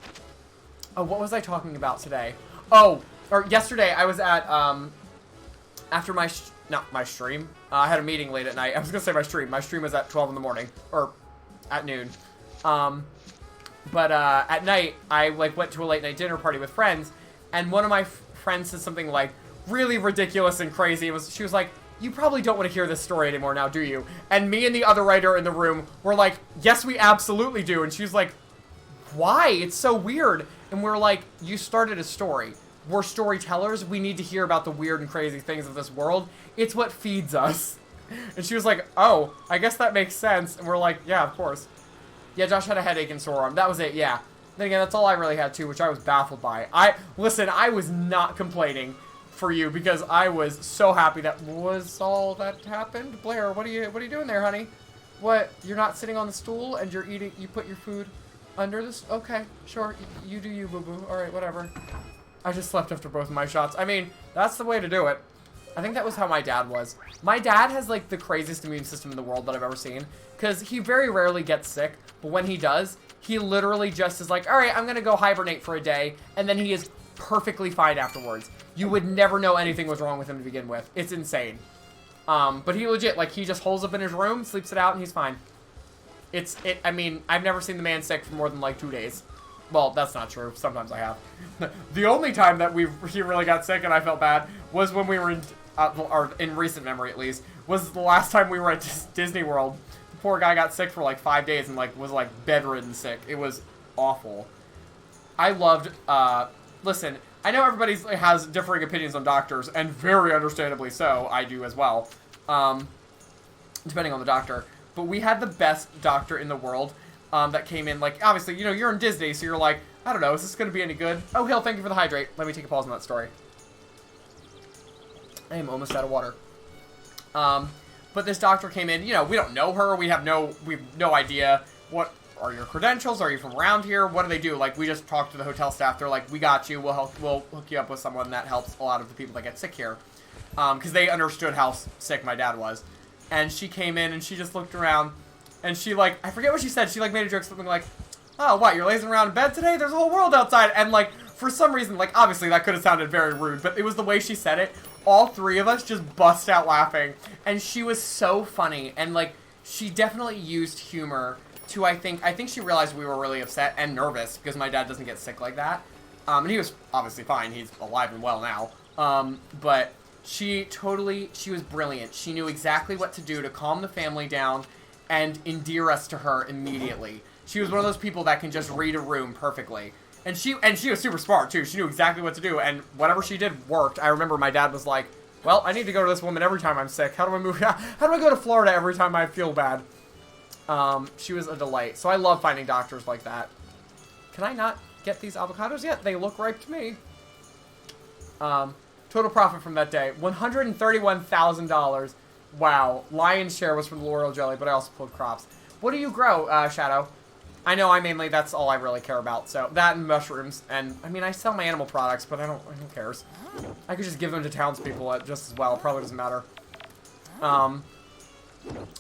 Speaker 1: Oh, what was I talking about today? Oh, or yesterday I was at, after my, not my stream. I had a meeting late at night. I was going to say my stream. My stream was at 12 in the morning. Or at noon. But at night, I, like, went to a late night dinner party with friends. And one of my friends said something, like, really ridiculous and crazy. She was like, you probably don't want to hear this story anymore now, do you? And me and the other writer in the room were like, yes, we absolutely do. And she was like, why? It's so weird. And we're like, you started a story. We're storytellers. We need to hear about the weird and crazy things of this world. It's what feeds us. And she was like, oh, I guess that makes sense. And we're like, yeah, of course. Yeah, Josh had a headache and sore arm. That was it, yeah. Then again, that's all I really had, too, which I was baffled by. Listen, I was not complaining for you because I was so happy that was all that happened. Blair, what are you doing there, honey? What, you're not sitting on the stool and you're eating, you put your food under this? Okay, sure, you do you, boo-boo. All right, whatever. I just slept after both of my shots. I mean, that's the way to do it. I think that was how my dad was. My dad has, like, the craziest immune system in the world that I've ever seen. Because he very rarely gets sick, but when he does, he literally just is like, all right, I'm going to go hibernate for a day, and then he is perfectly fine afterwards. You would never know anything was wrong with him to begin with. It's insane. But he legit, like, he just holds up in his room, sleeps it out, and he's fine. I mean, I've never seen the man sick for more than, like, 2 days. Well, that's not true. Sometimes I have. The only time that he really got sick and I felt bad was when we were in, or in recent memory at least, was the last time we were at Disney World. The poor guy got sick for like 5 days and like was like bedridden sick. It was awful. I loved, listen, I know everybody has differing opinions on doctors, and very understandably so, I do as well, depending on the doctor. But we had the best doctor in the world. That came in, like, obviously, you know, you're in Disney, so you're like, I don't know, is this going to be any good? Oh, Hill, thank you for the hydrate. Let me take a pause on that story. I am almost out of water. But this doctor came in, you know, we don't know her, we have no idea. What are your credentials? Are you from around here? What do they do? Like, we just talked to the hotel staff, they're like, we got you, we'll hook you up with someone that helps a lot of the people that get sick here. because they understood how sick my dad was. And she came in and she just looked around, and she like, I forget what she said. She like made a joke, something like, "Oh, what? You're lazing around in bed today? There's a whole world outside." And like, for some reason, like obviously that could have sounded very rude, but it was the way she said it. All three of us just bust out laughing, and she was so funny, and like, she definitely used humor to, I think she realized we were really upset and nervous because my dad doesn't get sick like that. And he was obviously fine. He's alive and well now. But she was brilliant. She knew exactly what to do to calm the family down and endear us to her immediately. She was one of those people that can just read a room perfectly. And she was super smart too. She knew exactly what to do, and whatever she did worked. I remember my dad was like, "Well, I need to go to this woman every time I'm sick. How do I move? How do I go to Florida every time I feel bad?" She was a delight. So I love finding doctors like that. Can I not get these avocados yet? They look ripe to me. Total profit from that day, $131,000. Wow. Lion's share was from the L'Oreal jelly, but I also pulled crops. What do you grow, Shadow? I know that's all I really care about. So that and mushrooms. And I mean, I sell my animal products, but who cares? I could just give them to townspeople just as well. It probably doesn't matter. But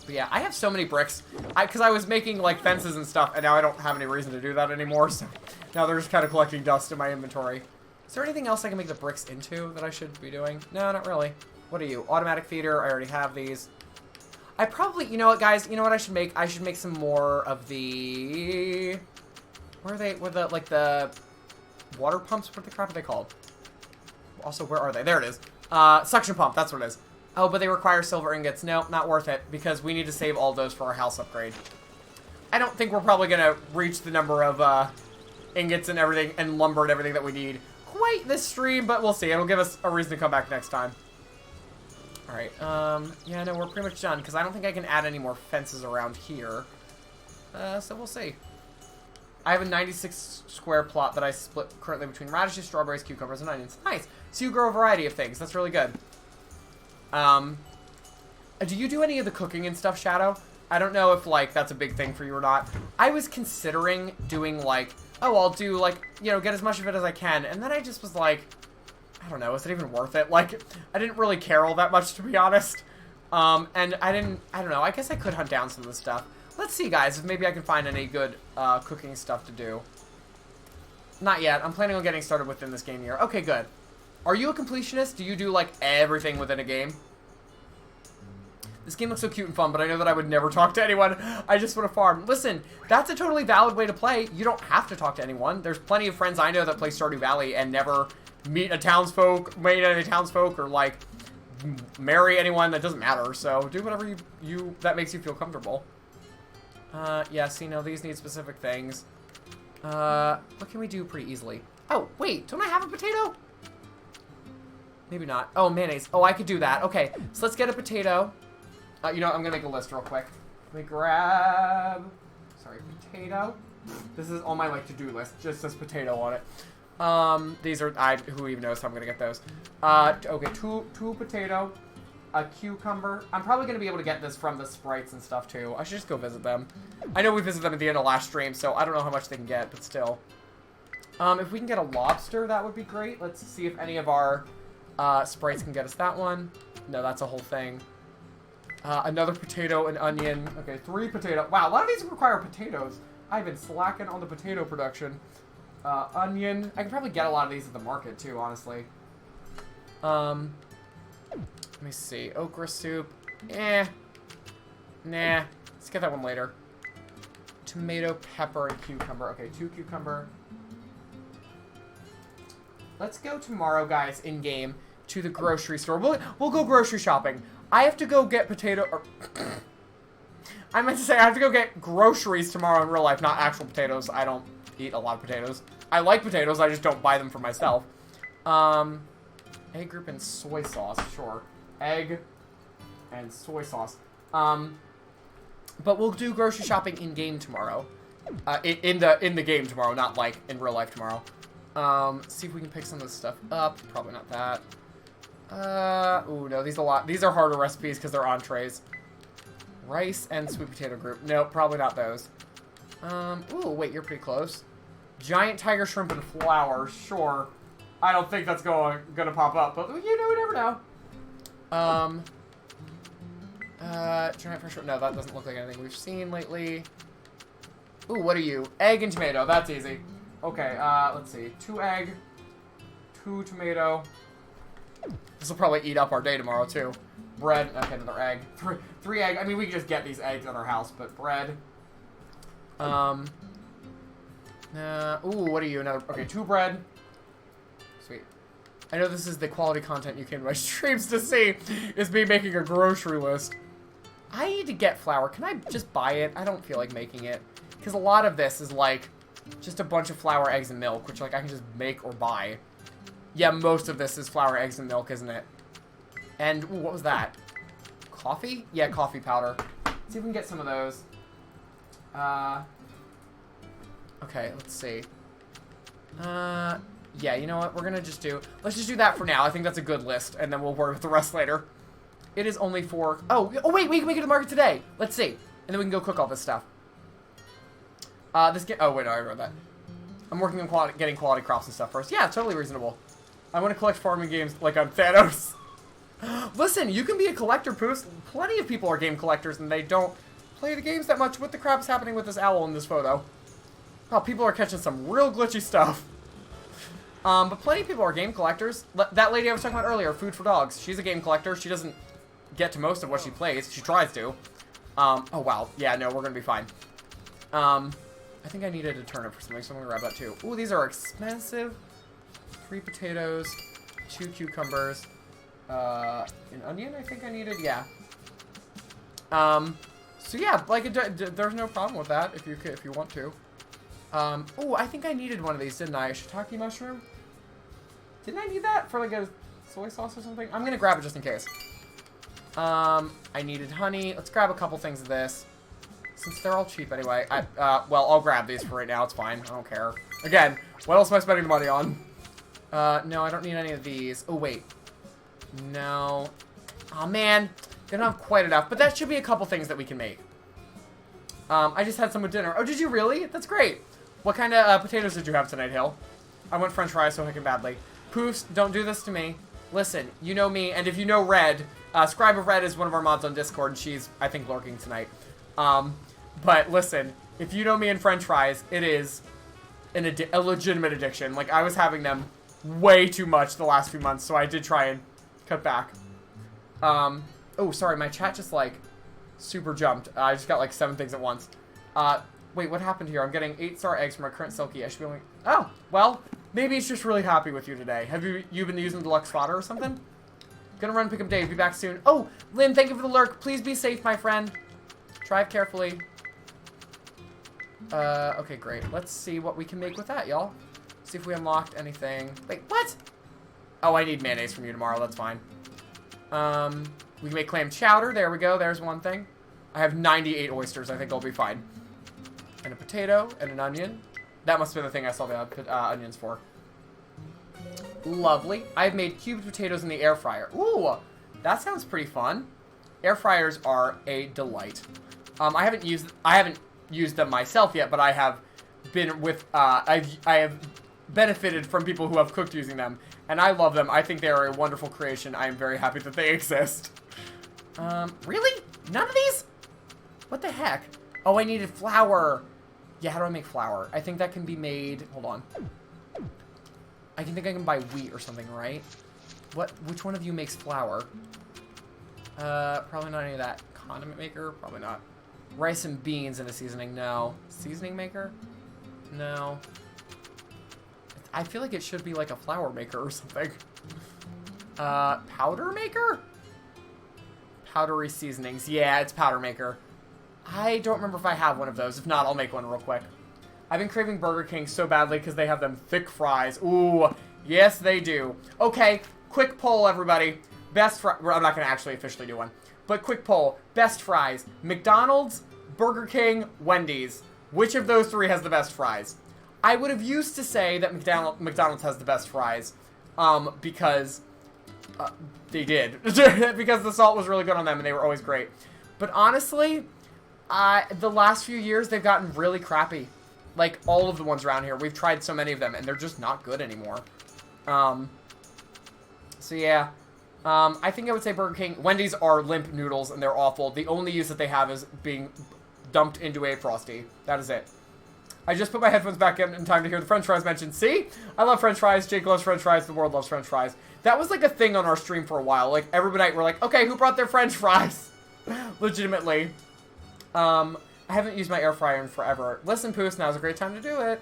Speaker 1: yeah, I have so many bricks. Because I was making like fences and stuff, and now I don't have any reason to do that anymore. So now they're just kind of collecting dust in my inventory. Is there anything else I can make the bricks into that I should be doing? No, not really. What are you? Automatic feeder. I already have these. I probably, you know what, guys? You know what I should make? I should make some more of the... Where are they? Where the, like, the water pumps? What the crap are they called? Also, where are they? There it is. Suction pump. That's what it is. Oh, but they require silver ingots. No, not worth it, because we need to save all those for our house upgrade. I don't think we're probably going to reach the number of ingots and everything, and lumber and everything that we need quite this stream, but we'll see. It'll give us a reason to come back next time. Alright, yeah, no, we're pretty much done, because I don't think I can add any more fences around here. So we'll see. I have a 96 square plot that I split currently between radishes, strawberries, cucumbers, and onions. Nice. So you grow a variety of things. That's really good. Do you do any of the cooking and stuff, Shadow? I don't know if, like, that's a big thing for you or not. I was considering doing, like, oh, I'll do, like, you know, get as much of it as I can. And then I just was like, I don't know, is it even worth it? Like, I didn't really care all that much, to be honest. And I don't know, I guess I could hunt down some of the stuff. Let's see, guys, if maybe I can find any good, cooking stuff to do. Not yet. I'm planning on getting started within this game year. Okay, good. Are you a completionist? Do you do, like, everything within a game? This game looks so cute and fun, but I know that I would never talk to anyone. I just want to farm. Listen, that's a totally valid way to play. You don't have to talk to anyone. There's plenty of friends I know that play Stardew Valley and never meet any townsfolk, or, like, marry anyone. That doesn't matter. So do whatever that makes you feel comfortable. Yeah, see, no, these need specific things. What can we do pretty easily? Oh, wait, don't I have a potato? Maybe not. Oh, mayonnaise. Oh, I could do that. Okay, so let's get a potato. You know, I'm gonna make a list real quick. Let me grab... Sorry, potato. This is on my, like, to-do list. Just says potato on it. These are... who even knows how I'm gonna get those. Okay, two potato. A cucumber. I'm probably gonna be able to get this from the sprites and stuff, too. I should just go visit them. I know we visited them at the end of last stream, so I don't know how much they can get, but still. If we can get a lobster, that would be great. Let's see if any of our sprites can get us that one. No, that's a whole thing. Another potato, an onion. Okay, 3 potato. Wow, a lot of these require potatoes. I've been slacking on the potato production. Onion. I can probably get a lot of these at the market, too, honestly. Let me see. Okra soup. Nah. Let's get that one later. Tomato, pepper, and cucumber. Okay, 2 cucumber. Let's go tomorrow, guys, in-game, to the grocery store. We'll go grocery shopping. I have to go get I meant to say I have to go get groceries tomorrow in real life, not actual potatoes. I don't eat a lot of potatoes. I like potatoes, I just don't buy them for myself. Egg group and soy sauce, sure. Egg and soy sauce. But we'll do grocery shopping in-game tomorrow. In the game tomorrow, not, like, in real life tomorrow. See if we can pick some of this stuff up. Probably not that. Ooh, no, these are harder recipes because they're entrees. Rice and sweet potato group. Nope, probably not those. Ooh, wait, you're pretty close. Giant tiger shrimp and flour, sure. I don't think that's gonna pop up, but you never know. Giant fresh. No, that doesn't look like anything we've seen lately. Ooh, what are you? Egg and tomato. That's easy. Okay, let's see. 2 egg, 2 tomato. This will probably eat up our day tomorrow, too. Bread. Okay, another egg. 3 egg. I mean, we can just get these eggs at our house, but bread. Ooh, what are you? Another. Okay, 2 bread. Sweet. I know this is the quality content you came to my streams to see, is me making a grocery list. I need to get flour. Can I just buy it? I don't feel like making it. Because a lot of this is, like, just a bunch of flour, eggs, and milk, which, like, I can just make or buy. Yeah, most of this is flour, eggs, and milk, isn't it? And, ooh, what was that? Coffee? Yeah, coffee powder. Let's see if we can get some of those. Okay, let's see. Yeah, you know what? We're gonna just do... Let's just do that for now. I think that's a good list, and then we'll worry with the rest later. It is only 4... Oh, wait, we can make it to the market today. Let's see. And then we can go cook all this stuff. Oh, wait, no, I read that. I'm working on getting quality crops and stuff first. Yeah, totally reasonable. I want to collect farming games like I'm Thanos. Listen, you can be a collector, Poos. Plenty of people are game collectors, and they don't play the games that much. What the crap's happening with this owl in this photo? Oh, people are catching some real glitchy stuff. But plenty of people are game collectors. That lady I was talking about earlier, Food for Dogs, she's a game collector. She doesn't get to most of what she plays. She tries to. Oh, wow. Yeah, no, we're going to be fine. I think I needed a turnip for something, so I'm going to grab that too. Ooh, these are expensive. 3 potatoes, 2 cucumbers, an onion I think I needed. Yeah. So yeah, like, there's no problem with that if you want to. Oh, I think I needed one of these, didn't I? A shiitake mushroom? Didn't I need that for, like, a soy sauce or something? I'm gonna grab it just in case. I needed honey. Let's grab a couple things of this. Since they're all cheap anyway. Well, I'll grab these for right now. It's fine. I don't care. Again, what else am I spending the money on? No, I don't need any of these. Oh, wait. No. Oh, man. They don't have quite enough. But that should be a couple things that we can make. I just had some with dinner. Oh, did you really? That's great. What kind of potatoes did you have tonight, Hill? I want french fries so heckin' badly. Poofs, don't do this to me. Listen, you know me, and if you know Red, Scribe of Red is one of our mods on Discord, and she's, I think, lurking tonight. But listen, if you know me and french fries, it is a legitimate addiction. Like, I was having them way too much the last few months, so I did try and cut back. Oh, sorry, my chat just, like, super jumped. I just got, like, 7 things at once. Wait, what happened here? I'm getting 8-star eggs from my current Silky. I should be only... Oh, well, maybe it's just really happy with you today. Have you been using deluxe fodder or something? Gonna run pick up Dave. Be back soon. Oh, Lynn, thank you for the lurk. Please be safe, my friend. Drive carefully. Okay, great. Let's see what we can make with that, y'all. See if we unlocked anything. Wait, what? Oh, I need mayonnaise from you tomorrow. That's fine. We can make clam chowder. There we go. There's one thing. I have 98 oysters. I think I'll be fine. And a potato and an onion. That must have been the thing I saw the onions for. Lovely. I've made cubed potatoes in the air fryer. Ooh, that sounds pretty fun. Air fryers are a delight. I haven't used them myself yet, but I have been with I have benefited from people who have cooked using them, and I love them. I think they are a wonderful creation. I am very happy that they exist. Really? None of these? What the heck? Oh, I needed flour. Yeah, how do I make flour? I think that can be made... Hold on. I think I can buy wheat or something, right? Which one of you makes flour? Probably not any of that. Condiment maker? Probably not. Rice and beans in a seasoning? No. Seasoning maker? No. I feel like it should be like a flour maker or something. Powder maker? Powdery seasonings. Yeah, it's powder maker. I don't remember if I have one of those. If not, I'll make one real quick. I've been craving Burger King so badly because they have them thick fries. Ooh, yes they do. Okay, quick poll, everybody. Best fries. I'm not going to actually officially do one. But quick poll. Best fries. McDonald's, Burger King, Wendy's. Which of those 3 has the best fries? I would have used to say that McDonald's has the best fries. Because they did. Because the salt was really good on them and they were always great. But honestly... the last few years, they've gotten really crappy. Like, all of the ones around here. We've tried so many of them, and they're just not good anymore. So, yeah. I think I would say Burger King. Wendy's are limp noodles, and they're awful. The only use that they have is being dumped into a Frosty. That is it. I just put my headphones back in time to hear the french fries mentioned. See? I love french fries. Jake loves french fries. The world loves french fries. That was like a thing on our stream for a while. Like, every night we're like, okay, who brought their french fries? Legitimately. I haven't used my air fryer in forever. Listen, Poos, now's a great time to do it.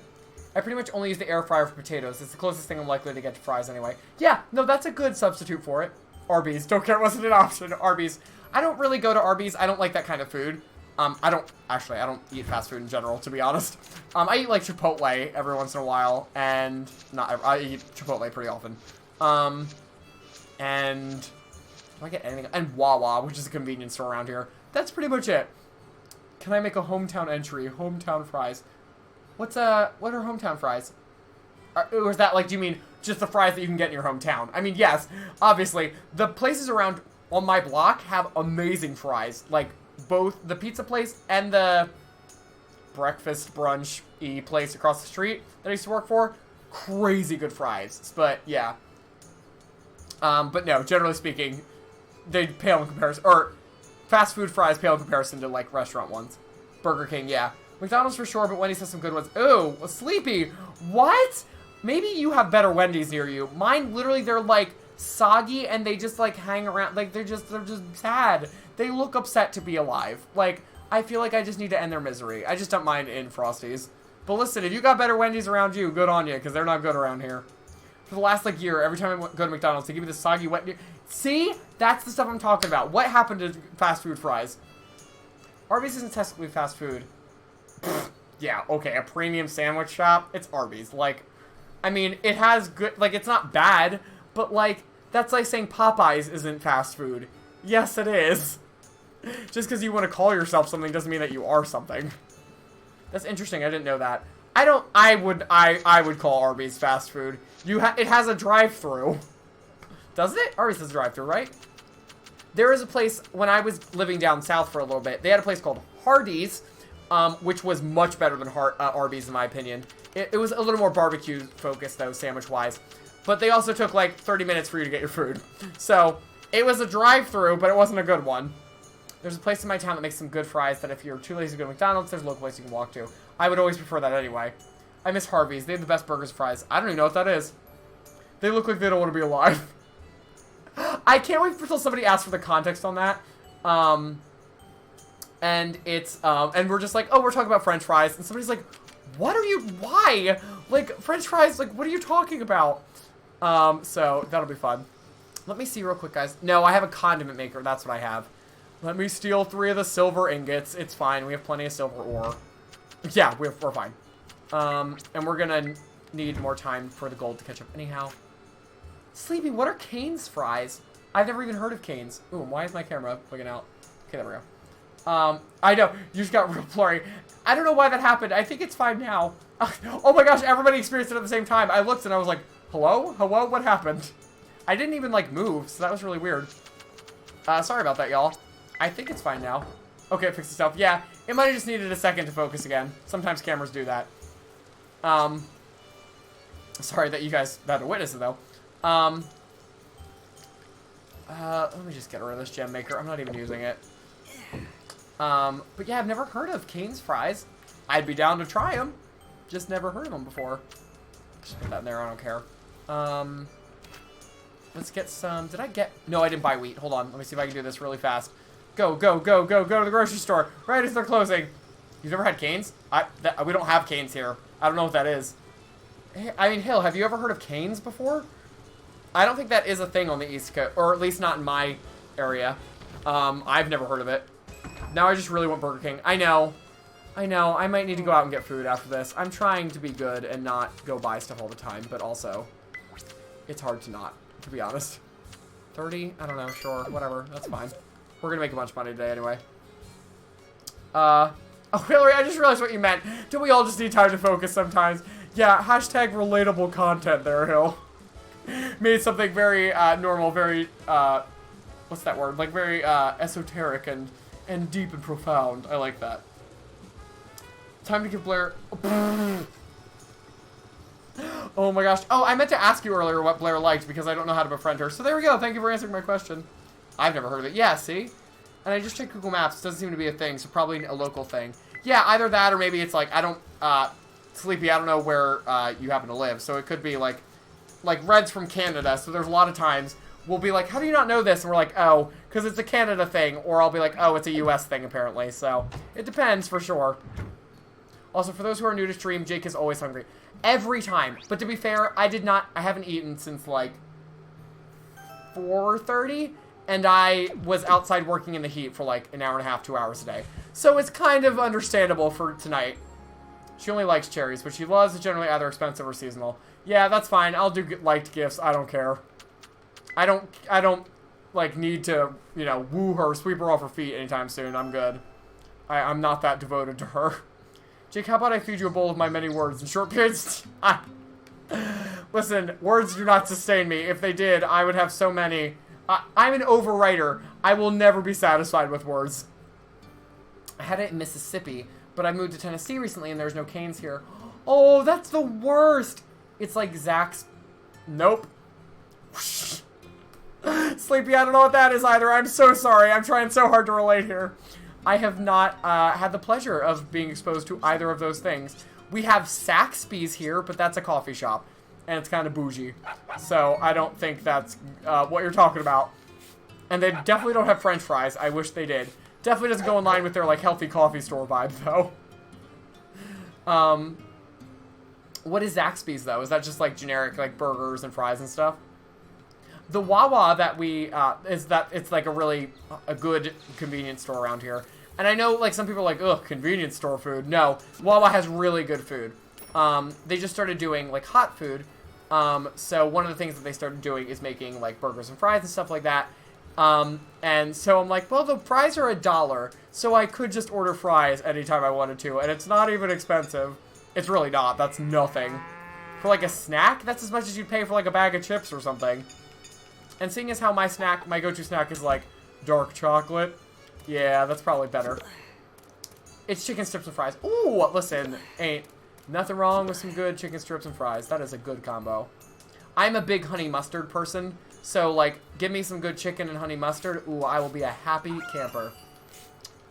Speaker 1: I pretty much only use the air fryer for potatoes. It's the closest thing I'm likely to get to fries anyway. Yeah, no, that's a good substitute for it. Arby's. Don't care, it wasn't an option. Arby's. I don't really go to Arby's. I don't like that kind of food. I don't eat fast food in general, to be honest. I eat, like, Chipotle every once in a while, and I eat Chipotle pretty often. And do I get anything? And Wawa, which is a convenience store around here. That's pretty much it. Can I make a hometown entry? Hometown fries. What are hometown fries? Or is that, like, do you mean just the fries that you can get in your hometown? I mean, yes, obviously. The places around on my block have amazing fries. Like, both the pizza place and the breakfast brunch-y place across the street that I used to work for. Crazy good fries. But, yeah. But no, generally speaking, they pale in comparison. Or, fast food fries pale in comparison to, like, restaurant ones. Burger King, yeah. McDonald's for sure, but Wendy's has some good ones. Ooh, Sleepy. What? Maybe you have better Wendy's near you. Mine, literally, they're, like, soggy, and they just, like, hang around. Like, they're just sad. They look upset to be alive. Like, I feel like I just need to end their misery. I just don't mind in Frosties. But listen, if you got better Wendy's around you, good on you, because they're not good around here. For the last, like, year, every time I go to McDonald's, they give me the soggy wet... See? That's the stuff I'm talking about. What happened to fast food fries? Arby's isn't technically fast food. Yeah, okay, a premium sandwich shop, it's Arby's. Like, I mean, it has good, like, it's not bad, but, like, that's like saying Popeyes isn't fast food. Yes, it is. Just because you want to call yourself something doesn't mean that you are something. That's interesting, I didn't know that. I would call Arby's fast food. It has a drive-thru. Does it? Arby's has a drive-thru, right? There is a place, when I was living down south for a little bit, they had a place called Hardee's, which was much better than Arby's in my opinion. It was a little more barbecue focused though, sandwich-wise. But they also took like 30 minutes for you to get your food. So, it was a drive-thru, but it wasn't a good one. There's a place in my town that makes some good fries that if you're too lazy to go to McDonald's, there's a local place you can walk to. I would always prefer that anyway. I miss Harvey's. They have the best burgers and fries. I don't even know what that is. They look like they don't want to be alive. I can't wait until somebody asks for the context on that. And it's, and we're just like, oh, we're talking about french fries. And somebody's like, why? Like, french fries, like, what are you talking about? So, that'll be fun. Let me see real quick, guys. No, I have a condiment maker. That's what I have. Let me steal 3 of the silver ingots. It's fine. We have plenty of silver ore. Yeah, we're fine. And we're gonna need more time for the gold to catch up anyhow. Sleepy, what are Cane's fries? I've never even heard of Cane's. Ooh, why is my camera looking out? Okay, there we go. I know, you just got real blurry. I don't know why that happened. I think it's fine now. Oh my gosh, everybody experienced it at the same time. I looked and I was like, hello? Hello? What happened? I didn't even, like, move, so that was really weird. Sorry about that, y'all. I think it's fine now. Okay, it fixed itself. Yeah, it might have just needed a second to focus again. Sometimes cameras do that. Sorry that you guys had to witness it, though. Let me just get rid of this gem maker. I'm not even using it. But yeah, I've never heard of Cane's fries. I'd be down to try them. Just never heard of them before. Just put that in there, I don't care. Let's get some, no, I didn't buy wheat. Hold on, let me see if I can do this really fast. Go to the grocery store, right as they're closing. You've never had Cane's? We don't have Cane's here. I don't know what that is. Hey, I mean, Hill, have you ever heard of Cane's before? I don't think that is a thing on the East Coast, or at least not in my area. I've never heard of it. Now I just really want Burger King. I know, I might need to go out and get food after this. I'm trying to be good and not go buy stuff all the time, but also, it's hard to not, to be honest. 30? I don't know, sure, whatever, that's fine. We're gonna make a bunch of money today anyway. Oh, Hillary, I just realized what you meant. Do we all just need time to focus sometimes? Yeah, hashtag relatable content there, Hill. Made something very, normal, very, what's that word? Like, very, esoteric and deep and profound. I like that. Time to give Blair... Oh my gosh. Oh, I meant to ask you earlier what Blair liked because I don't know how to befriend her. So there we go. Thank you for answering my question. I've never heard of it. Yeah, see? And I just checked Google Maps. It doesn't seem to be a thing, so probably a local thing. Yeah, either that or maybe it's like, I don't, Sleepy, I don't know where you happen to live. So it could be like Red's from Canada. So there's a lot of times we'll be like, how do you not know this? And we're like, oh, because it's a Canada thing. Or I'll be like, oh, it's a US thing apparently. So it depends for sure. Also, for those who are new to stream, Jake is always hungry. Every time. But to be fair, I haven't eaten since like 4:30. And I was outside working in the heat for like an hour and a half, 2 hours a day. So it's kind of understandable for tonight. She only likes cherries, but she loves it generally either expensive or seasonal. Yeah, that's fine. I'll do liked gifts. I don't care. I don't like need to, you know, woo her, sweep her off her feet anytime soon. I'm good. I'm not that devoted to her. Jake, how about I feed you a bowl of my many words in short periods? Listen, words do not sustain me. If they did, I would have so many. I'm an overwriter. I will never be satisfied with words. I had it in Mississippi, but I moved to Tennessee recently and there's no canes here. Oh, that's the worst. It's like Zach's... Nope. Sleepy, I don't know what that is either. I'm so sorry. I'm trying so hard to relate here. I have not had the pleasure of being exposed to either of those things. We have Saxby's here, but that's a coffee shop. And it's kind of bougie. So I don't think that's what you're talking about. And they definitely don't have French fries. I wish they did. Definitely doesn't go in line with their like healthy coffee store vibe though. What is Zaxby's though? Is that just like generic like burgers and fries and stuff? The Wawa that we is that it's like a good convenience store around here. And I know like some people are like, ugh, convenience store food. No, Wawa has really good food. They just started doing like hot food. So one of the things that they started doing is making like burgers and fries and stuff like that. And so I'm like, well, the fries are $1, so I could just order fries anytime I wanted to, and it's not even expensive. It's really not. That's nothing. For like a snack, that's as much as you'd pay for like a bag of chips or something. And seeing as how my go-to snack is like dark chocolate, yeah, that's probably better. It's chicken strips and fries. Ooh, listen, ain't nothing wrong with some good chicken strips and fries. That is a good combo. I'm a big honey mustard person, so like, give me some good chicken and honey mustard. Ooh, I will be a happy camper.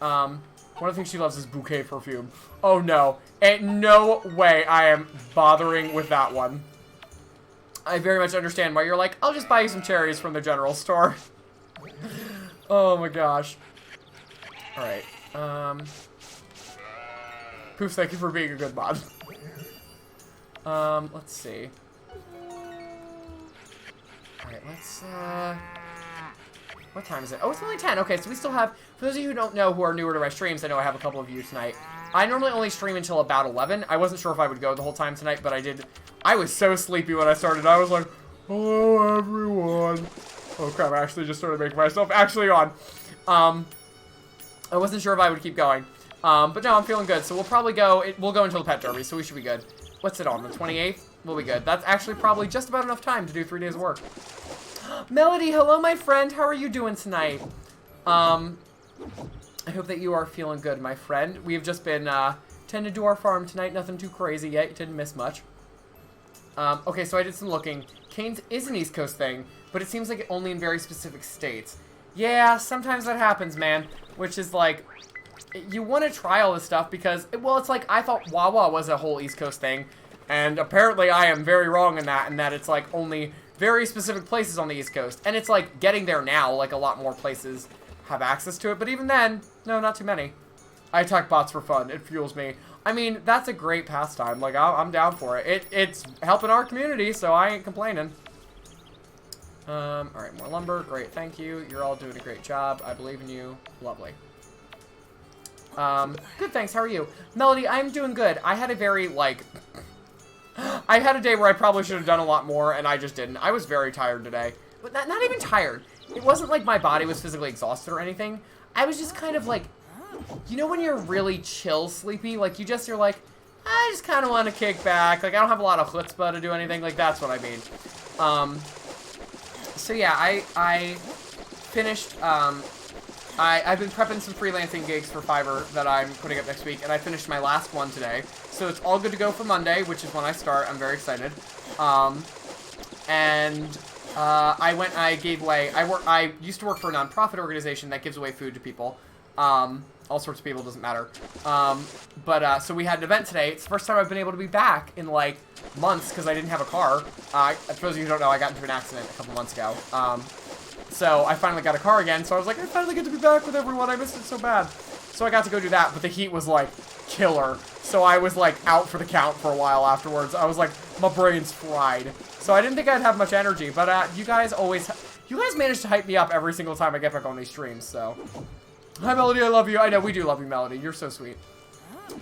Speaker 1: One of the things she loves is bouquet perfume. Oh no, ain't no way I am bothering with that one. I very much understand why you're like, I'll just buy you some cherries from the general store. Oh my gosh. Alright, Poofs, thank you for being a good mod. Let's see. Alright, let's, what time is it? Oh, it's only 10. Okay, so we still have, for those of you who don't know, who are newer to my streams, I know I have a couple of you tonight. I normally only stream until about 11. I wasn't sure if I would go the whole time tonight, but I did. I was so sleepy when I started. I was like, hello, everyone. Oh, crap, I actually just started making myself actually on. I wasn't sure if I would keep going. But no, I'm feeling good. So we'll probably go, we'll go until the pet derby, so we should be good. What's it on, the 28th? We'll be good. That's actually probably just about enough time to do 3 days of work. Melody, hello, my friend. How are you doing tonight? I hope that you are feeling good, my friend. We have just been tending to our farm tonight. Nothing too crazy yet. You didn't miss much. Okay, so I did some looking. Canes is an East Coast thing, but it seems like only in very specific states. Yeah, sometimes that happens, man. Which is like, you want to try all this stuff because, well, it's like I thought Wawa was a whole East Coast thing, and apparently I am very wrong in that it's like only very specific places on the East Coast. And it's like getting there now, like a lot more places have access to it, but even then, no, not too many. I attack bots for fun. It fuels me. I mean, that's a great pastime. Like, I'm down for it. It's helping our community, so I ain't complaining. Alright, more lumber. Great, thank you. You're all doing a great job. I believe in you. Lovely. Good, thanks. How are you? Melody, I'm doing good. I had a very, like... I had a day where I probably should have done a lot more, and I just didn't. I was very tired today. But not even tired. It wasn't like my body was physically exhausted or anything. I was just kind of like... You know when you're really chill sleepy? Like, you're like, I just kind of want to kick back. Like, I don't have a lot of chutzpah to do anything. Like, that's what I mean. So yeah, I finished, I've been prepping some freelancing gigs for Fiverr that I'm putting up next week, and I finished my last one today. So it's all good to go for Monday, which is when I start. I'm very excited. And I gave away. I used to work for a nonprofit organization that gives away food to people. All sorts of people, doesn't matter. So we had an event today. It's the first time I've been able to be back in like months because I didn't have a car. For those of you who don't know, I got into an accident a couple months ago. So I finally got a car again. So I was like, I finally get to be back with everyone. I missed it so bad. So I got to go do that, but the heat was like killer. So I was like out for the count for a while afterwards. I was like, my brain's fried. So I didn't think I'd have much energy, but you guys manage to hype me up every single time I get back on these streams, so. Hi, Melody, I love you. I know, we do love you, Melody. You're so sweet.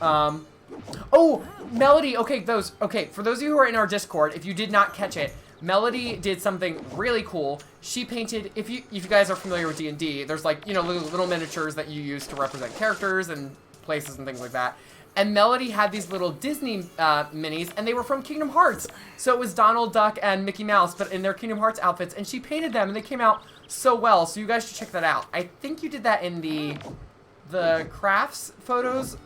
Speaker 1: Oh, Melody, okay, for those of you who are in our Discord, if you did not catch it, Melody did something really cool. She painted, if you guys are familiar with D&D, there's like, you know, little miniatures that you use to represent characters and places and things like that. And Melody had these little Disney minis, and they were from Kingdom Hearts. So it was Donald Duck and Mickey Mouse, but in their Kingdom Hearts outfits, and she painted them, and they came out so well. So you guys should check that out. I think you did that in the crafts photos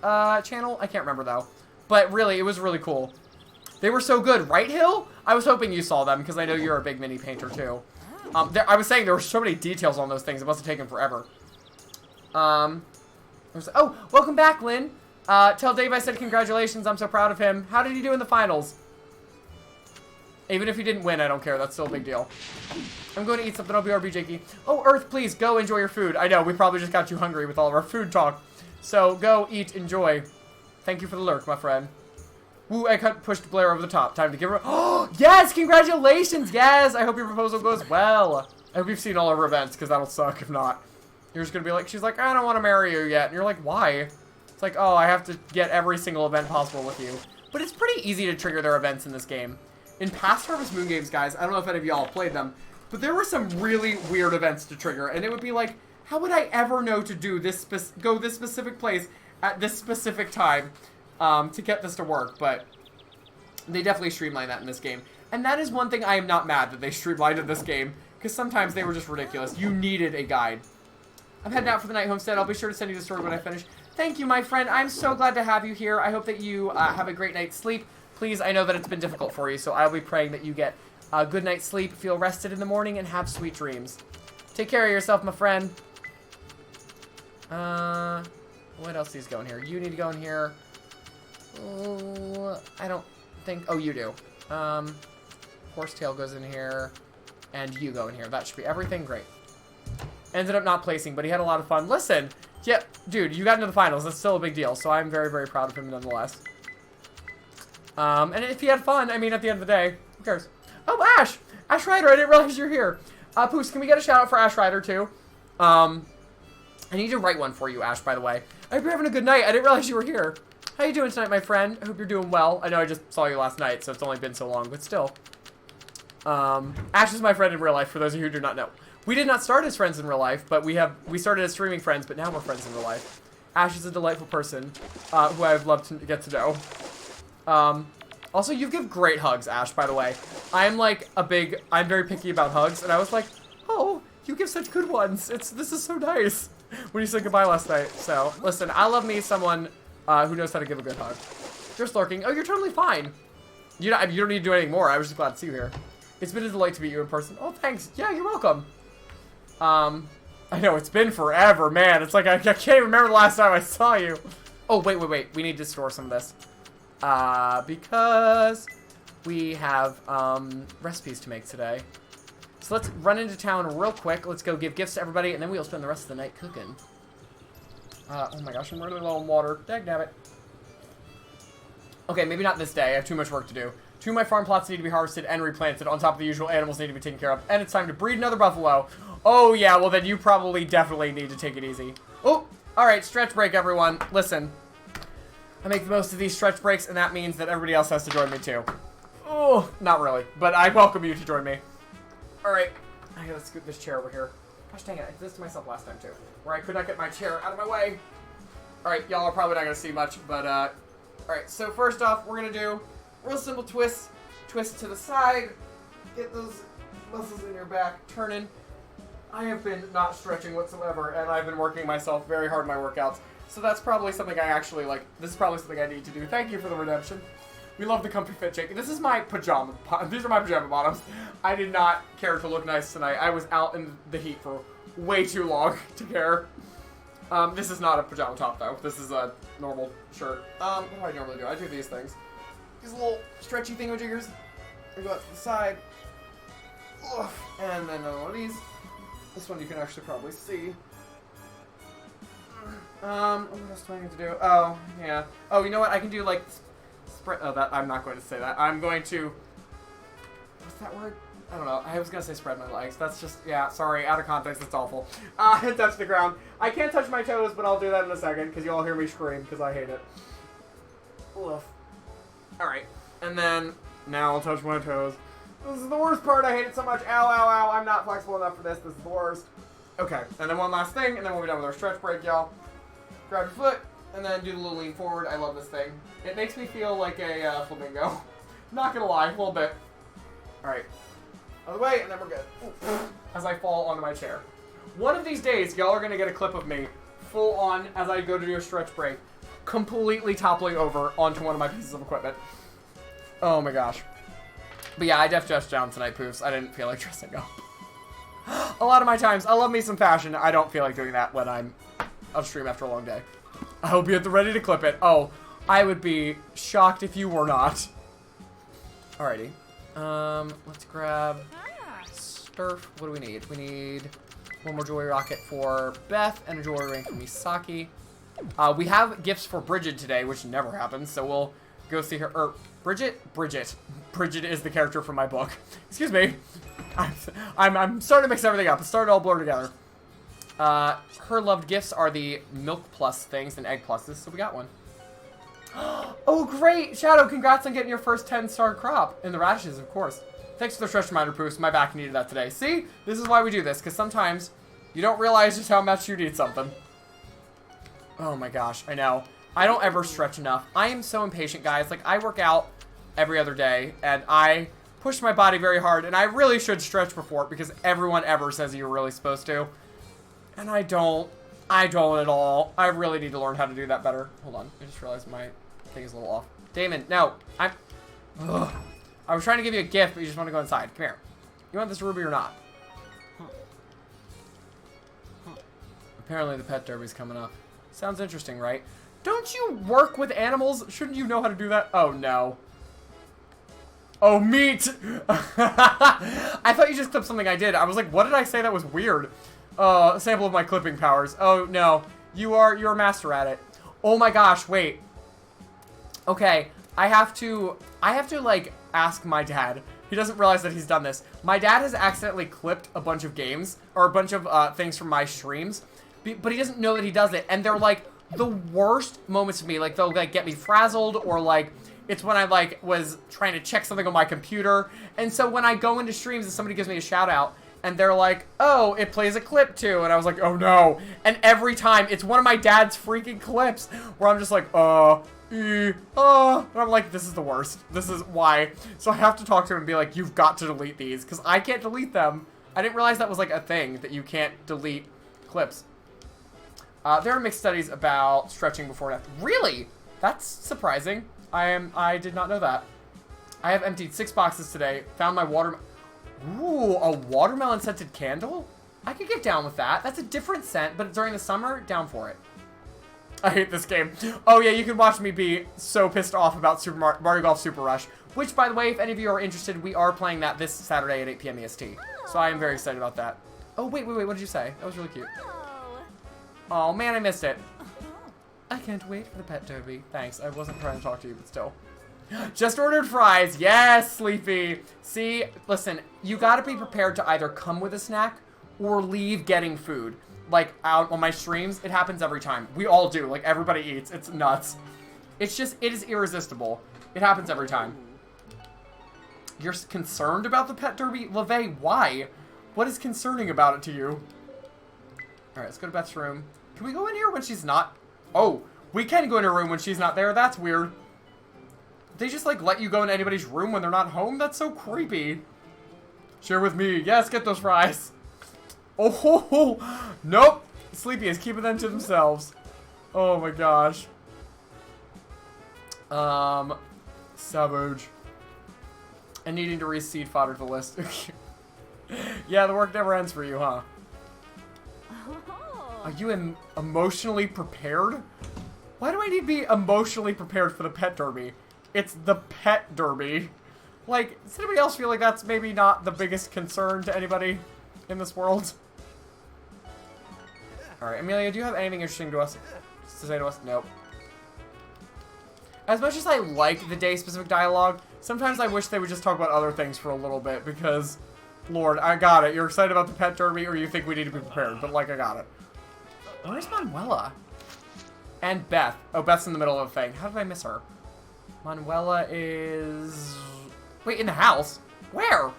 Speaker 1: channel. I can't remember though, but really, it was really cool. They were so good, right, Hill? I was hoping you saw them because I know you're a big mini painter too. I was saying there were so many details on those things. It must have taken forever. Oh, welcome back, Lynn. Tell Dave I said congratulations. I'm so proud of him. How did he do in the finals? Even if he didn't win, I don't care. That's still a big deal. I'm going to eat something. I'll be RB Jakey. Oh, Earth, please go enjoy your food. I know, we probably just got too hungry with all of our food talk. So go eat, enjoy. Thank you for the lurk, my friend. Woo, I pushed Blair over the top. Time to give her. Oh, yes! Congratulations! Yes! I hope your proposal goes well. I hope you've seen all of her events, because that'll suck if not. You're just going to be like, she's like, I don't want to marry you yet. And you're like, why? It's like, oh, I have to get every single event possible with you. But it's pretty easy to trigger their events in this game. In past Harvest Moon games, guys, I don't know if any of y'all played them, but there were some really weird events to trigger. And it would be like, how would I ever know to do this, go this specific place at this specific time to get this to work? But they definitely streamlined that in this game. And that is one thing I am not mad that they streamlined in this game, because sometimes they were just ridiculous. You needed a guide. I'm heading out for the night, Homestead. I'll be sure to send you the story when I finish. Thank you, my friend. I'm so glad to have you here. I hope that you have a great night's sleep. Please, I know that it's been difficult for you, so I'll be praying that you get a good night's sleep, feel rested in the morning, and have sweet dreams. Take care of yourself, my friend. What else needs to go in here? You need to go in here. Oh, I don't think... Oh, you do. Horsetail goes in here, and you go in here. That should be everything. Great. Ended up not placing, but he had a lot of fun. Listen, yeah, dude, you got into the finals. That's still a big deal, so I'm very, very proud of him nonetheless. And if he had fun, I mean, at the end of the day, who cares? Oh, Ash! Ash Ryder, I didn't realize you're here. Poos, can we get a shout out for Ash Ryder, too? I need to write one for you, Ash, by the way. I hope you're having a good night. I didn't realize you were here. How you doing tonight, my friend? I hope you're doing well. I know I just saw you last night, so it's only been so long, but still. Ash is my friend in real life, for those of you who do not know. We did not start as friends in real life, but we started as streaming friends, but now we're friends in real life. Ash is a delightful person, who I've loved to get to know. Also, you give great hugs, Ash, by the way. I'm very picky about hugs, and I was like, oh, you give such good ones. This is so nice. When you said goodbye last night. So, listen, I love me someone, who knows how to give a good hug. You're lurking. Oh, you're totally fine. You don't need to do anything more. I was just glad to see you here. It's been a delight to meet you in person. Oh, thanks. Yeah, you're welcome. I know, it's been forever, man. It's like, I can't even remember the last time I saw you. Oh, wait. We need to store some of this. Because we have, recipes to make today. So let's run into town real quick. Let's go give gifts to everybody, and then we'll spend the rest of the night cooking. Oh my gosh, I'm really low on water. Dagnabbit. Okay, maybe not this day. I have too much work to do. 2 of my farm plots need to be harvested and replanted. On top of the usual animals need to be taken care of. And it's time to breed another buffalo. Oh, yeah, well, then you probably definitely need to take it easy. Oh, all right, stretch break, everyone. Listen, I make the most of these stretch breaks, and that means that everybody else has to join me, too. Oh, not really, but I welcome you to join me. All right, I gotta scoot this chair over here. Gosh dang it, I did this to myself last time, too, where I could not get my chair out of my way. All right, y'all are probably not gonna see much, but, all right, so first off, we're gonna do real simple twists. Twist to the side. Get those muscles in your back turning. I have been not stretching whatsoever, and I've been working myself very hard in my workouts. So that's probably something I actually like. This is probably something I need to do. Thank you for the redemption. We love the comfy fit, Jake. This is my pajama. These are my pajama bottoms. I did not care to look nice tonight. I was out in the heat for way too long to care. This is not a pajama top, though. This is a normal shirt. What do I normally do? I do these things. These little stretchy thingamajiggers. I go out to the side. Ugh. And then another one of these. This one you can actually probably see. What else do I need to do? Oh, yeah. Oh, you know what? I can do, like, spread. Oh, that. I'm not going to say that. I'm going to. What's that word? I don't know. I was going to say spread my legs. That's just. Yeah, sorry. Out of context. It's awful. Touch the ground. I can't touch my toes, but I'll do that in a second because you all hear me scream because I hate it. Ugh. Alright. And then. Now I'll touch my toes. This is the worst part. I hate it so much. Ow, ow, ow. I'm not flexible enough for this. This is the worst. Okay. And then one last thing, and then we'll be done with our stretch break, y'all. Grab your foot, and then do the little lean forward. I love this thing. It makes me feel like a flamingo. Not gonna lie, a little bit. Alright. Out of the way, and then we're good. As I fall onto my chair. One of these days, y'all are gonna get a clip of me full on as I go to do a stretch break, completely toppling over onto one of my pieces of equipment. Oh my gosh. But yeah, I def dressed down tonight, Poofs. I didn't feel like dressing up. A lot of my times, I love me some fashion. I don't feel like doing that when I'm on stream after a long day. I hope you're ready to clip it. Oh, I would be shocked if you were not. Alrighty. Let's grab Sturf. What do we need? We need one more jewelry rocket for Beth and a jewelry ring for Misaki. We have gifts for Bridget today, which never happens, so we'll go see her. Bridget? Bridget. Bridget is the character from my book. Excuse me. I'm starting to mix everything up. It's starting to all blur together. Her loved gifts are the Milk Plus things and Egg Pluses, so we got one. Oh, great! Shadow, congrats on getting your first 10-star crop. And the radishes, of course. Thanks for the stretch reminder, Poofs. My back needed that today. See? This is why we do this, because sometimes you don't realize just how much you need something. Oh my gosh, I know. I don't ever stretch enough. I am so impatient, guys. Like, I work out every other day, and I push my body very hard, and I really should stretch before it, because everyone ever says you're really supposed to. And I don't at all. I really need to learn how to do that better. Hold on, I just realized my thing is a little off. Damon, no, I was trying to give you a gift, but you just want to go inside. Come here. You want this ruby or not? Apparently the pet derby's coming up. Sounds interesting, right? Don't you work with animals? Shouldn't you know how to do that? Oh, no. Oh, meat! I thought you just clipped something I did. I was like, what did I say that was weird? A sample of my clipping powers. Oh, no. You're a master at it. Oh my gosh, wait. Okay, I have to, like, ask my dad. He doesn't realize that he's done this. My dad has accidentally clipped a bunch of games, or a bunch of things from my streams, but he doesn't know that he does it, and they're, like, the worst moments of me. Like, they'll, like, get me frazzled, or, like, it's when I, like, was trying to check something on my computer, and so when I go into streams and somebody gives me a shout-out, and they're like, oh, it plays a clip too. And I was like, oh no. And every time, it's one of my dad's freaking clips where I'm just like, and I'm like, this is the worst. This is why. So I have to talk to him and be like, you've got to delete these because I can't delete them. I didn't realize that was like a thing that you can't delete clips. There are mixed studies about stretching before and after. Really? That's surprising. I did not know that. I have emptied 6 boxes today. Found my water. Ooh, a watermelon scented candle? I could get down with that. That's a different scent, but during the summer, down for it. I hate this game. Oh yeah, you can watch me be so pissed off about Mario Golf Super Rush. Which, by the way, if any of you are interested, we are playing that this Saturday at 8 p.m. EST. So I am very excited about that. Oh, wait, what did you say? That was really cute. Oh man, I missed it. I can't wait for the pet derby. Thanks, I wasn't trying to talk to you, but still. Just ordered fries. Yes, Sleepy. See, listen, you gotta be prepared to either come with a snack or leave getting food. Like, out on my streams, it happens every time. We all do. Like, everybody eats. It's nuts. It's just, it is irresistible. It happens every time. You're concerned about the pet derby? LaVey, why? What is concerning about it to you? Alright, let's go to Beth's room. Can we go in here when she's not? Oh, we can go in her room when she's not there. That's weird. They just, like, let you go into anybody's room when they're not home? That's so creepy. Share with me. Yes, get those fries. Oh, ho, ho. Nope. Sleepy is keeping them to themselves. Oh, my gosh. Savage. And needing to reseed fodder to the list. Yeah, the work never ends for you, huh? Are you emotionally prepared? Why do I need to be emotionally prepared for the pet derby? It's the pet derby. Like, does anybody else feel like that's maybe not the biggest concern to anybody in this world? Alright, Amelia, do you have anything interesting to say to us? Nope. As much as I like the day-specific dialogue, sometimes I wish they would just talk about other things for a little bit, because, Lord, I got it. You're excited about the pet derby, or you think we need to be prepared, but, like, I got it. Where's Manuela? And Beth. Oh, Beth's in the middle of a thing. How did I miss her? Manuela is... Wait, in the house? Where?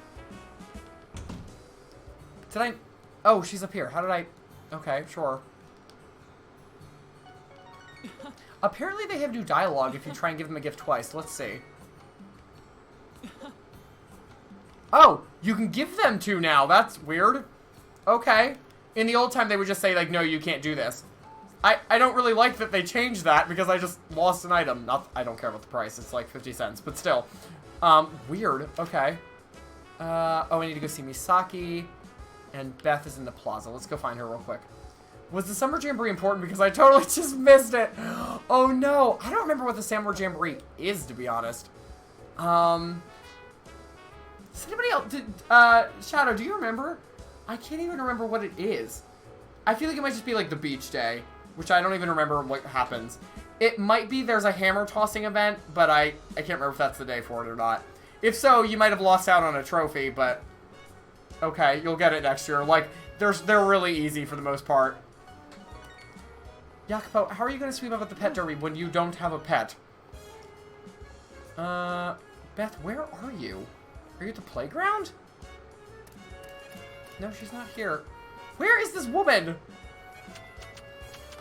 Speaker 1: Did I... Oh, she's up here. How did I... Okay, sure. Apparently they have new dialogue if you try and give them a gift twice. Let's see. Oh, you can give them two now. That's weird. Okay. In the old time, they would just say, like, no, you can't do this. I don't really like that they changed that because I just lost an item. Not, I don't care about the price. It's like 50 cents, but still. Weird. Okay. Oh, I need to go see Misaki. And Beth is in the plaza. Let's go find her real quick. Was the Summer Jamboree important? Because I totally just missed it. Oh, no. I don't remember what the Summer Jamboree is, to be honest. Does anybody else... Shadow, do you remember? I can't even remember what it is. I feel like it might just be like the beach day, which I don't even remember what happens. It might be there's a hammer tossing event, but I can't remember if that's the day for it or not. If so, you might have lost out on a trophy, but... Okay, you'll get it next year. Like, they're really easy for the most part. Jacopo, how are you going to sweep up at the pet derby when you don't have a pet? Beth, where are you? Are you at the playground? No, she's not here. Where is this woman?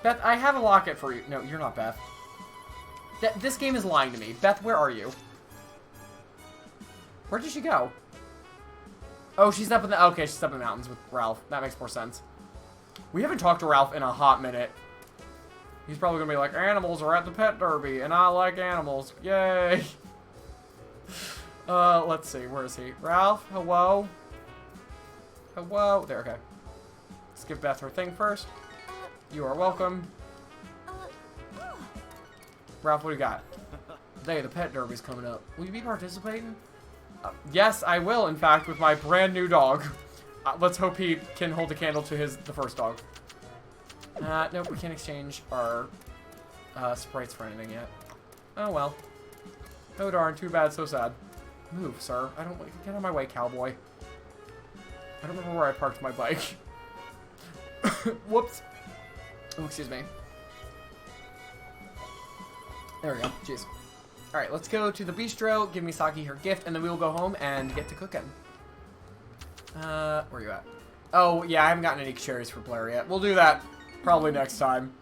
Speaker 1: Beth, I have a locket for you. No, you're not Beth. This game is lying to me. Beth, where are you? Where did she go? Oh, she's up in the... Okay, she's up in the mountains with Ralph. That makes more sense. We haven't talked to Ralph in a hot minute. He's probably going to be like, animals are at the pet derby, and I like animals. Yay. Let's see. Where is he? Ralph, hello? Hello? There, okay. Let's give Beth her thing first. You are welcome. Ralph, what do you got? Hey, the pet derby's coming up. Will you be participating? Yes, I will, in fact, with my brand new dog. Let's hope he can hold a candle to the first dog. Nope, we can't exchange our sprites for anything yet. Oh, well. Oh, darn, too bad, so sad. Move, sir. I don't... Get out of my way, cowboy. I don't remember where I parked my bike. Whoops. Oh, excuse me. There we go. Jeez. Alright, let's go to the bistro, give Misaki her gift, and then we will go home and get to cooking. Where are you at? Oh, yeah, I haven't gotten any cherries for Blair yet. We'll do that probably next time.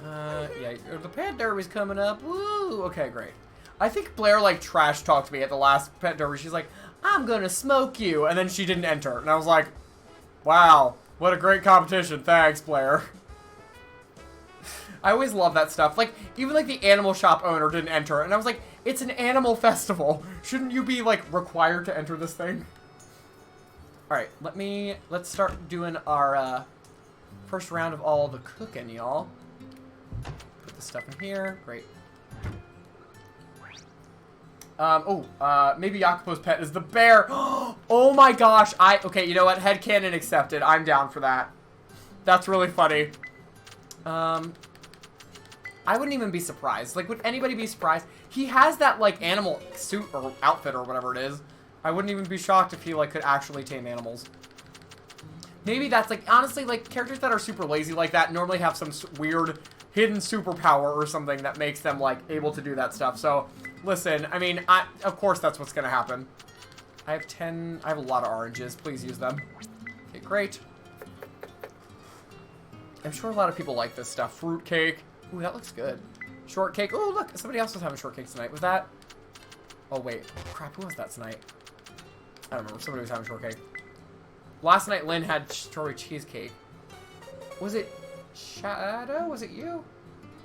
Speaker 1: Yeah, the pet derby's coming up. Woo! Okay, great. I think Blair, like, trash talked me at the last pet derby. She's like, I'm gonna smoke you. And then she didn't enter. And I was like, wow, what a great competition. Thanks, Blair. I always love that stuff. Like, even, like, the animal shop owner didn't enter. And I was like, it's an animal festival. Shouldn't you be, like, required to enter this thing? Alright, let's start doing our, first round of all the cooking, y'all. Put the stuff in here. Great. Maybe Jacopo's pet is the bear. Oh my gosh. Okay, you know what? Headcanon accepted. I'm down for that. That's really funny. I wouldn't even be surprised. Like, would anybody be surprised? He has that, like, animal suit or outfit or whatever it is. I wouldn't even be shocked if he, like, could actually tame animals. Maybe that's, like, honestly, like, characters that are super lazy like that normally have some weird hidden superpower or something that makes them, like, able to do that stuff. So, listen, I mean, of course that's what's gonna happen. I have a lot of oranges. Please use them. Okay, great. I'm sure a lot of people like this stuff. Fruit cake. Ooh, that looks good. Shortcake. Ooh, look, somebody else was having shortcake tonight. Was that? Oh, wait. Crap, who was that tonight? I don't remember. Somebody was having shortcake. Last night, Lynn had strawberry cheesecake. Was it Shadow? Was it you?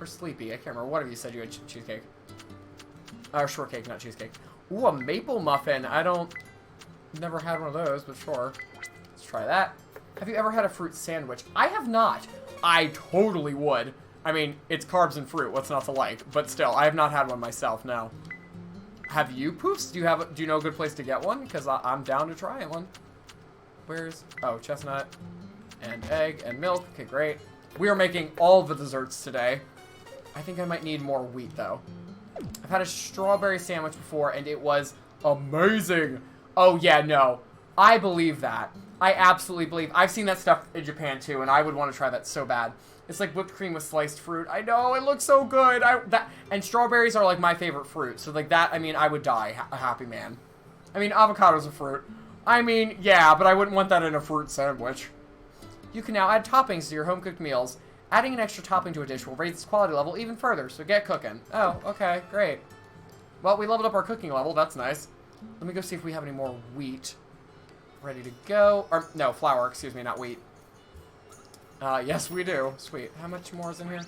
Speaker 1: Or sleepy. I can't remember. What have you said you had cheesecake? Or shortcake, not cheesecake. Ooh, a maple muffin. Never had one of those, but sure. Let's try that. Have you ever had a fruit sandwich? I have not. I totally would. I mean, it's carbs and fruit. What's not to like? But still, I have not had one myself, no. Have you, Poofs? Do you know a good place to get one? Because I'm down to try one. Where's... Oh, chestnut. And egg and milk. Okay, great. We are making all the desserts today. I think I might need more wheat, though. I've had a strawberry sandwich before, and it was amazing. Oh, yeah, no. I believe that. I absolutely believe. I've seen that stuff in Japan, too, and I would want to try that so bad. It's like whipped cream with sliced fruit. I know, it looks so good. And strawberries are, like, my favorite fruit. So, like, that, I mean, I would die a happy man. I mean, avocado's a fruit. I mean, yeah, but I wouldn't want that in a fruit sandwich. You can now add toppings to your home-cooked meals. Adding an extra topping to a dish will raise its quality level even further, so get cooking. Oh, okay, great. Well, we leveled up our cooking level. That's nice. Let me go see if we have any more wheat ready to go. Or, no, flour, excuse me, not wheat. Yes, we do. Sweet. How much more is in here?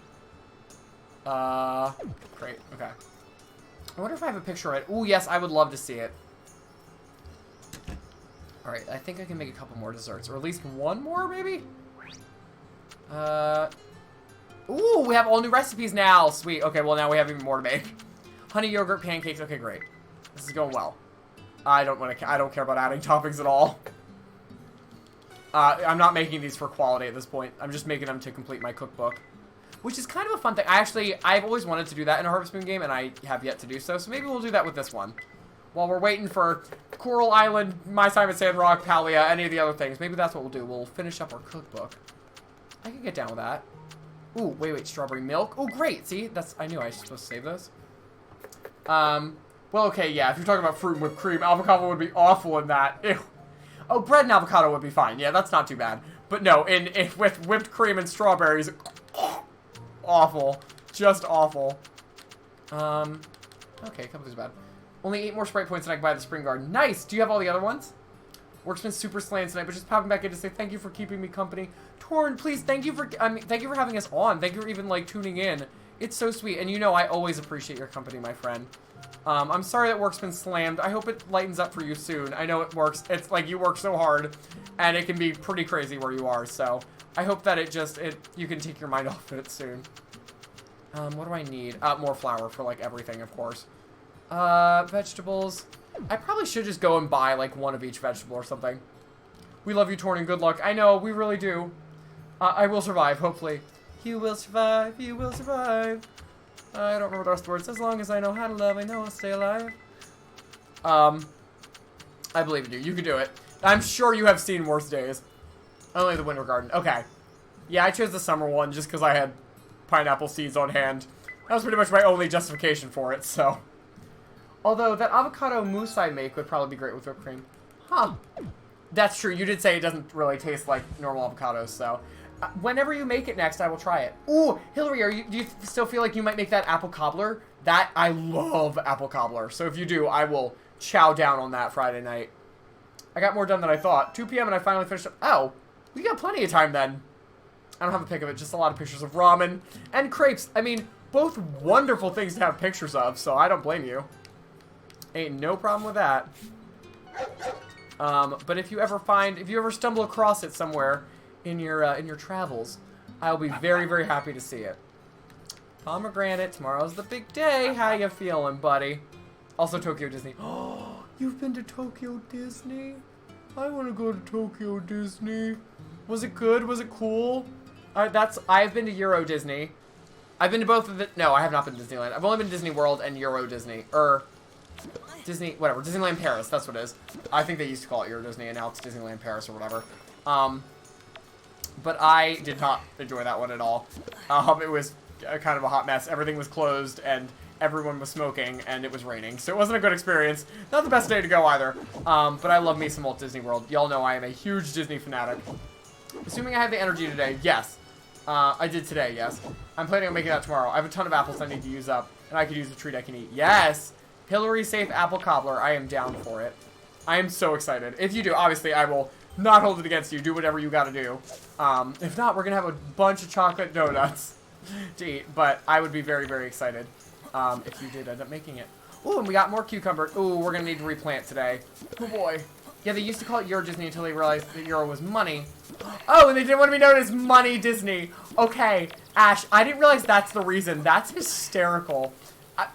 Speaker 1: Great. Okay. I wonder if I have a picture of it. Ooh, yes, I would love to see it. Alright, I think I can make a couple more desserts. Or at least one more, maybe? Ooh, we have all new recipes now. Sweet. Okay, well, now we have even more to make. Honey yogurt pancakes. Okay, great. This is going well. I don't care about adding toppings at all. I'm not making these for quality at this point. I'm just making them to complete my cookbook. Which is kind of a fun thing. I've always wanted to do that in a Harvest Moon game, and I have yet to do so. So maybe we'll do that with this one. While we're waiting for Coral Island, My Time at Sandrock, Palia, any of the other things. Maybe that's what we'll do. We'll finish up our cookbook. I can get down with that. Ooh, wait, strawberry milk. Oh, great. See, I knew I was supposed to save those. Well, okay, yeah, if you're talking about fruit and whipped cream, avocado would be awful in that. Ew. Oh, bread and avocado would be fine. Yeah, that's not too bad. But no, with whipped cream and strawberries, awful. Just awful. Okay, a couple is bad. Only 8 more Sprite points and I can buy the Spring Garden. Nice! Do you have all the other ones? Work's been super slammed tonight, but just popping back in to say thank you for keeping me company. Torn, please, thank you for having us on. Thank you for even, like, tuning in. It's so sweet, and you know I always appreciate your company, my friend. I'm sorry that work's been slammed. I hope it lightens up for you soon. I know it works. It's like you work so hard, and it can be pretty crazy where you are, so I hope that you can take your mind off of it soon. What do I need? More flour for, like, everything, of course. Vegetables. I probably should just go and buy, like, one of each vegetable or something. We love you, Torn, and good luck. I know, we really do. I will survive, hopefully. You will survive, you will survive. I don't remember the rest of the words. As long as I know how to love, I know I'll stay alive. I believe in you. You can do it. I'm sure you have seen worse days. Only the Winter Garden. Okay. Yeah, I chose the summer one just because I had pineapple seeds on hand. That was pretty much my only justification for it, so. Although, that avocado mousse I make would probably be great with whipped cream. Huh. That's true. You did say it doesn't really taste like normal avocados, so. Whenever you make it next, I will try it. Ooh, Hillary, do you still feel like you might make that apple cobbler? I love apple cobbler. So if you do, I will chow down on that Friday night. I got more done than I thought. 2 p.m. and I finally finished up. Oh, we got plenty of time then. I don't have a pic of it, just a lot of pictures of ramen and crepes. I mean, both wonderful things to have pictures of, so I don't blame you. Ain't no problem with that. But if you ever stumble across it somewhere in your travels, I'll be very, very happy to see it. Pomegranate, tomorrow's the big day. How you feeling, buddy? Also, Tokyo Disney. Oh, you've been to Tokyo Disney? I want to go to Tokyo Disney. Was it good? Was it cool? I've been to Euro Disney. I've been to both of the. No, I have not been to Disneyland. I've only been to Disney World and Euro Disney, Disney, whatever, Disneyland Paris. That's what it is. I think they used to call it Euro Disney, and now it's Disneyland Paris or whatever. But I did not enjoy that one at all. It was kind of a hot mess. Everything was closed, and everyone was smoking, and it was raining. So it wasn't a good experience. Not the best day to go either. But I love me some Walt Disney World. Y'all know I am a huge Disney fanatic. Assuming I have the energy today, yes. I did today, yes. I'm planning on making that tomorrow. I have a ton of apples I need to use up, and I could use a treat I can eat. Yes! Hillary safe apple cobbler. I am down for it. I am so excited. If you do, obviously, I will not hold it against you. Do whatever you gotta do. If not, we're gonna have a bunch of chocolate donuts. to eat, but I would be very, very excited if you did end up making it. Ooh, and we got more cucumber. Ooh, we're gonna need to replant today. Oh boy. Yeah, they used to call it Euro Disney until they realized that Euro was money. Oh, and they didn't want to be known as Money Disney. Okay, Ash, I didn't realize that's the reason. That's hysterical.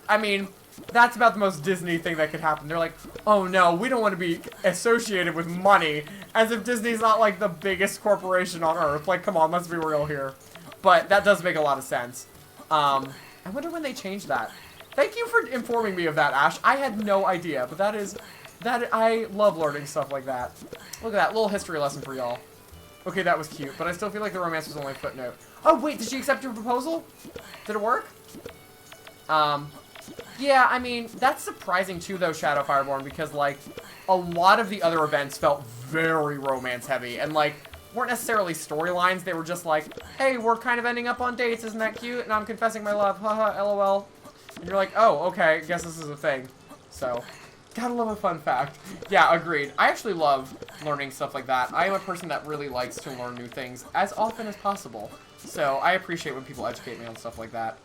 Speaker 1: I mean, that's about the most Disney thing that could happen. They're like, oh no, we don't want to be associated with money. As if Disney's not like the biggest corporation on earth. Like, come on, let's be real here. But that does make a lot of sense. I wonder when they changed that. Thank you for informing me of that, Ash. I had no idea, but I love learning stuff like that. Look at that, little history lesson for y'all. Okay, that was cute, but I still feel like the romance was only a footnote. Oh, wait, did she accept your proposal? Did it work? Yeah, I mean, that's surprising too, though, Shadow Fireborn, because, like, a lot of the other events felt very romance-heavy, and, like, weren't necessarily storylines. They were just like, hey, we're kind of ending up on dates, isn't that cute? And I'm confessing my love, haha, lol. And you're like, oh, okay, I guess this is a thing. So, gotta love a fun fact. Yeah, agreed. I actually love learning stuff like that. I am a person that really likes to learn new things as often as possible. So, I appreciate when people educate me on stuff like that.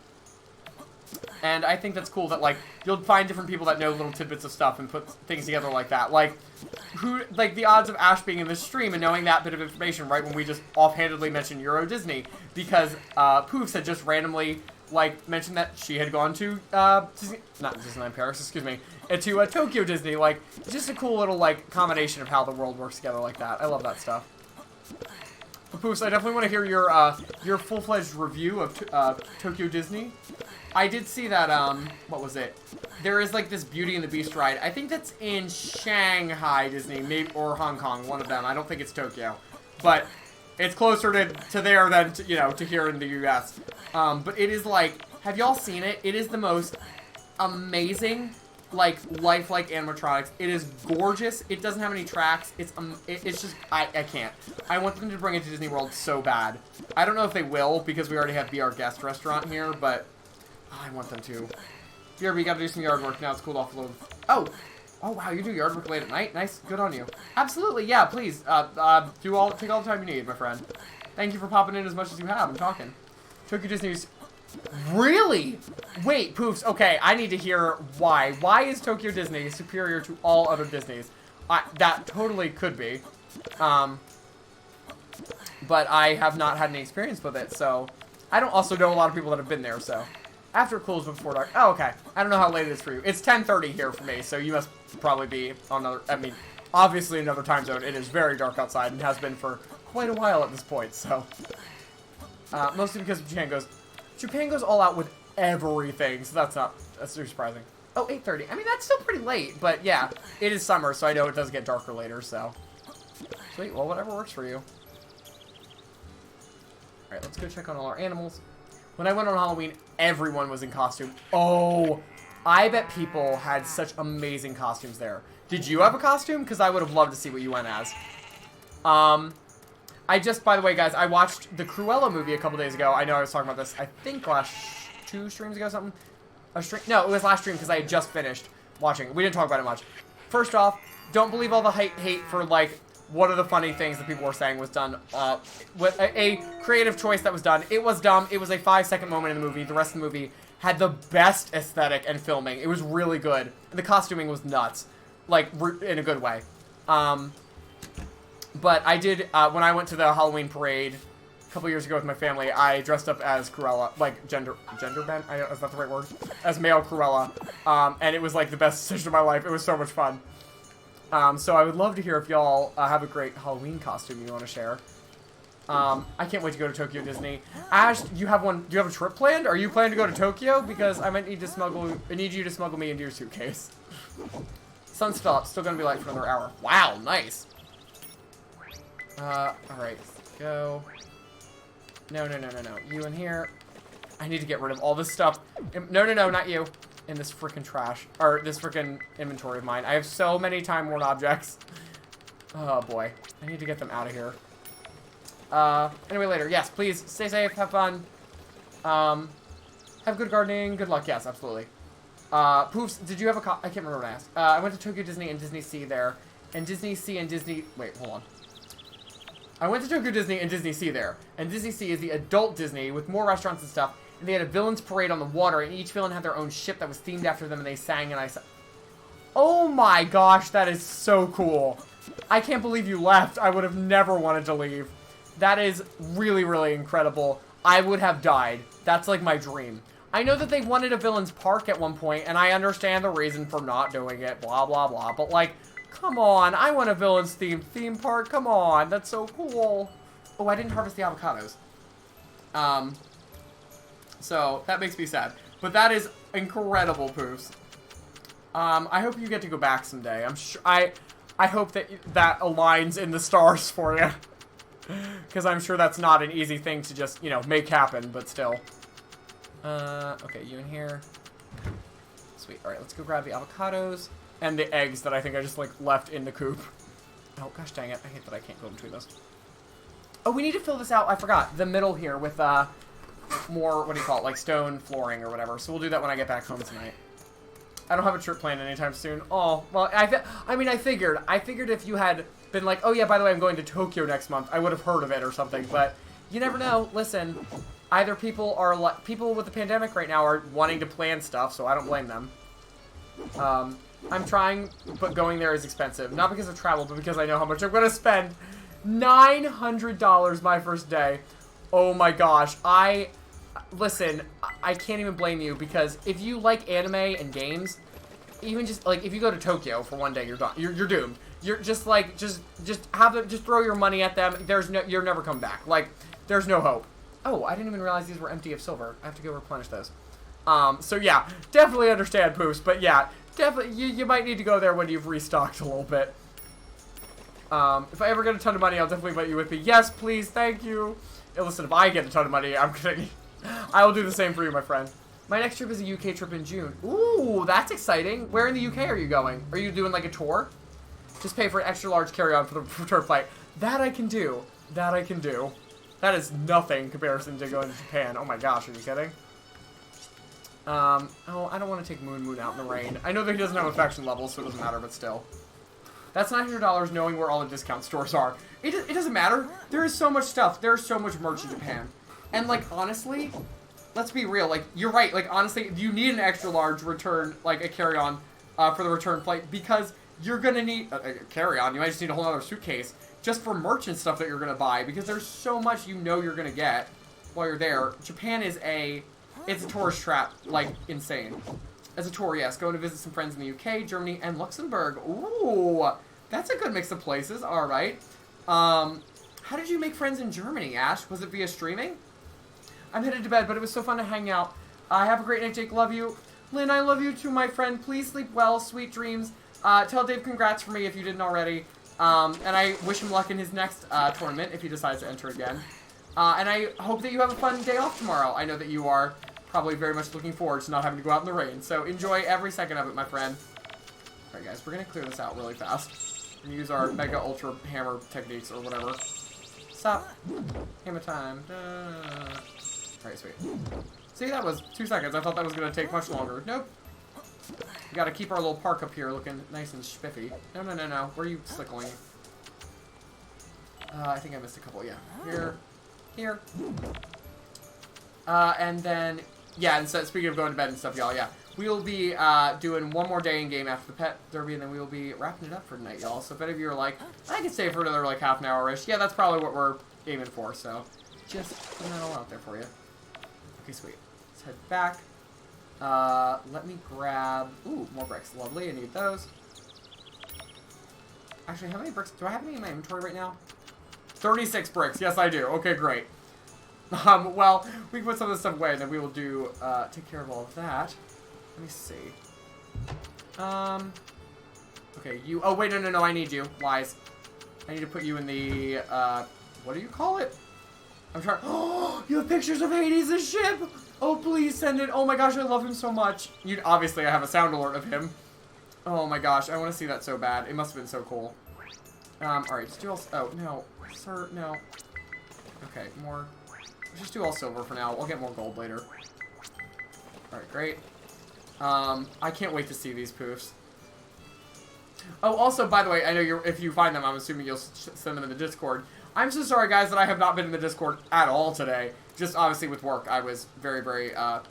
Speaker 1: And I think that's cool that, like, you'll find different people that know little tidbits of stuff and put things together like that. Like, the odds of Ash being in this stream and knowing that bit of information right when we just offhandedly mentioned Euro Disney, because Poofs had just randomly, like, mentioned that she had gone to, not Disneyland Paris, excuse me, to Tokyo Disney. Like, it's just a cool little, like, combination of how the world works together like that. I love that stuff. But Poofs, I definitely want to hear your full-fledged review of Tokyo Disney. I did see that, what was it? There is, like, this Beauty and the Beast ride. I think that's in Shanghai Disney, maybe, or Hong Kong, one of them. I don't think it's Tokyo. But it's closer to there than, to here in the U.S. But it is, like, have y'all seen it? It is the most amazing, like, lifelike animatronics. It is gorgeous. It doesn't have any tracks. It's just, I can't. I want them to bring it to Disney World so bad. I don't know if they will, because we already have Be Our Guest restaurant here, but I want them to. BRB, gotta do some yard work now. It's cooled off a little. Oh, wow, you do yard work late at night? Nice, good on you. Absolutely, yeah, please. Take all the time you need, my friend. Thank you for popping in as much as you have. I'm talking. Tokyo Disney's. Really? Wait, Poofs. Okay, I need to hear why. Why is Tokyo Disney superior to all other Disneys? That totally could be. But I have not had any experience with it, so I don't also know a lot of people that have been there, so. After it cools before dark. Oh, okay. I don't know how late it is for you. It's 10:30 here for me, so you must probably be on another, I mean, obviously another time zone. It is very dark outside and has been for quite a while at this point, so. Mostly because Japan goes all out with everything, so that's too surprising. Oh, 8:30. I mean, that's still pretty late, but yeah, it is summer, so I know it does get darker later, so. Sweet, well, whatever works for you. Alright, let's go check on all our animals. When I went on Halloween, everyone was in costume. Oh, I bet people had such amazing costumes there. Did you have a costume? Because I would have loved to see what you went as. By the way, guys, I watched the Cruella movie a couple days ago. I know I was talking about this, I think last 2 streams ago or something. No, it was last stream because I had just finished watching it. We didn't talk about it much. First off, don't believe all the hate for, like, one of the funny things that people were saying was done, with a creative choice that was done. It was dumb. It was a 5-second moment in the movie. The rest of the movie had the best aesthetic and filming. It was really good. And the costuming was nuts. Like, in a good way. But I did, when I went to the Halloween parade a couple years ago with my family, I dressed up as Cruella, like, gender bent? Is that the right word? As male Cruella. And it was, like, the best decision of my life. It was so much fun. So I would love to hear if y'all have a great Halloween costume you want to share. I can't wait to go to Tokyo Disney. Ash, do you have a trip planned? Are you planning to go to Tokyo? Because I might need you to smuggle me into your suitcase. Sun's still up. Still gonna be light for another hour. Wow, nice. Alright, go. No. You in here. I need to get rid of all this stuff. No, not you. In this freaking trash, or this freaking inventory of mine. I have so many time-worn objects. Oh boy, I need to get them out of here. Anyway, later. Yes, please stay safe, have fun. Have good gardening, good luck. Yes, absolutely. Poofs, did you have I can't remember what I asked. I went to Tokyo Disney and Disney Sea there, and Disney Sea and Disney. Wait, hold on. I went to Tokyo Disney and Disney Sea there. And Disney Sea is the adult Disney with more restaurants and stuff. And they had a villains parade on the water, and each villain had their own ship that was themed after them, and they sang, and I said, oh my gosh, that is so cool. I can't believe you left. I would have never wanted to leave. That is really, really incredible. I would have died. That's like my dream. I know that they wanted a villains park at one point, and I understand the reason for not doing it, blah, blah, blah. But like, come on, I want a villains themed theme park. Come on, that's so cool. Oh, I didn't harvest the avocados. So that makes me sad. But that is incredible, Poofs. I hope you get to go back someday. I'm sure I hope that that aligns in the stars for you. Because I'm sure that's not an easy thing to just, you know, make happen, but still. Okay, you in here. Sweet. Alright, let's go grab the avocados. And the eggs that I think I just, like, left in the coop. Oh, gosh dang it. I hate that I can't go between those. Oh, we need to fill this out. I forgot. The middle here with, more, what do you call it, like stone flooring or whatever. So we'll do that when I get back home tonight. I don't have a trip planned anytime soon. Oh, well, I mean, I figured if you had been like, oh yeah, by the way, I'm going to Tokyo next month, I would have heard of it or something, but you never know. Listen, either people with the pandemic right now are wanting to plan stuff, so I don't blame them. I'm trying, but going there is expensive. Not because of travel, but because I know how much I'm going to spend. $900 my first day. Oh my gosh, listen, I can't even blame you, because if you like anime and games, even just, like, if you go to Tokyo for one day, you're done. You're doomed. You're just, like, just throw your money at them. You're never coming back. Like, there's no hope. Oh, I didn't even realize these were empty of silver. I have to go replenish those. So yeah, definitely understand, Poofs, but yeah, definitely, you might need to go there when you've restocked a little bit. If I ever get a ton of money, I'll definitely invite you with me. Yes, please, thank you. And listen, if I get a ton of money, I will do the same for you, my friend. My next trip is a UK trip in June. Ooh, that's exciting. Where in the UK are you going? Are you doing like a tour? Just pay for an extra large carry-on for the return flight. That I can do. That I can do. That is nothing in comparison to going to Japan. Oh my gosh, are you kidding? Oh, I don't want to take Moon out in the rain. I know that he doesn't have affection levels, so it doesn't matter, but still. That's $900 knowing where all the discount stores are. It doesn't matter. There is so much stuff. There's so much merch in Japan. And, like, honestly, let's be real. Like, you're right. Like, honestly, you need an extra large return, like, a carry-on for the return flight, because you're going to need a carry-on. You might just need a whole other suitcase just for merch and stuff that you're going to buy, because there's so much you know you're going to get while you're there. Japan is it's a tourist trap, like, insane. As a tour, yes. Going to visit some friends in the UK, Germany, and Luxembourg. Ooh, that's a good mix of places. All right. How did you make friends in Germany, Ash? Was it via streaming? I'm headed to bed, but it was so fun to hang out. Have a great night, Jake. Love you. Lynn, I love you too, my friend. Please sleep well. Sweet dreams. Tell Dave congrats for me if you didn't already. And I wish him luck in his next tournament if he decides to enter again. And I hope that you have a fun day off tomorrow. I know that you are probably very much looking forward to not having to go out in the rain. So enjoy every second of it, my friend. Alright, guys. We're going to clear this out really fast. We're going to use our Mega Ultra Hammer techniques or whatever. Stop. Hammer time. Alright, sweet. See, that was 2 seconds. I thought that was going to take much longer. Nope. We got to keep our little park up here looking nice and spiffy. No, no, no, no. Where are you slickling? I think I missed a couple. Yeah. Here. Here. And then, yeah, and so speaking of going to bed and stuff, y'all, yeah. We will be doing one more day in game after the pet derby, and then we will be wrapping it up for tonight, y'all. So if any of you are like, I could stay for another, like, half an hour-ish, yeah, that's probably what we're aiming for, so just putting that all out there for you. Okay, sweet. Let's head back. Let me grab, ooh, more bricks. Lovely, I need those. Actually, how many bricks, do I have any in my inventory right now? 36 bricks, yes I do. Okay, great. Well, we can put some of this stuff away, and then we will do, take care of all of that. Let me see. Okay, you, oh, wait, no, I need you. Lies. I need to put you in the, what do you call it? I'm trying, oh, you have pictures of Hades' ship! Oh, please send it. Oh my gosh, I love him so much. Obviously, I have a sound alert of him. Oh my gosh, I want to see that so bad. It must have been so cool. Alright, just do all, oh, no. Sir, no. Okay, more. Let's just do all silver for now. I'll get more gold later. Alright, great. I can't wait to see these poofs. Oh, also, by the way, I know if you find them, I'm assuming you'll send them in the Discord. I'm so sorry, guys, that I have not been in the Discord at all today. Just obviously with work, I was very, I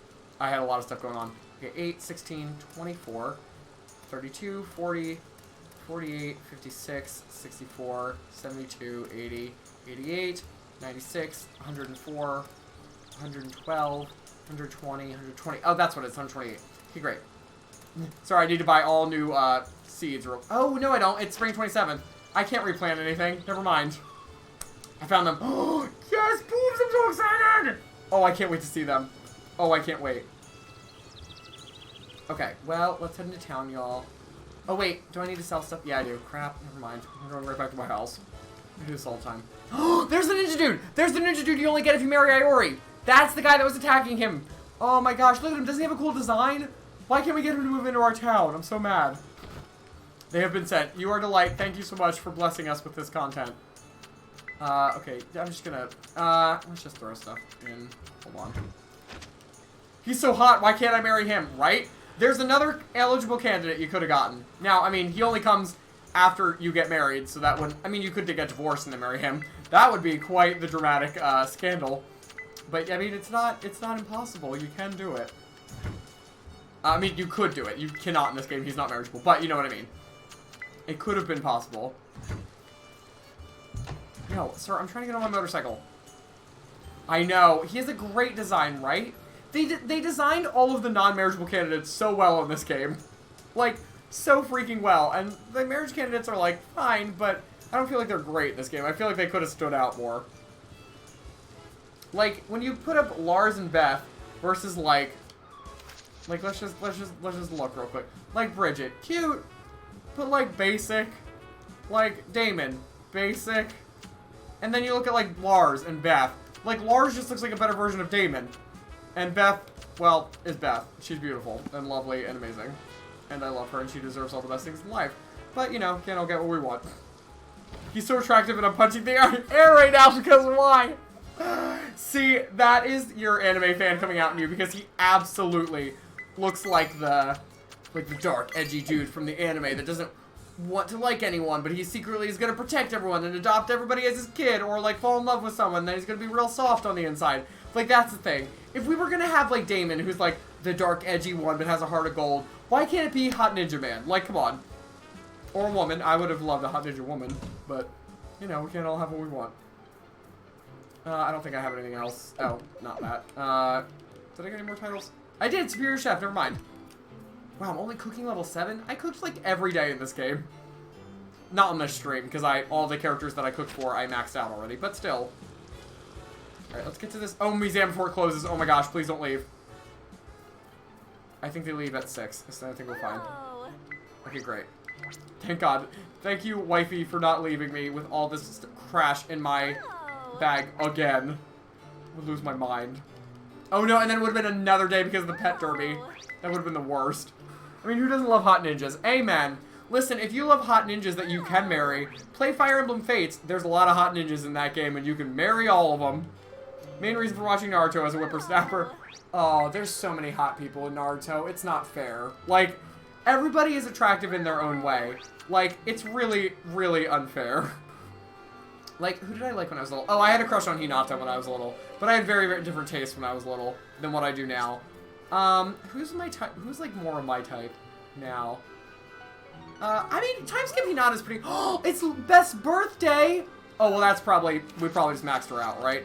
Speaker 1: had a lot of stuff going on. Okay, 8, 16, 24, 32, 40, 48, 56, 64, 72, 80, 88, 96, 104, 112, 120, 120. Oh, that's what it is, 128. Okay, great. Sorry, I need to buy all new seeds. Oh, no, I don't. It's spring 27th. I can't replant anything. Never mind. I found them. Oh, yes, boobs! I'm so excited! Oh, I can't wait to see them. Oh, I can't wait. Okay, well, let's head into town, y'all. Oh, wait. Do I need to sell stuff? Yeah, I do. Crap. Never mind. I'm going right back to my house. I do this all the time. Oh, there's the ninja dude! There's the ninja dude you only get if you marry Iori. That's the guy that was attacking him. Oh, my gosh. Look at him. Doesn't he have a cool design? Why can't we get him to move into our town? I'm so mad. They have been sent. You are a delight. Thank you so much for blessing us with this content. Okay. I'm just gonna, let's just throw stuff in. Hold on. He's so hot. Why can't I marry him? Right? There's another eligible candidate you could have gotten. Now, I mean, he only comes after you get married, so that would, I mean, you could get divorced and then marry him. That would be quite the dramatic, scandal. But, I mean, it's not impossible. You can do it. I mean, you could do it. You cannot in this game. He's not marriageable. But you know what I mean. It could have been possible. No, sir, I'm trying to get on my motorcycle. I know. He has a great design, right? They designed all of the non-marriageable candidates so well in this game. Like, so freaking well. And the marriage candidates are, like, fine, but I don't feel like they're great in this game. I feel like they could have stood out more. Like, when you put up Lars and Beth versus, like, let's just look real quick. Like Bridget, cute, but like basic. Like Damon, basic. And then you look at like Lars and Beth. Like Lars just looks like a better version of Damon. And Beth, well, is Beth. She's beautiful and lovely and amazing. And I love her and she deserves all the best things in life. But, you know, can't all get what we want. He's so attractive and I'm punching the air right now because why? See, that is your anime fan coming out in you because he absolutely looks like the dark, edgy dude from the anime that doesn't want to like anyone, but he secretly is going to protect everyone and adopt everybody as his kid, or like fall in love with someone, then he's going to be real soft on the inside. Like, that's the thing. If we were going to have like Damon, who's like the dark, edgy one but has a heart of gold, why can't it be Hot Ninja Man? Like, come on. Or a woman. I would have loved a Hot Ninja Woman, but, you know, we can't all have what we want. I don't think I have anything else. Oh, not that. Did I get any more titles? I did! Superior Chef, never mind. Wow, I'm only cooking level 7? I cooked, like, every day in this game. Not on this stream, because all the characters that I cooked for, I maxed out already, but still. Alright, let's get to this. Oh, museum before it closes. Oh my gosh, please don't leave. I think they leave at 6, so I think we're fine. Okay, great. Thank God. Thank you, wifey, for not leaving me with all this crash in my bag again. I would lose my mind. Oh no, and then it would have been another day because of the pet derby. That would have been the worst. I mean, who doesn't love hot ninjas? Amen. Listen, if you love hot ninjas that you can marry, play Fire Emblem Fates. There's a lot of hot ninjas in that game, and you can marry all of them. Main reason for watching Naruto as a whippersnapper. Oh, there's so many hot people in Naruto. It's not fair. Like, everybody is attractive in their own way. Like, it's really, really unfair. Like, who did I like when I was little? Oh, I had a crush on Hinata when I was little. But I had very, very different tastes when I was little than what I do now. Who's my type? Who's, like, more of my type now? I mean, time skip Hinata is pretty... Oh, it's Beth's birthday! Oh, well, that's probably... We probably just maxed her out, right?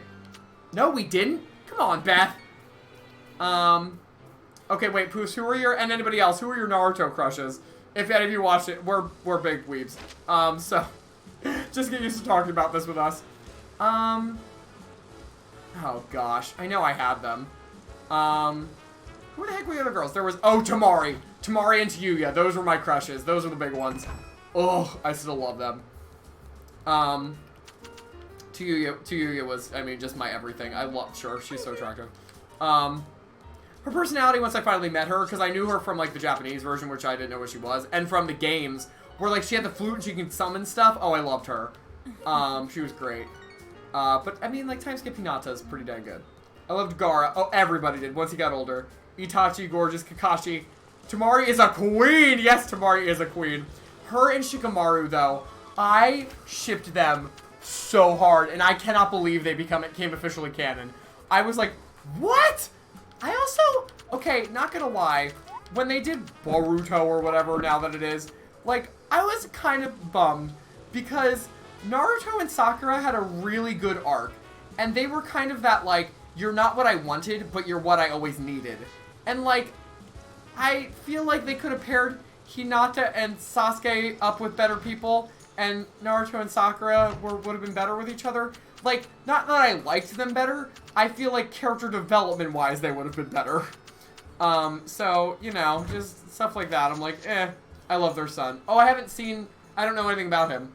Speaker 1: No, we didn't. Come on, Beth. Okay, wait, Poos, who are your... And anybody else, who are your Naruto crushes? If any of you watched it, we're big weebs. So... Just get used to talking about this with us. Oh gosh. I know I had them. Who the heck were the other girls? There was... Oh, Tamari. Tamari and Tayuya. Those were my crushes. Those are the big ones. Oh, I still love them. Tayuya was, I mean, just my everything. I love her. She's so attractive. Her personality, once I finally met her, because I knew her from, like, the Japanese version, which I didn't know what she was, and from the games... Where, like, she had the flute and she can summon stuff. Oh, I loved her. She was great. But, I mean, like, time skip Hinata is pretty dang good. I loved Gaara. Oh, everybody did once he got older. Itachi, gorgeous. Kakashi. Tamari is a queen! Yes, Tamari is a queen. Her and Shikamaru, though, I shipped them so hard, and I cannot believe they came officially canon. I was like, what? I also, okay, not gonna lie, when they did Boruto or whatever now that it is, like, I was kind of bummed because Naruto and Sakura had a really good arc, and they were kind of that, like, you're not what I wanted, but you're what I always needed. And, like, I feel like they could have paired Hinata and Sasuke up with better people, and Naruto and Sakura would have been better with each other. Like, not that I liked them better, I feel like character development-wise they would have been better. So, you know, just stuff like that. I'm like, I love their son. Oh, I don't know anything about him.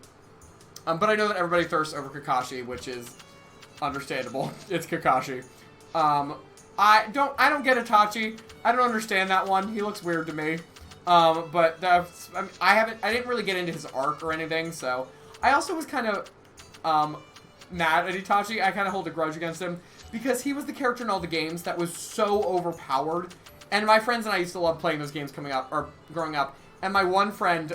Speaker 1: But I know that everybody thirsts over Kakashi, which is understandable. It's Kakashi. I don't get Itachi. I don't understand that one. He looks weird to me. But that's, I didn't really get into his arc or anything, so. I also was kind of, mad at Itachi. I kind of hold a grudge against him because he was the character in all the games that was so overpowered. And my friends and I used to love playing those games growing up. And my one friend,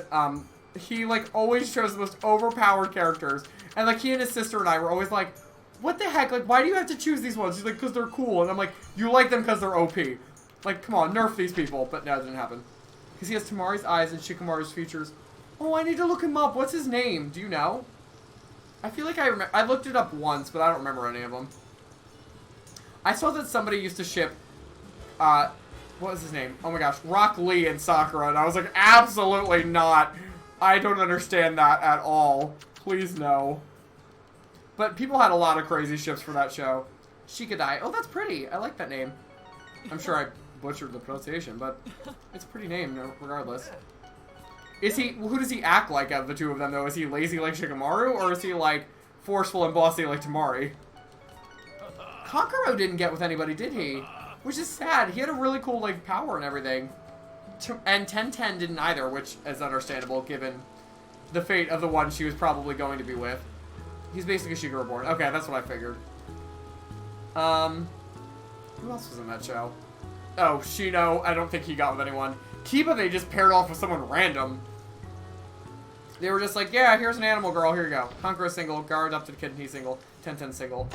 Speaker 1: he, like, always chose the most overpowered characters. And, like, he and his sister and I were always like, what the heck? Like, why do you have to choose these ones? He's like, because they're cool. And I'm like, you like them because they're OP. Like, come on, nerf these people. But no, it didn't happen. Because he has Tamari's eyes and Shikamaru's features. Oh, I need to look him up. What's his name? Do you know? I feel like I looked it up once, but I don't remember any of them. I saw that somebody used to ship, what was his name? Oh my gosh, Rock Lee and Sakura, and I was like, absolutely not. I don't understand that at all. Please no. But people had a lot of crazy ships for that show. Shikadai. Oh, that's pretty. I like that name. I'm sure I butchered the pronunciation, but it's a pretty name regardless. Who does he act like out of the two of them, though? Is he lazy like Shikamaru, or is he, like, forceful and bossy like Tamari? Kankuro didn't get with anybody, did he? Which is sad. He had a really cool, like, power and everything. And 1010 didn't either, which is understandable, given the fate of the one she was probably going to be with. He's basically Shiga Reborn. Okay, that's what I figured. Who else was in that show? Oh, Shino. I don't think he got with anyone. Kiba, they just paired off with someone random. They were just like, yeah, here's an animal girl, here you go. Kankuro single, Gara adopted kid, and he's single. 1010 single.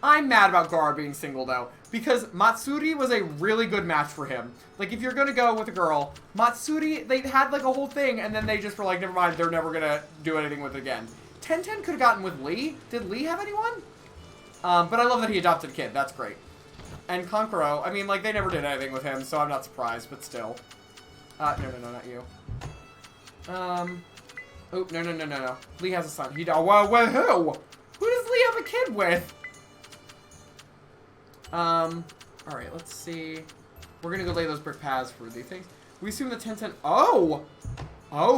Speaker 1: I'm mad about Gara being single, though. Because Matsuri was a really good match for him. Like, if you're gonna go with a girl, Matsuri, they had, like, a whole thing, and then they just were like, never mind, they're never gonna do anything with it again. 1010 could have gotten with Lee. Did Lee have anyone? But I love that he adopted a kid. That's great. And Kankuro, I mean, like, they never did anything with him, so I'm not surprised, but still. No, not you. Oh, no. Lee has a son. Well, who? Who does Lee have a kid with? Alright, let's see. We're gonna go lay those brick paths for these things. We assume that 1010, oh,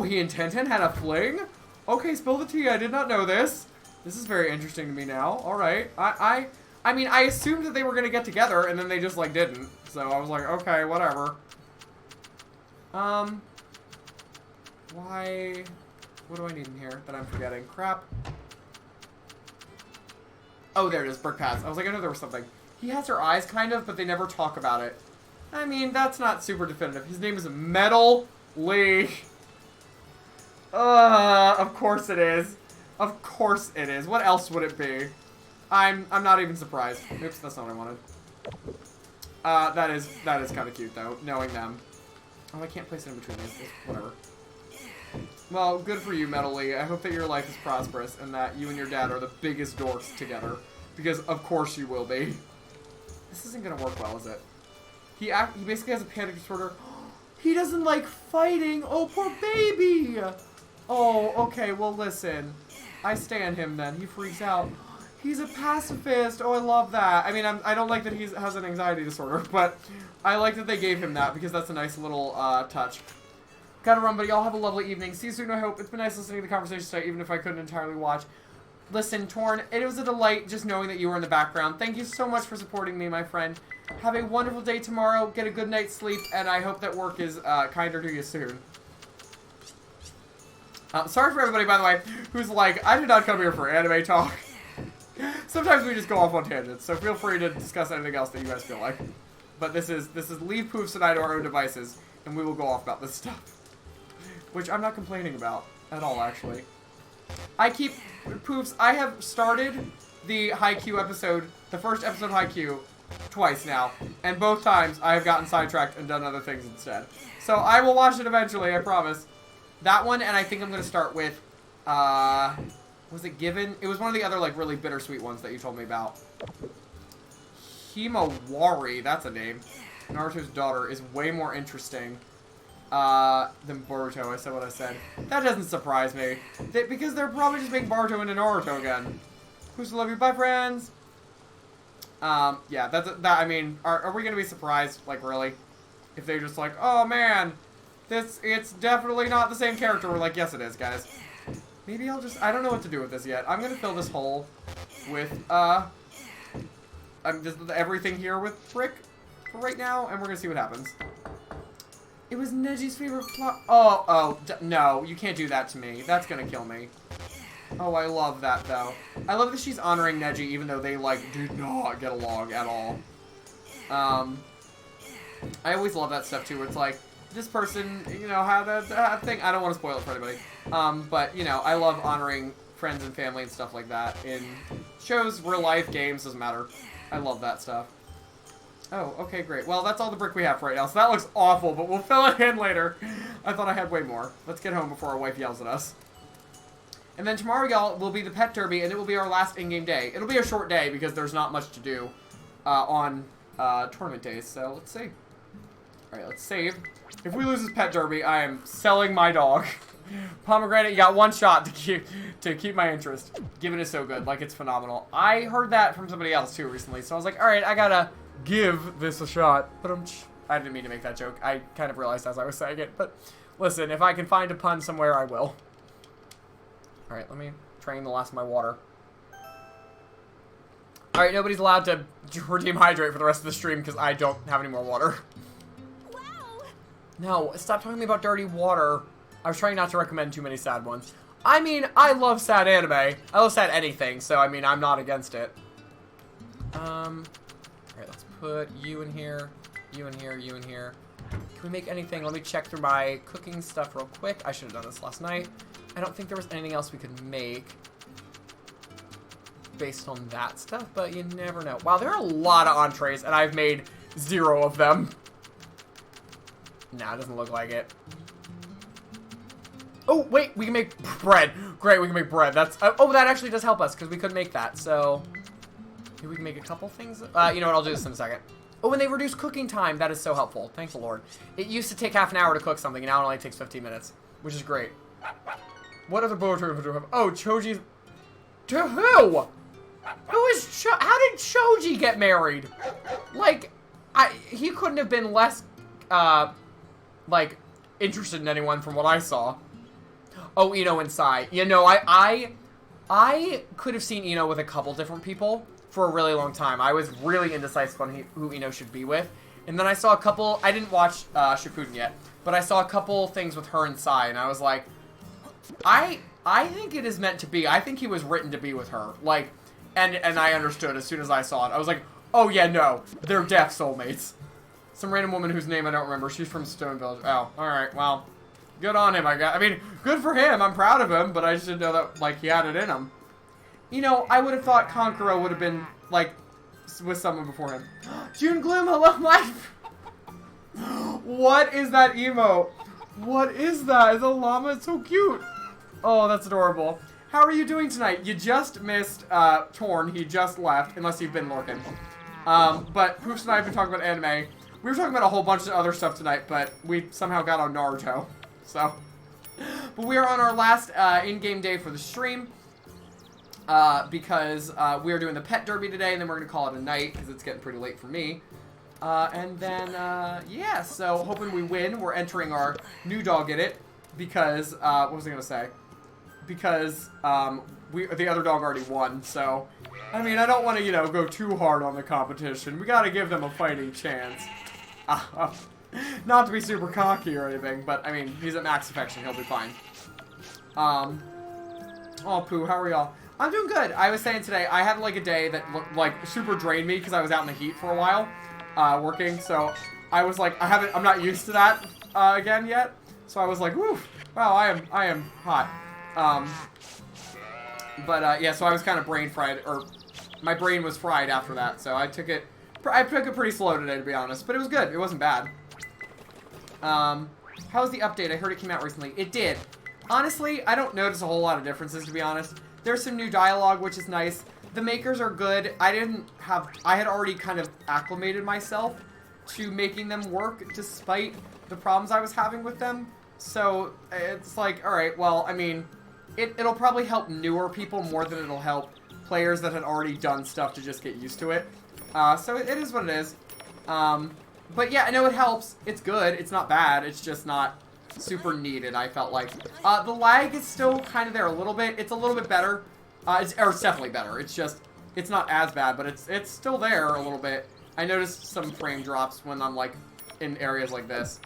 Speaker 1: he and 1010 had a fling? Okay, spill the tea, I did not know this. This is very interesting to me now. Alright, I mean, I assumed that they were gonna get together, and then they just, like, didn't. So I was like, okay, whatever. Why? What do I need in here that I'm forgetting? Crap. Oh, there it is, brick paths. I was like, I know there was something. He has her eyes, kind of, but they never talk about it. I mean, that's not super definitive. His name is Metal Lee. Of course it is. Of course it is. What else would it be? I'm not even surprised. Oops, that's not what I wanted. That is kind of cute, though, knowing them. Oh, I can't place it in between these. Whatever. Well, good for you, Metal Lee. I hope that your life is prosperous and that you and your dad are the biggest dorks together. Because, of course, you will be. This isn't gonna work well, is it? He basically has a panic disorder. He doesn't like fighting! Oh, poor baby! Oh, okay, well, listen. I stand him, then. He freaks out. He's a pacifist. Oh, I love that. I mean, I don't like that he has an anxiety disorder, but I like that they gave him that because that's a nice little touch. Gotta run, buddy. Y'all have a lovely evening. See you soon, I hope. It's been nice listening to the conversation today, even if I couldn't entirely watch. Listen, Torn, it was a delight just knowing that you were in the background. Thank you so much for supporting me, my friend. Have a wonderful day tomorrow. Get a good night's sleep, and I hope that work is kinder to you soon. Sorry for everybody, by the way, who's like, I did not come here for anime talk. Sometimes we just go off on tangents, so feel free to discuss anything else that you guys feel like. But this is leave poofs and I to our own devices, and we will go off about this stuff. Which I'm not complaining about at all, actually. Poofs, I have started the Haikyuu episode, the first episode of Haikyuu, twice now. And both times I have gotten sidetracked and done other things instead. So I will watch it eventually, I promise. That one, and I think I'm going to start with, was it Given? It was one of the other, like, really bittersweet ones that you told me about. Himawari, that's a name. Naruto's daughter is way more interesting than Boruto. I said what I said. That doesn't surprise me. Because they're probably just making Boruto into Naruto again. Who's to love you? Bye, friends. Yeah, I mean, are we gonna be surprised, like, really? If they're just like, oh, man, it's definitely not the same character. We're like, yes, it is, guys. Maybe I don't know what to do with this yet. I'm gonna fill this hole with, just everything here with brick for right now, and we're gonna see what happens. It was Neji's favorite no, you can't do that to me. That's gonna kill me. Oh, I love that, though. I love that she's honoring Neji, even though they, like, did not get along at all. I always love that stuff, too, where it's like, this person, you know, had a thing. I don't want to spoil it for anybody. But, you know, I love honoring friends and family and stuff like that in shows, real life, games, doesn't matter. I love that stuff. Oh, okay, great. Well, that's all the brick we have for right now, so that looks awful, but we'll fill it in later. I thought I had way more. Let's get home before our wife yells at us. And then tomorrow, y'all, will be the pet derby, and it will be our last in-game day. It'll be a short day because there's not much to do on tournament days, so let's see. Alright, let's save. If we lose this pet derby, I am selling my dog. Pomegranate, you got one shot to keep my interest. Given is so good, like, it's phenomenal. I heard that from somebody else, too, recently, so I was like, alright, I gotta give this a shot. But I didn't mean to make that joke. I kind of realized as I was saying it, but listen, if I can find a pun somewhere, I will. Alright, let me drain the last of my water. Alright, nobody's allowed to redeem hydrate for the rest of the stream because I don't have any more water.
Speaker 4: Wow.
Speaker 1: No, stop talking to me about dirty water. I was trying not to recommend too many sad ones. I mean, I love sad anime. I love sad anything, so I mean, I'm not against it. Alright, let's put you in here, you in here, you in here. Can we make anything? Let me check through my cooking stuff real quick. I should have done this last night. I don't think there was anything else we could make based on that stuff, but you never know. Wow, there are a lot of entrees, and I've made 0 of them. Nah, it doesn't look like it. Oh, wait, we can make bread. Great, we can make bread. That's oh, that actually does help us, because we could make that, so maybe we can make a couple things. You know what, I'll do this in a second. Oh, and they reduce cooking time. That is so helpful. Thanks the Lord. It used to take half an hour to cook something, and now it only takes 15 minutes, which is great. What other Boruto do we have? Oh, Choji's... To who? Who is how did Choji get married? Like, he couldn't have been less, like, interested in anyone from what I saw. Oh, Ino and Sai. You know, I could have seen Ino with a couple different people for a really long time. I was really indecisive on who Ino should be with. And then I saw a couple... I didn't watch Shippuden yet, but I saw a couple things with her and Sai, and I was like... I think it is meant to be. I think he was written to be with her. Like, and I understood as soon as I saw it. I was like, oh yeah, no. They're deaf soulmates. Some random woman whose name I don't remember. She's from Stone Village. Oh, alright, well. Good on him, I mean, good for him. I'm proud of him, but I just didn't know that, like, he had it in him. You know, I would have thought Kankuro would have been, like, with someone before him. June Gloom, hello, life! What is that emote? What is that? Is a llama? It's so cute. Oh, that's adorable. How are you doing tonight? You just missed Torn. He just left, unless you've been lurking. But Poofs and I have been talking about anime. We were talking about a whole bunch of other stuff tonight, but we somehow got on Naruto. So, but we are on our last in-game day for the stream because we are doing the pet derby today, and then we're going to call it a night because it's getting pretty late for me. And then, yeah, so hoping we win. We're entering our new dog in it because, what was I going to say? Because the other dog already won, so, I mean, I don't want to, you know, go too hard on the competition. We got to give them a fighting chance. Not to be super cocky or anything, but, I mean, he's at max affection. He'll be fine. Oh, Pooh, how are y'all? I'm doing good. I was saying today, I had, like, a day that, like, super drained me because I was out in the heat for a while, working, so I was like, I'm not used to that, again yet, so I was like, woo, wow, I am hot. But, yeah, so I was kind of brain fried, or my brain was fried after that, so I took it pretty slow today, to be honest, but it was good. It wasn't bad. How was the update? I heard it came out recently. It did. Honestly, I don't notice a whole lot of differences, to be honest. There's some new dialogue, which is nice. The makers are good. I had already kind of acclimated myself to making them work despite the problems I was having with them. So, it's like, alright, well, I mean, it'll probably help newer people more than it'll help players that had already done stuff to just get used to it. So it is what it is. But yeah, I know it helps. It's good. It's not bad. It's just not super needed, I felt like. The lag is still kind of there a little bit. It's a little bit better. It's definitely better. It's just, it's not as bad, but it's still there a little bit. I noticed some frame drops when I'm, like, in areas like this.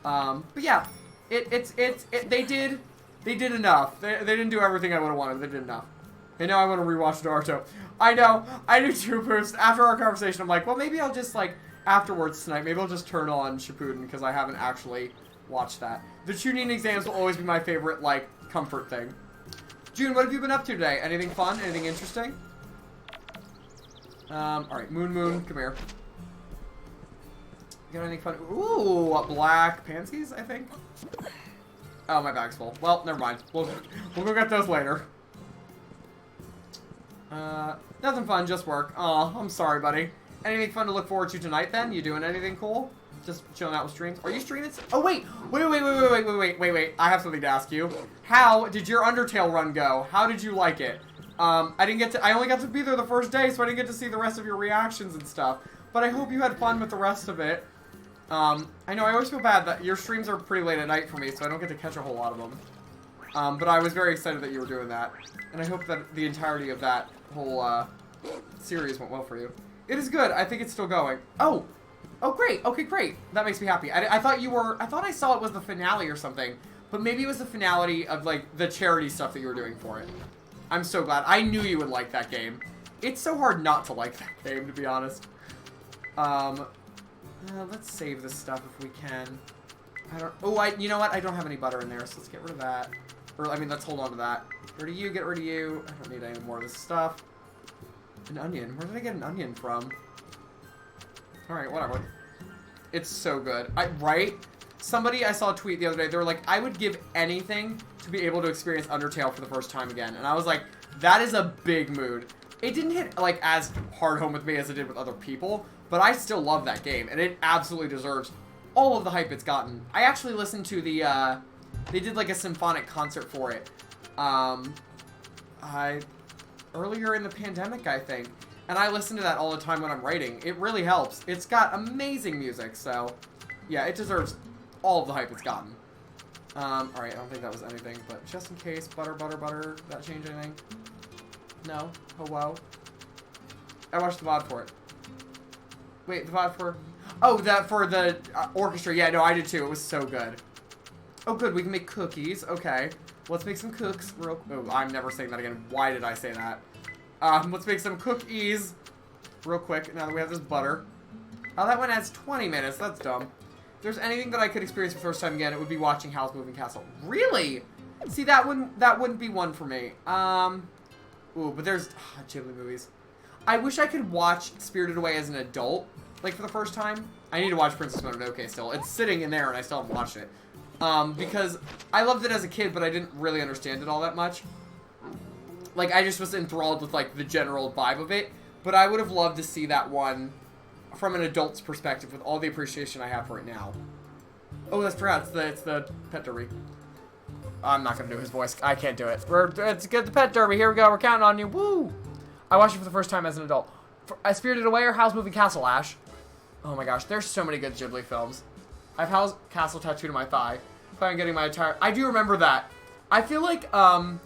Speaker 1: But yeah, they did enough. They didn't do everything I would have wanted. They did enough. And now I want to rewatch Naruto. I know. I do too, Poops. After our conversation, I'm like, well, maybe I'll just, like, afterwards tonight, maybe I'll just turn on Shippuden because I haven't actually watched that. The tuning exams will always be my favorite, like, comfort thing. June, what have you been up to today? Anything fun? Anything interesting? Alright, Moon, come here. You got anything fun? Ooh, black pansies, I think? Oh, my bag's full. Well, never mind. We'll go get those later. Nothing fun, just work. Aw, I'm sorry, buddy. Anything fun to look forward to tonight, then? You doing anything cool? Just chilling out with streams? Are you streaming? Oh, wait! Wait. I have something to ask you. How did your Undertale run go? How did you like it? I only got to be there the first day, so I didn't get to see the rest of your reactions and stuff. But I hope you had fun with the rest of it. I know I always feel bad that your streams are pretty late at night for me, so I don't get to catch a whole lot of them. But I was very excited that you were doing that. And I hope that the entirety of that whole, series went well for you. It is good. I think it's still going. Oh, great. Okay, great. That makes me happy. I thought I saw it was the finale or something. But maybe it was the finale of, like, the charity stuff that you were doing for it. I'm so glad. I knew you would like that game. It's so hard not to like that game, to be honest. Let's save this stuff if we can. You know what? I don't have any butter in there, so let's get rid of that. Or, I mean, let's hold on to that. Get rid of you, get rid of you. I don't need any more of this stuff. An onion. Where did I get an onion from? Alright, whatever. It's so good. Right? Somebody, I saw a tweet the other day, they were like, I would give anything to be able to experience Undertale for the first time again. And I was like, that is a big mood. It didn't hit, like, as hard home with me as it did with other people, but I still love that game, and it absolutely deserves all of the hype it's gotten. I actually listened to the, they did, like, a symphonic concert for it. Earlier in the pandemic, I think. And I listen to that all the time when I'm writing. It really helps. It's got amazing music, so yeah, it deserves all of the hype it's gotten. Alright, I don't think that was anything, but just in case, butter, did that change anything? No? Oh, wow. I watched the VOD for it. Wait, the VOD for... Oh, that for the orchestra. Yeah, no, I did too. It was so good. Oh, good, we can make cookies. Okay. Let's make some cooks real... Oh, I'm never saying that again. Why did I say that? Let's make some cookies real quick now that we have this butter. Oh, that one adds 20 minutes. That's dumb. If there's anything that I could experience the first time again, it would be watching Howl's Moving Castle. Really? See, that wouldn't be one for me. Ooh, but there's Ghibli movies. I wish I could watch Spirited Away as an adult, like, for the first time. I need to watch Princess Mononoke still. It's sitting in there, and I still haven't watched it. Because I loved it as a kid, but I didn't really understand it all that much. Like, I just was enthralled with, like, the general vibe of it. But I would have loved to see that one from an adult's perspective with all the appreciation I have for it now. Oh, that's perhaps it's the Pet Derby. I'm not going to do his voice. I can't do it. It's good, the Pet Derby. Here we go. We're counting on you. Woo! I watched it for the first time as an adult. Spirited Away or Howl's Moving Castle, Ash? Oh my gosh, there's so many good Ghibli films. I have Howl's Castle tattooed on my thigh. If I'm getting my entire... I do remember that. I feel like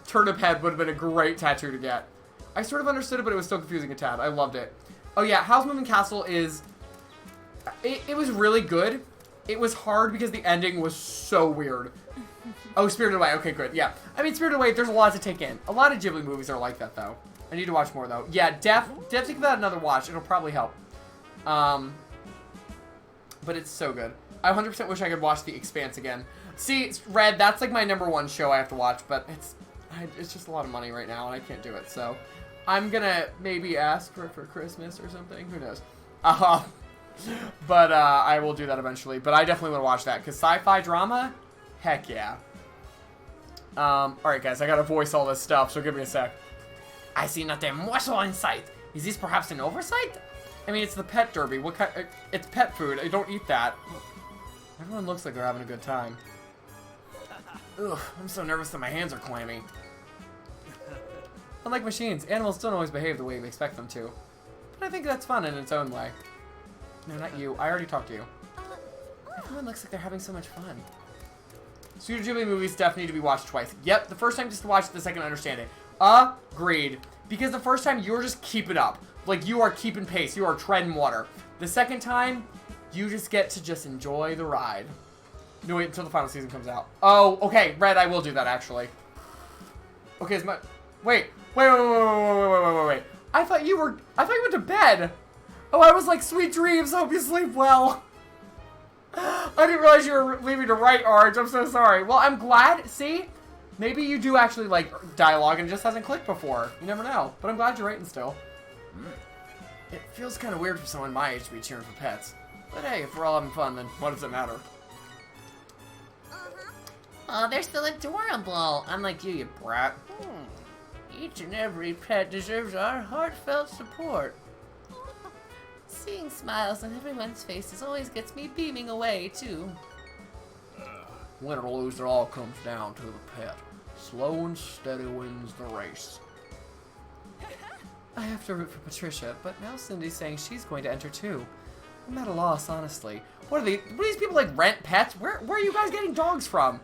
Speaker 1: Turnip Head would have been a great tattoo to get. I sort of understood it, but it was still confusing a tad. I loved it. Oh yeah, Howl's Moving Castle is... It was really good. It was hard because the ending was so weird. Oh, Spirited Away. Okay, good. Yeah. I mean, Spirited Away, there's a lot to take in. A lot of Ghibli movies are like that, though. I need to watch more, though. Yeah, Def, think that another watch. It'll probably help. But it's so good. I 100% wish I could watch The Expanse again. See, Red, that's like my #1 show I have to watch, but it's just a lot of money right now, and I can't do it. So I'm gonna maybe ask for Christmas or something. Who knows? But I will do that eventually. But I definitely want to watch that because sci-fi drama, heck yeah. All right, guys, I gotta voice all this stuff, so give me a sec.
Speaker 2: I see not a morsel in sight. Is this perhaps an oversight?
Speaker 1: I mean, it's the pet derby. What kind? It's pet food. I don't eat that. Everyone looks like they're having a good time. Ugh, I'm so nervous that my hands are clammy. Unlike machines, animals don't always behave the way we expect them to. But I think that's fun in its own way. No, not you. I already talked to you. Everyone looks like they're having so much fun. Studio Ghibli movies definitely need to be watched twice. Yep, the first time just to watch it, the second to understand it. Agreed. Because the first time, you're just keeping up. Like, you are keeping pace. You are treading water. The second time, you just get to just enjoy the ride. No, wait until the final season comes out. Oh, okay, Red, I will do that, actually. Okay, is my... Wait. I thought you went to bed. Oh, I was like, sweet dreams. Hope you sleep well. I didn't realize you were leaving to write, Orange. I'm so sorry. Well, I'm glad. See? Maybe you do actually like dialogue and it just hasn't clicked before. You never know. But I'm glad you're writing still. It feels kind of weird for someone my age to be cheering for pets. But hey, if we're all having fun, then what does it matter?
Speaker 2: Oh, they're still adorable. Unlike you, you brat. Each and every pet deserves our heartfelt support. Seeing smiles on everyone's faces always gets me beaming away, too.
Speaker 1: Win or lose, it all comes down to the pet. Slow and steady wins the race. I have to root for Patricia, but now Cindy's saying she's going to enter too. I'm at a loss, honestly. What are these people like rent pets? Where are you guys getting dogs from?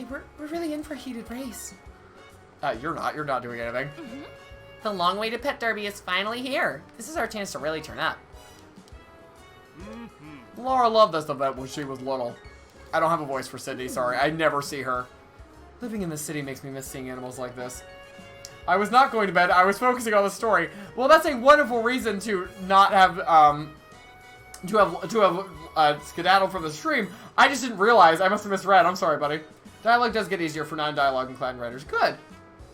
Speaker 2: We're really in for a heated race.
Speaker 1: You're not doing anything.
Speaker 2: The long-awaited pet derby is finally here. This is our chance to really turn up.
Speaker 1: Laura loved this event when she was little. I don't have a voice for Cindy, sorry. I never see her. Living in the city makes me miss seeing animals like this. I was not going to bed. I was focusing on the story. Well, that's a wonderful reason to not have, to have skedaddle from the stream. I just didn't realize. I must have misread. I'm sorry, buddy. Dialogue does get easier for non-dialogue inclined writers. Good.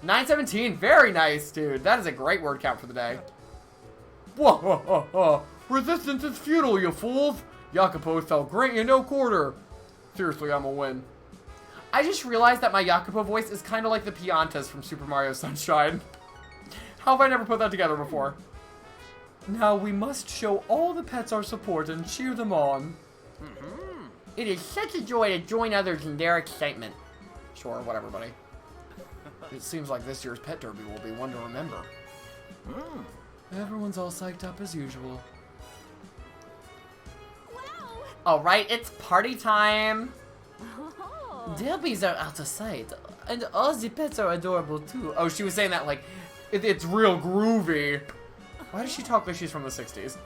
Speaker 1: 917. Very nice, dude. That is a great word count for the day. Whoa. Resistance is futile, you fools. Jacopo felt great in no quarter. Seriously, I'm a win. I just realized that my Jacopo voice is kind of like the Piantas from Super Mario Sunshine. How have I never put that together before? Now we must show all the pets our support and cheer them on.
Speaker 2: It is such a joy to join others in their excitement.
Speaker 1: Sure, whatever, buddy. It seems like this year's pet derby will be one to remember. Everyone's all psyched up as usual.
Speaker 4: Wow!
Speaker 2: Alright, it's party time.
Speaker 4: Oh.
Speaker 2: Derbies are out of sight, and all the pets are adorable too.
Speaker 1: Oh, she was saying that like, it's real groovy. Why does she talk like she's from the 60s?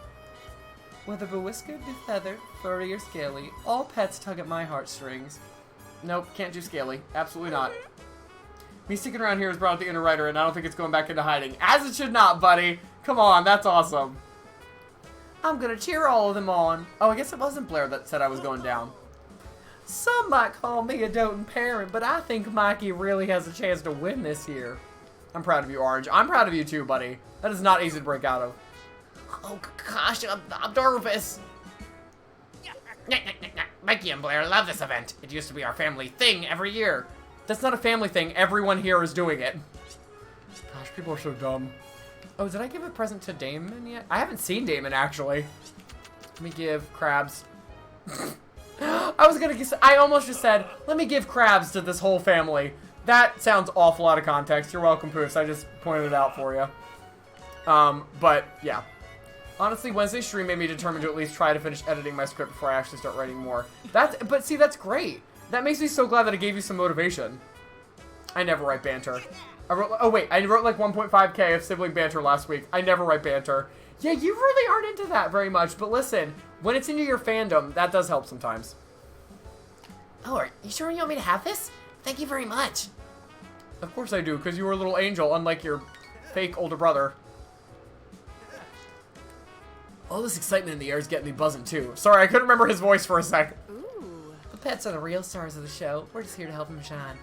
Speaker 1: Whether bewhiskered, befeathered, furry, or scaly, all pets tug at my heartstrings. Nope, can't do scaly. Absolutely not. Me sticking around here has brought out the inner writer, and I don't think it's going back into hiding. As it should not, buddy. Come on, that's awesome. I'm gonna cheer all of them on. Oh, I guess it wasn't Blair that said I was going down. Some might call me a doting parent, but I think Mikey really has a chance to win this year. I'm proud of you, Orange. I'm proud of you too, buddy. That is not easy to break out of.
Speaker 2: Oh gosh, I'm nervous. Mikey and Blair love this event. It used to be our family thing every year.
Speaker 1: That's not a family thing. Everyone here is doing it. Gosh, people are so dumb. Oh, did I give a present to Damon yet? I haven't seen Damon, actually. Let me give crabs. I almost just said, let me give crabs to this whole family. That sounds awful out of context. You're welcome, Poofs. I just pointed it out for you. But, yeah. Honestly, Wednesday's stream made me determined to at least try to finish editing my script before I actually start writing more. But see, that's great. That makes me so glad that it gave you some motivation. I never write banter. I wrote like 1.5k of sibling banter last week. I never write banter. Yeah, you really aren't into that very much, but listen, when it's into your fandom, that does help sometimes.
Speaker 2: Oh, are you sure you want me to have this? Thank you very much.
Speaker 1: Of course I do, because you were a little angel, unlike your fake older brother. All this excitement in the air is getting me buzzing too. Sorry, I couldn't remember his voice for a sec.
Speaker 4: Ooh.
Speaker 2: The pets are the real stars of the show. We're just here to help them shine.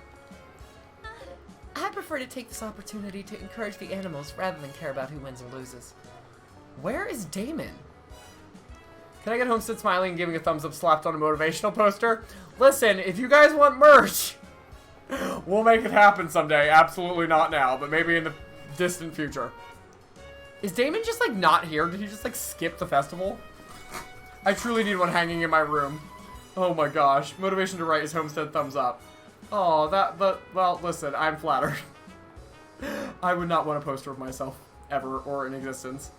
Speaker 2: I
Speaker 1: I prefer to take this opportunity to encourage the animals rather than care about who wins or loses. Where is Damon? Can I get Homestead smiling and giving a thumbs up slapped on a motivational poster? Listen, if you guys want merch, we'll make it happen someday. Absolutely not now, but maybe in the distant future. Is Damon just, like, not here? Did he just, like, skip the festival? I truly need one hanging in my room. Oh my gosh. Motivation to write is Homestead thumbs up. Oh, well, listen, I'm flattered. I would not want a poster of myself ever or in existence.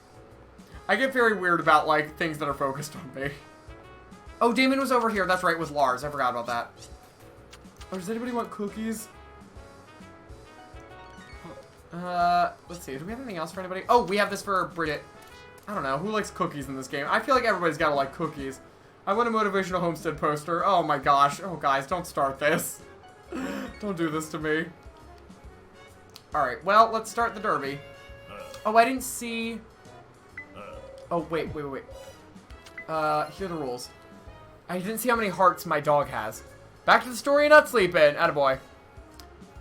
Speaker 1: I get very weird about, like, things that are focused on me. Oh, Damon was over here. That's right, with Lars. I forgot about that. Oh, does anybody want cookies? Let's see. Do we have anything else for anybody? Oh, we have this for Bridget. I don't know. Who likes cookies in this game? I feel like everybody's got to like cookies. I want a motivational Homestead poster. Oh my gosh. Oh, guys, don't start this. Don't do this to me. Alright, well, let's start the derby. Oh, I didn't see... Oh, wait. Here are the rules. I didn't see how many hearts my dog has. Back to the story and not sleeping. Attaboy.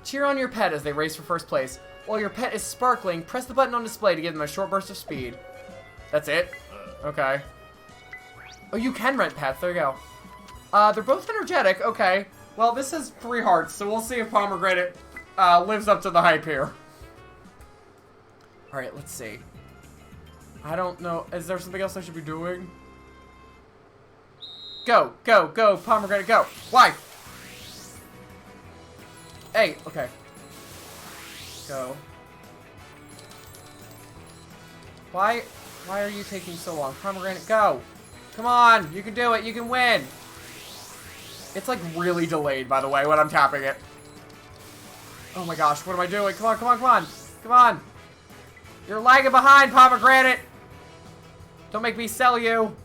Speaker 1: Cheer on your pet as they race for first place. While your pet is sparkling, press the button on display to give them a short burst of speed. That's it? Okay. Oh, you can rent pets. There you go. They're both energetic. Okay. Well, this has 3 hearts, so we'll see if Pomegranate lives up to the hype here. Alright, let's see. I don't know. Is there something else I should be doing? Go, Pomegranate, go. Why? Hey, okay. Go. Why are you taking so long? Pomegranate, go. Come on, you can do it, you can win. It's like really delayed, by the way, when I'm tapping it. Oh my gosh, what am I doing? Come on. You're lagging behind, Pomegranate. Don't make me sell you.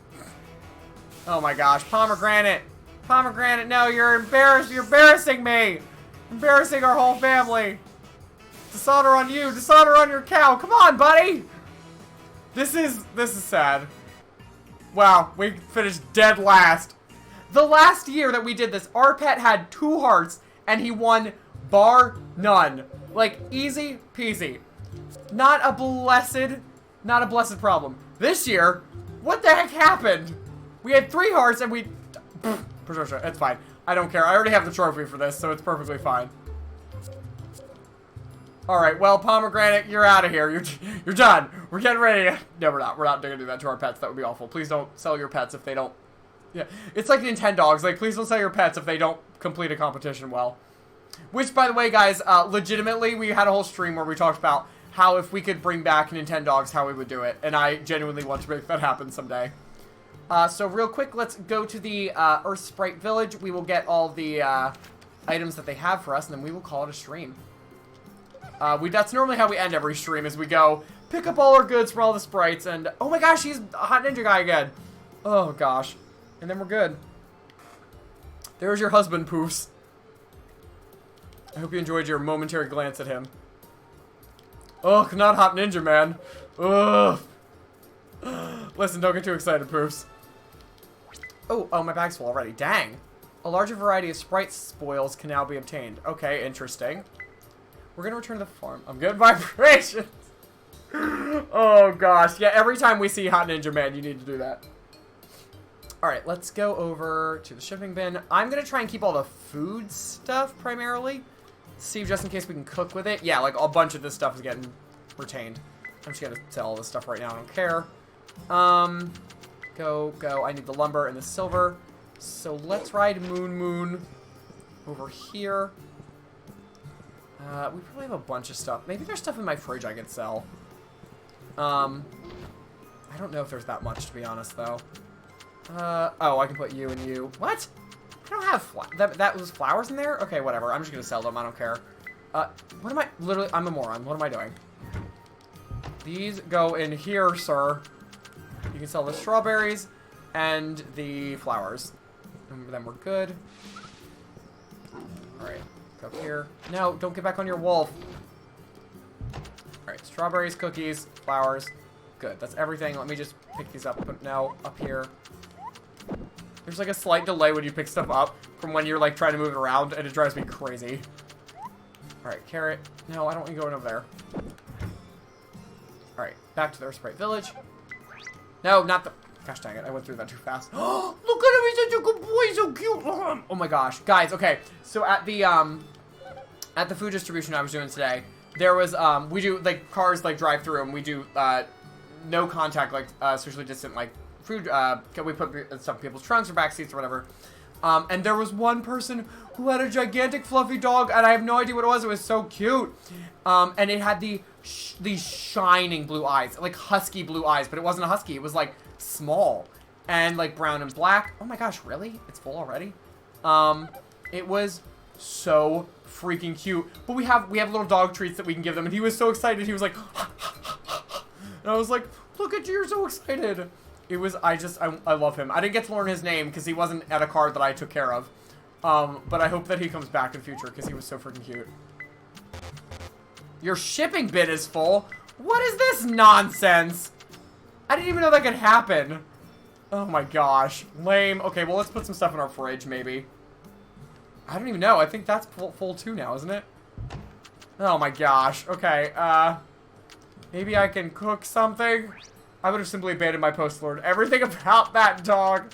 Speaker 1: Oh my gosh, Pomegranate. Pomegranate, no, you're embarrassing me. Embarrassing our whole family. Dishonor on you, dishonor on your cow. Come on, buddy. This is sad. Wow, we finished dead last. The last year that we did this, our pet had 2 hearts and he won bar none. Like, easy peasy. Not a blessed problem. This year, what the heck happened? We had 3 hearts and we... Patricia, it's fine. I don't care. I already have the trophy for this, so it's perfectly fine. Alright, well, Pomegranate, you're out of here. You're done. We're getting ready to... No, we're not. We're not going to do that to our pets. That would be awful. Please don't sell your pets if they don't... Yeah, it's like Nintendogs. Like, please don't sell your pets if they don't complete a competition well. Which, by the way, guys, legitimately, we had a whole stream where we talked about how if we could bring back Nintendogs, how we would do it. And I genuinely want to make that happen someday. So real quick, let's go to the Earth Sprite Village. We will get all the items that they have for us, and then we will call it a stream. That's normally how we end every stream, is we go pick up all our goods from all the sprites, and oh my gosh, he's a hot ninja guy again. Oh gosh. And then we're good. There's your husband, Poofs. I hope you enjoyed your momentary glance at him. Ugh, not hot ninja, man. Ugh. Listen, don't get too excited, Poofs. Oh, my bag's full already. Dang. A larger variety of sprite spoils can now be obtained. Okay, interesting. We're gonna return to the farm. I'm getting vibrations. Oh gosh. Yeah, every time we see Hot Ninja Man, you need to do that. Alright, let's go over to the shipping bin. I'm gonna try and keep all the food stuff primarily. See, just in case we can cook with it. Yeah, like a bunch of this stuff is getting retained. I'm just gonna sell all this stuff right now. I don't care. Go. I need the lumber and the silver. So let's ride Moon over here. We probably have a bunch of stuff. Maybe there's stuff in my fridge I could sell. I don't know if there's that much, to be honest, though. Oh, I can put you and you. What? I don't have that was flowers in there? Okay, whatever. I'm just gonna sell them. I don't care. What am I? Literally, I'm a moron. What am I doing? These go in here, sir. You can sell the strawberries and the flowers. And then we're good. Alright. Go up here. No, don't get back on your wolf. Alright, strawberries, cookies, flowers. Good, that's everything. Let me just pick these up. But now, up here. There's like a slight delay when you pick stuff up from when you're like trying to move it around, and it drives me crazy. Alright, carrot. No, I don't want you going over there. Alright, back to the Sprite Village. No, not the... Gosh dang it, I went through that too fast. Oh, look at him, he's such a good boy, so cute. Oh my gosh. Guys, okay. So at the food distribution I was doing today, there was, we do, like, cars, like, drive through, and we do, no contact, like, socially distant, like, food, we put stuff in people's trunks or back seats or whatever. And there was one person who had a gigantic fluffy dog, and I have no idea what it was. It was so cute. And it had these shining blue eyes, like husky blue eyes, but it wasn't a husky. It was like small and like brown and black. Oh my gosh, really? It's full already? It was so freaking cute. But we have little dog treats that we can give them, and he was so excited. He was like, and I was like, look at you, you're so excited. It was, I love him. I didn't get to learn his name because he wasn't at a card that I took care of. But I hope that he comes back in the future because he was so freaking cute. Your shipping bin is full? What is this nonsense? I didn't even know that could happen. Oh my gosh. Lame. Okay, well, let's put some stuff in our fridge, maybe. I don't even know. I think that's full too now, isn't it? Oh my gosh. Okay, maybe I can cook something? I would have simply abandoned my post, Lord. Everything about that dog.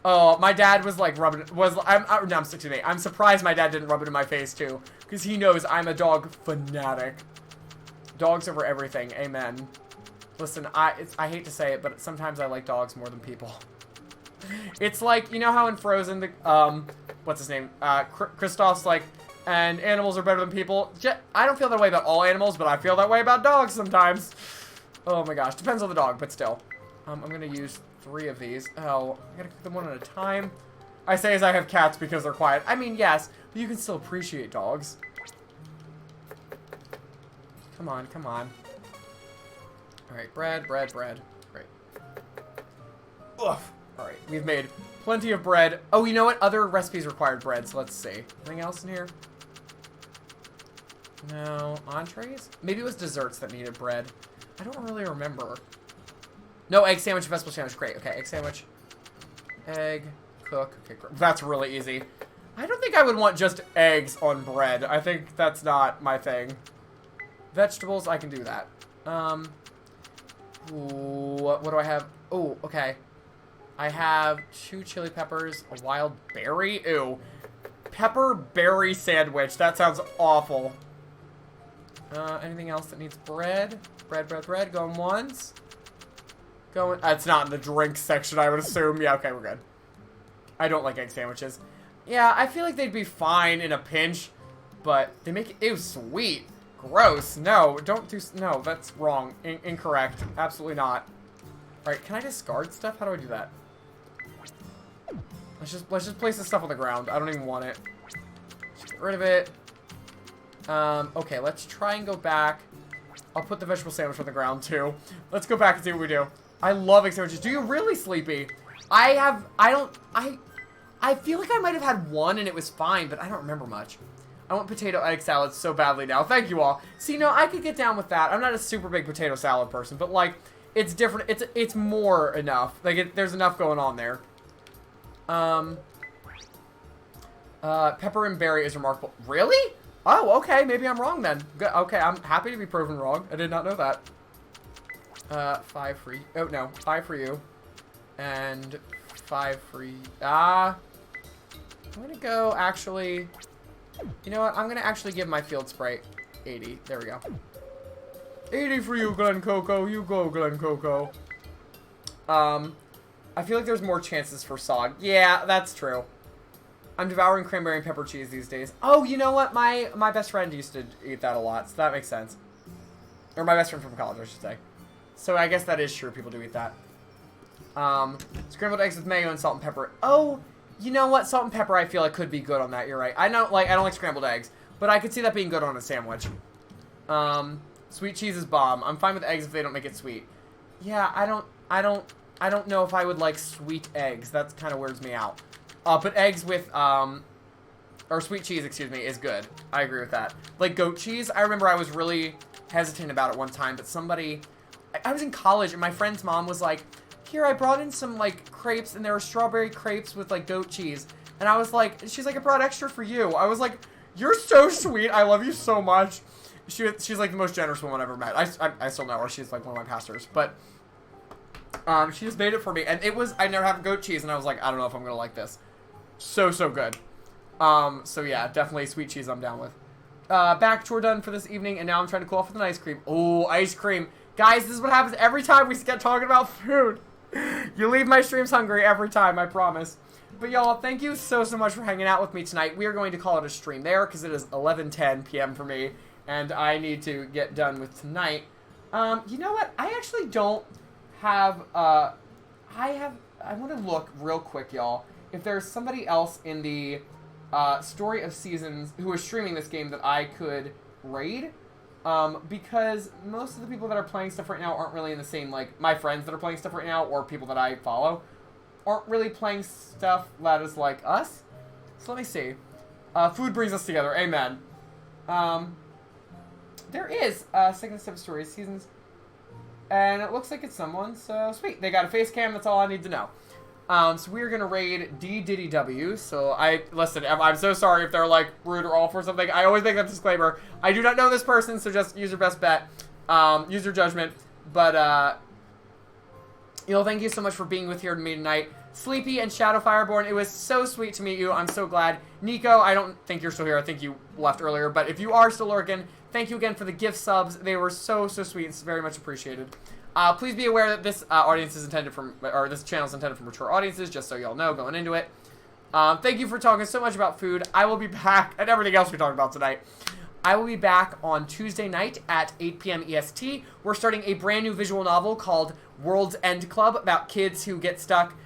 Speaker 1: Oh, my dad was like rubbing it. I'm 68. I'm surprised my dad didn't rub it in my face too, because he knows I'm a dog fanatic. Dogs over everything. Amen. Listen, I hate to say it, but sometimes I like dogs more than people. It's like, you know how in Frozen, the what's his name? Kristoff's like, and animals are better than people. I don't feel that way about all animals, but I feel that way about dogs sometimes. Oh my gosh, depends on the dog, but still. I'm gonna use 3 of these. Oh, I gotta cook them one at a time. I say as I have cats because they're quiet. I mean, yes, but you can still appreciate dogs. Come on, come on. Alright, bread. Great. Oof. Alright, we've made plenty of bread. Oh, you know what? Other recipes required bread, so let's see. Anything else in here? No. Entrees? Maybe it was desserts that needed bread. I don't really remember. No, egg sandwich, vegetable sandwich. Great. Okay, egg sandwich. Egg. Cook. Okay, that's really easy. I don't think I would want just eggs on bread. I think that's not my thing. Vegetables, I can do that. Ooh, what do I have? Oh, okay. I have 2 chili peppers, a wild berry. Ew. Pepper berry sandwich. That sounds awful. Anything else that needs bread? Bread. Going once. Going. It's not in the drinks section, I would assume. Yeah, okay, we're good. I don't like egg sandwiches. Yeah, I feel like they'd be fine in a pinch, but they make it. Ew, sweet. Gross. No, don't do. No, that's wrong. Incorrect. Absolutely not. Alright, can I discard stuff? How do I do that? Let's just place this stuff on the ground. I don't even want it. Just get rid of it. Okay, let's try and go back. I'll put the vegetable sandwich on the ground, too. Let's go back and see what we do. I love egg sandwiches. Do you really, Sleepy? I feel like I might have had one and it was fine, but I don't remember much. I want potato egg salad so badly now. Thank you all. See, no, I could get down with that. I'm not a super big potato salad person, but, like, it's different. It's more enough. Like, there's enough going on there. Pepper and berry is remarkable. Really? Oh, okay. Maybe I'm wrong then. Good. Okay, I'm happy to be proven wrong. I did not know that. 5 for you. Oh, no. 5 for you. And 5 for you. I'm gonna go, actually... You know what? I'm gonna actually give my field sprite 80. There we go. 80 for you, Glen Coco. You go, Glen Coco. I feel like there's more chances for Sog. Yeah, that's true. I'm devouring cranberry and pepper cheese these days. Oh, you know what? My best friend used to eat that a lot, so that makes sense. Or my best friend from college, I should say. So I guess that is true. People do eat that. Scrambled eggs with mayo and salt and pepper. Oh, you know what? Salt and pepper, I feel like could be good on that. You're right. I don't like scrambled eggs, but I could see that being good on a sandwich. Sweet cheese is bomb. I'm fine with eggs if they don't make it sweet. Yeah, I don't know if I would like sweet eggs. That kind of weirds me out. But eggs with, or sweet cheese, excuse me, is good. I agree with that. Like goat cheese, I remember I was really hesitant about it one time, but somebody, I was in college and my friend's mom was like, here, I brought in some, like, crepes, and there were strawberry crepes with, like, goat cheese. And I was like, she's like, I brought extra for you. I was like, You're so sweet. I love you so much. She's like the most generous woman I've ever met. I still know her. She's like one of my pastors. But she just made it for me. And it was, I never have goat cheese. And I was like, I don't know if I'm going to like this. So good. So yeah, definitely sweet cheese I'm down with. Back chore done for this evening. And now I'm trying to cool off with an ice cream. Oh, ice cream. Guys, this is what happens every time we get talking about food. You leave my streams hungry every time, I promise. But y'all, thank you so much for hanging out with me tonight. We are going to call it a stream there because it is 11:10 p.m. for me. And I need to get done with tonight. You know what? I actually don't have, I want to look real quick, y'all, if there's somebody else in the Story of Seasons who is streaming this game that I could raid. Because most of the people that are playing stuff right now aren't really in the same, like, my friends that are playing stuff right now, or people that I follow, aren't really playing stuff that is like us. So let me see. Food brings us together. Amen. There is second step Story Seasons, and it looks like it's someone, so sweet. They got a face cam, that's all I need to know. So we're gonna raid DDDW. So listen, I'm so sorry if they're like rude or awful or something. I always make that disclaimer. I do not know this person, so just use your best bet. Use your judgment. But thank you so much for being with here to me tonight. Sleepy and Shadow Fireborn, it was so sweet to meet you. I'm so glad. Nico, I don't think you're still here. I think you left earlier. But if you are still lurking, thank you again for the gift subs. They were so sweet. It's very much appreciated. Please be aware that this audience is intended or this channel is intended for mature audiences, just so y'all know going into it. Thank you for talking so much about food. I will be back, and everything else we talked about tonight. I will be back on Tuesday night at 8 p.m. EST. We're starting a brand new visual novel called World's End Club about kids who get stuck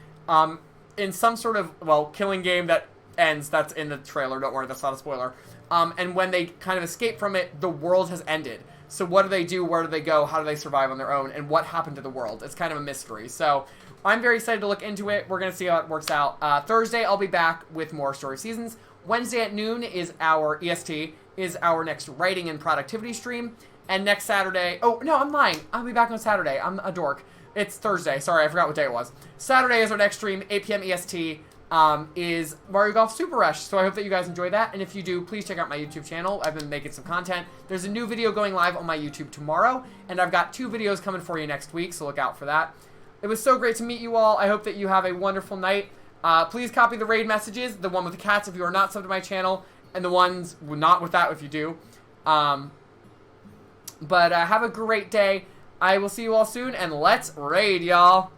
Speaker 1: in some sort of, killing game that ends. That's in the trailer. Don't worry, that's not a spoiler. And when they kind of escape from it, the world has ended. So what do they do? Where do they go? How do they survive on their own? And what happened to the world? It's kind of a mystery. So I'm very excited to look into it. We're going to see how it works out. Thursday, I'll be back with more Story Seasons. Wednesday at noon is our EST, is our next writing and productivity stream. And next Saturday, oh, no, I'm lying. I'll be back on Saturday. I'm a dork. It's Thursday. Sorry, I forgot what day it was. Saturday is our next stream, 8 p.m. EST. Is Mario Golf Super Rush. So I hope that you guys enjoy that. And if you do, please check out my YouTube channel. I've been making some content. There's a new video going live on my YouTube tomorrow. And I've got 2 videos coming for you next week. So look out for that. It was so great to meet you all. I hope that you have a wonderful night. Please copy the raid messages. The one with the cats if you are not subbed to my channel. And the ones not with that if you do. But have a great day. I will see you all soon. And let's raid, y'all.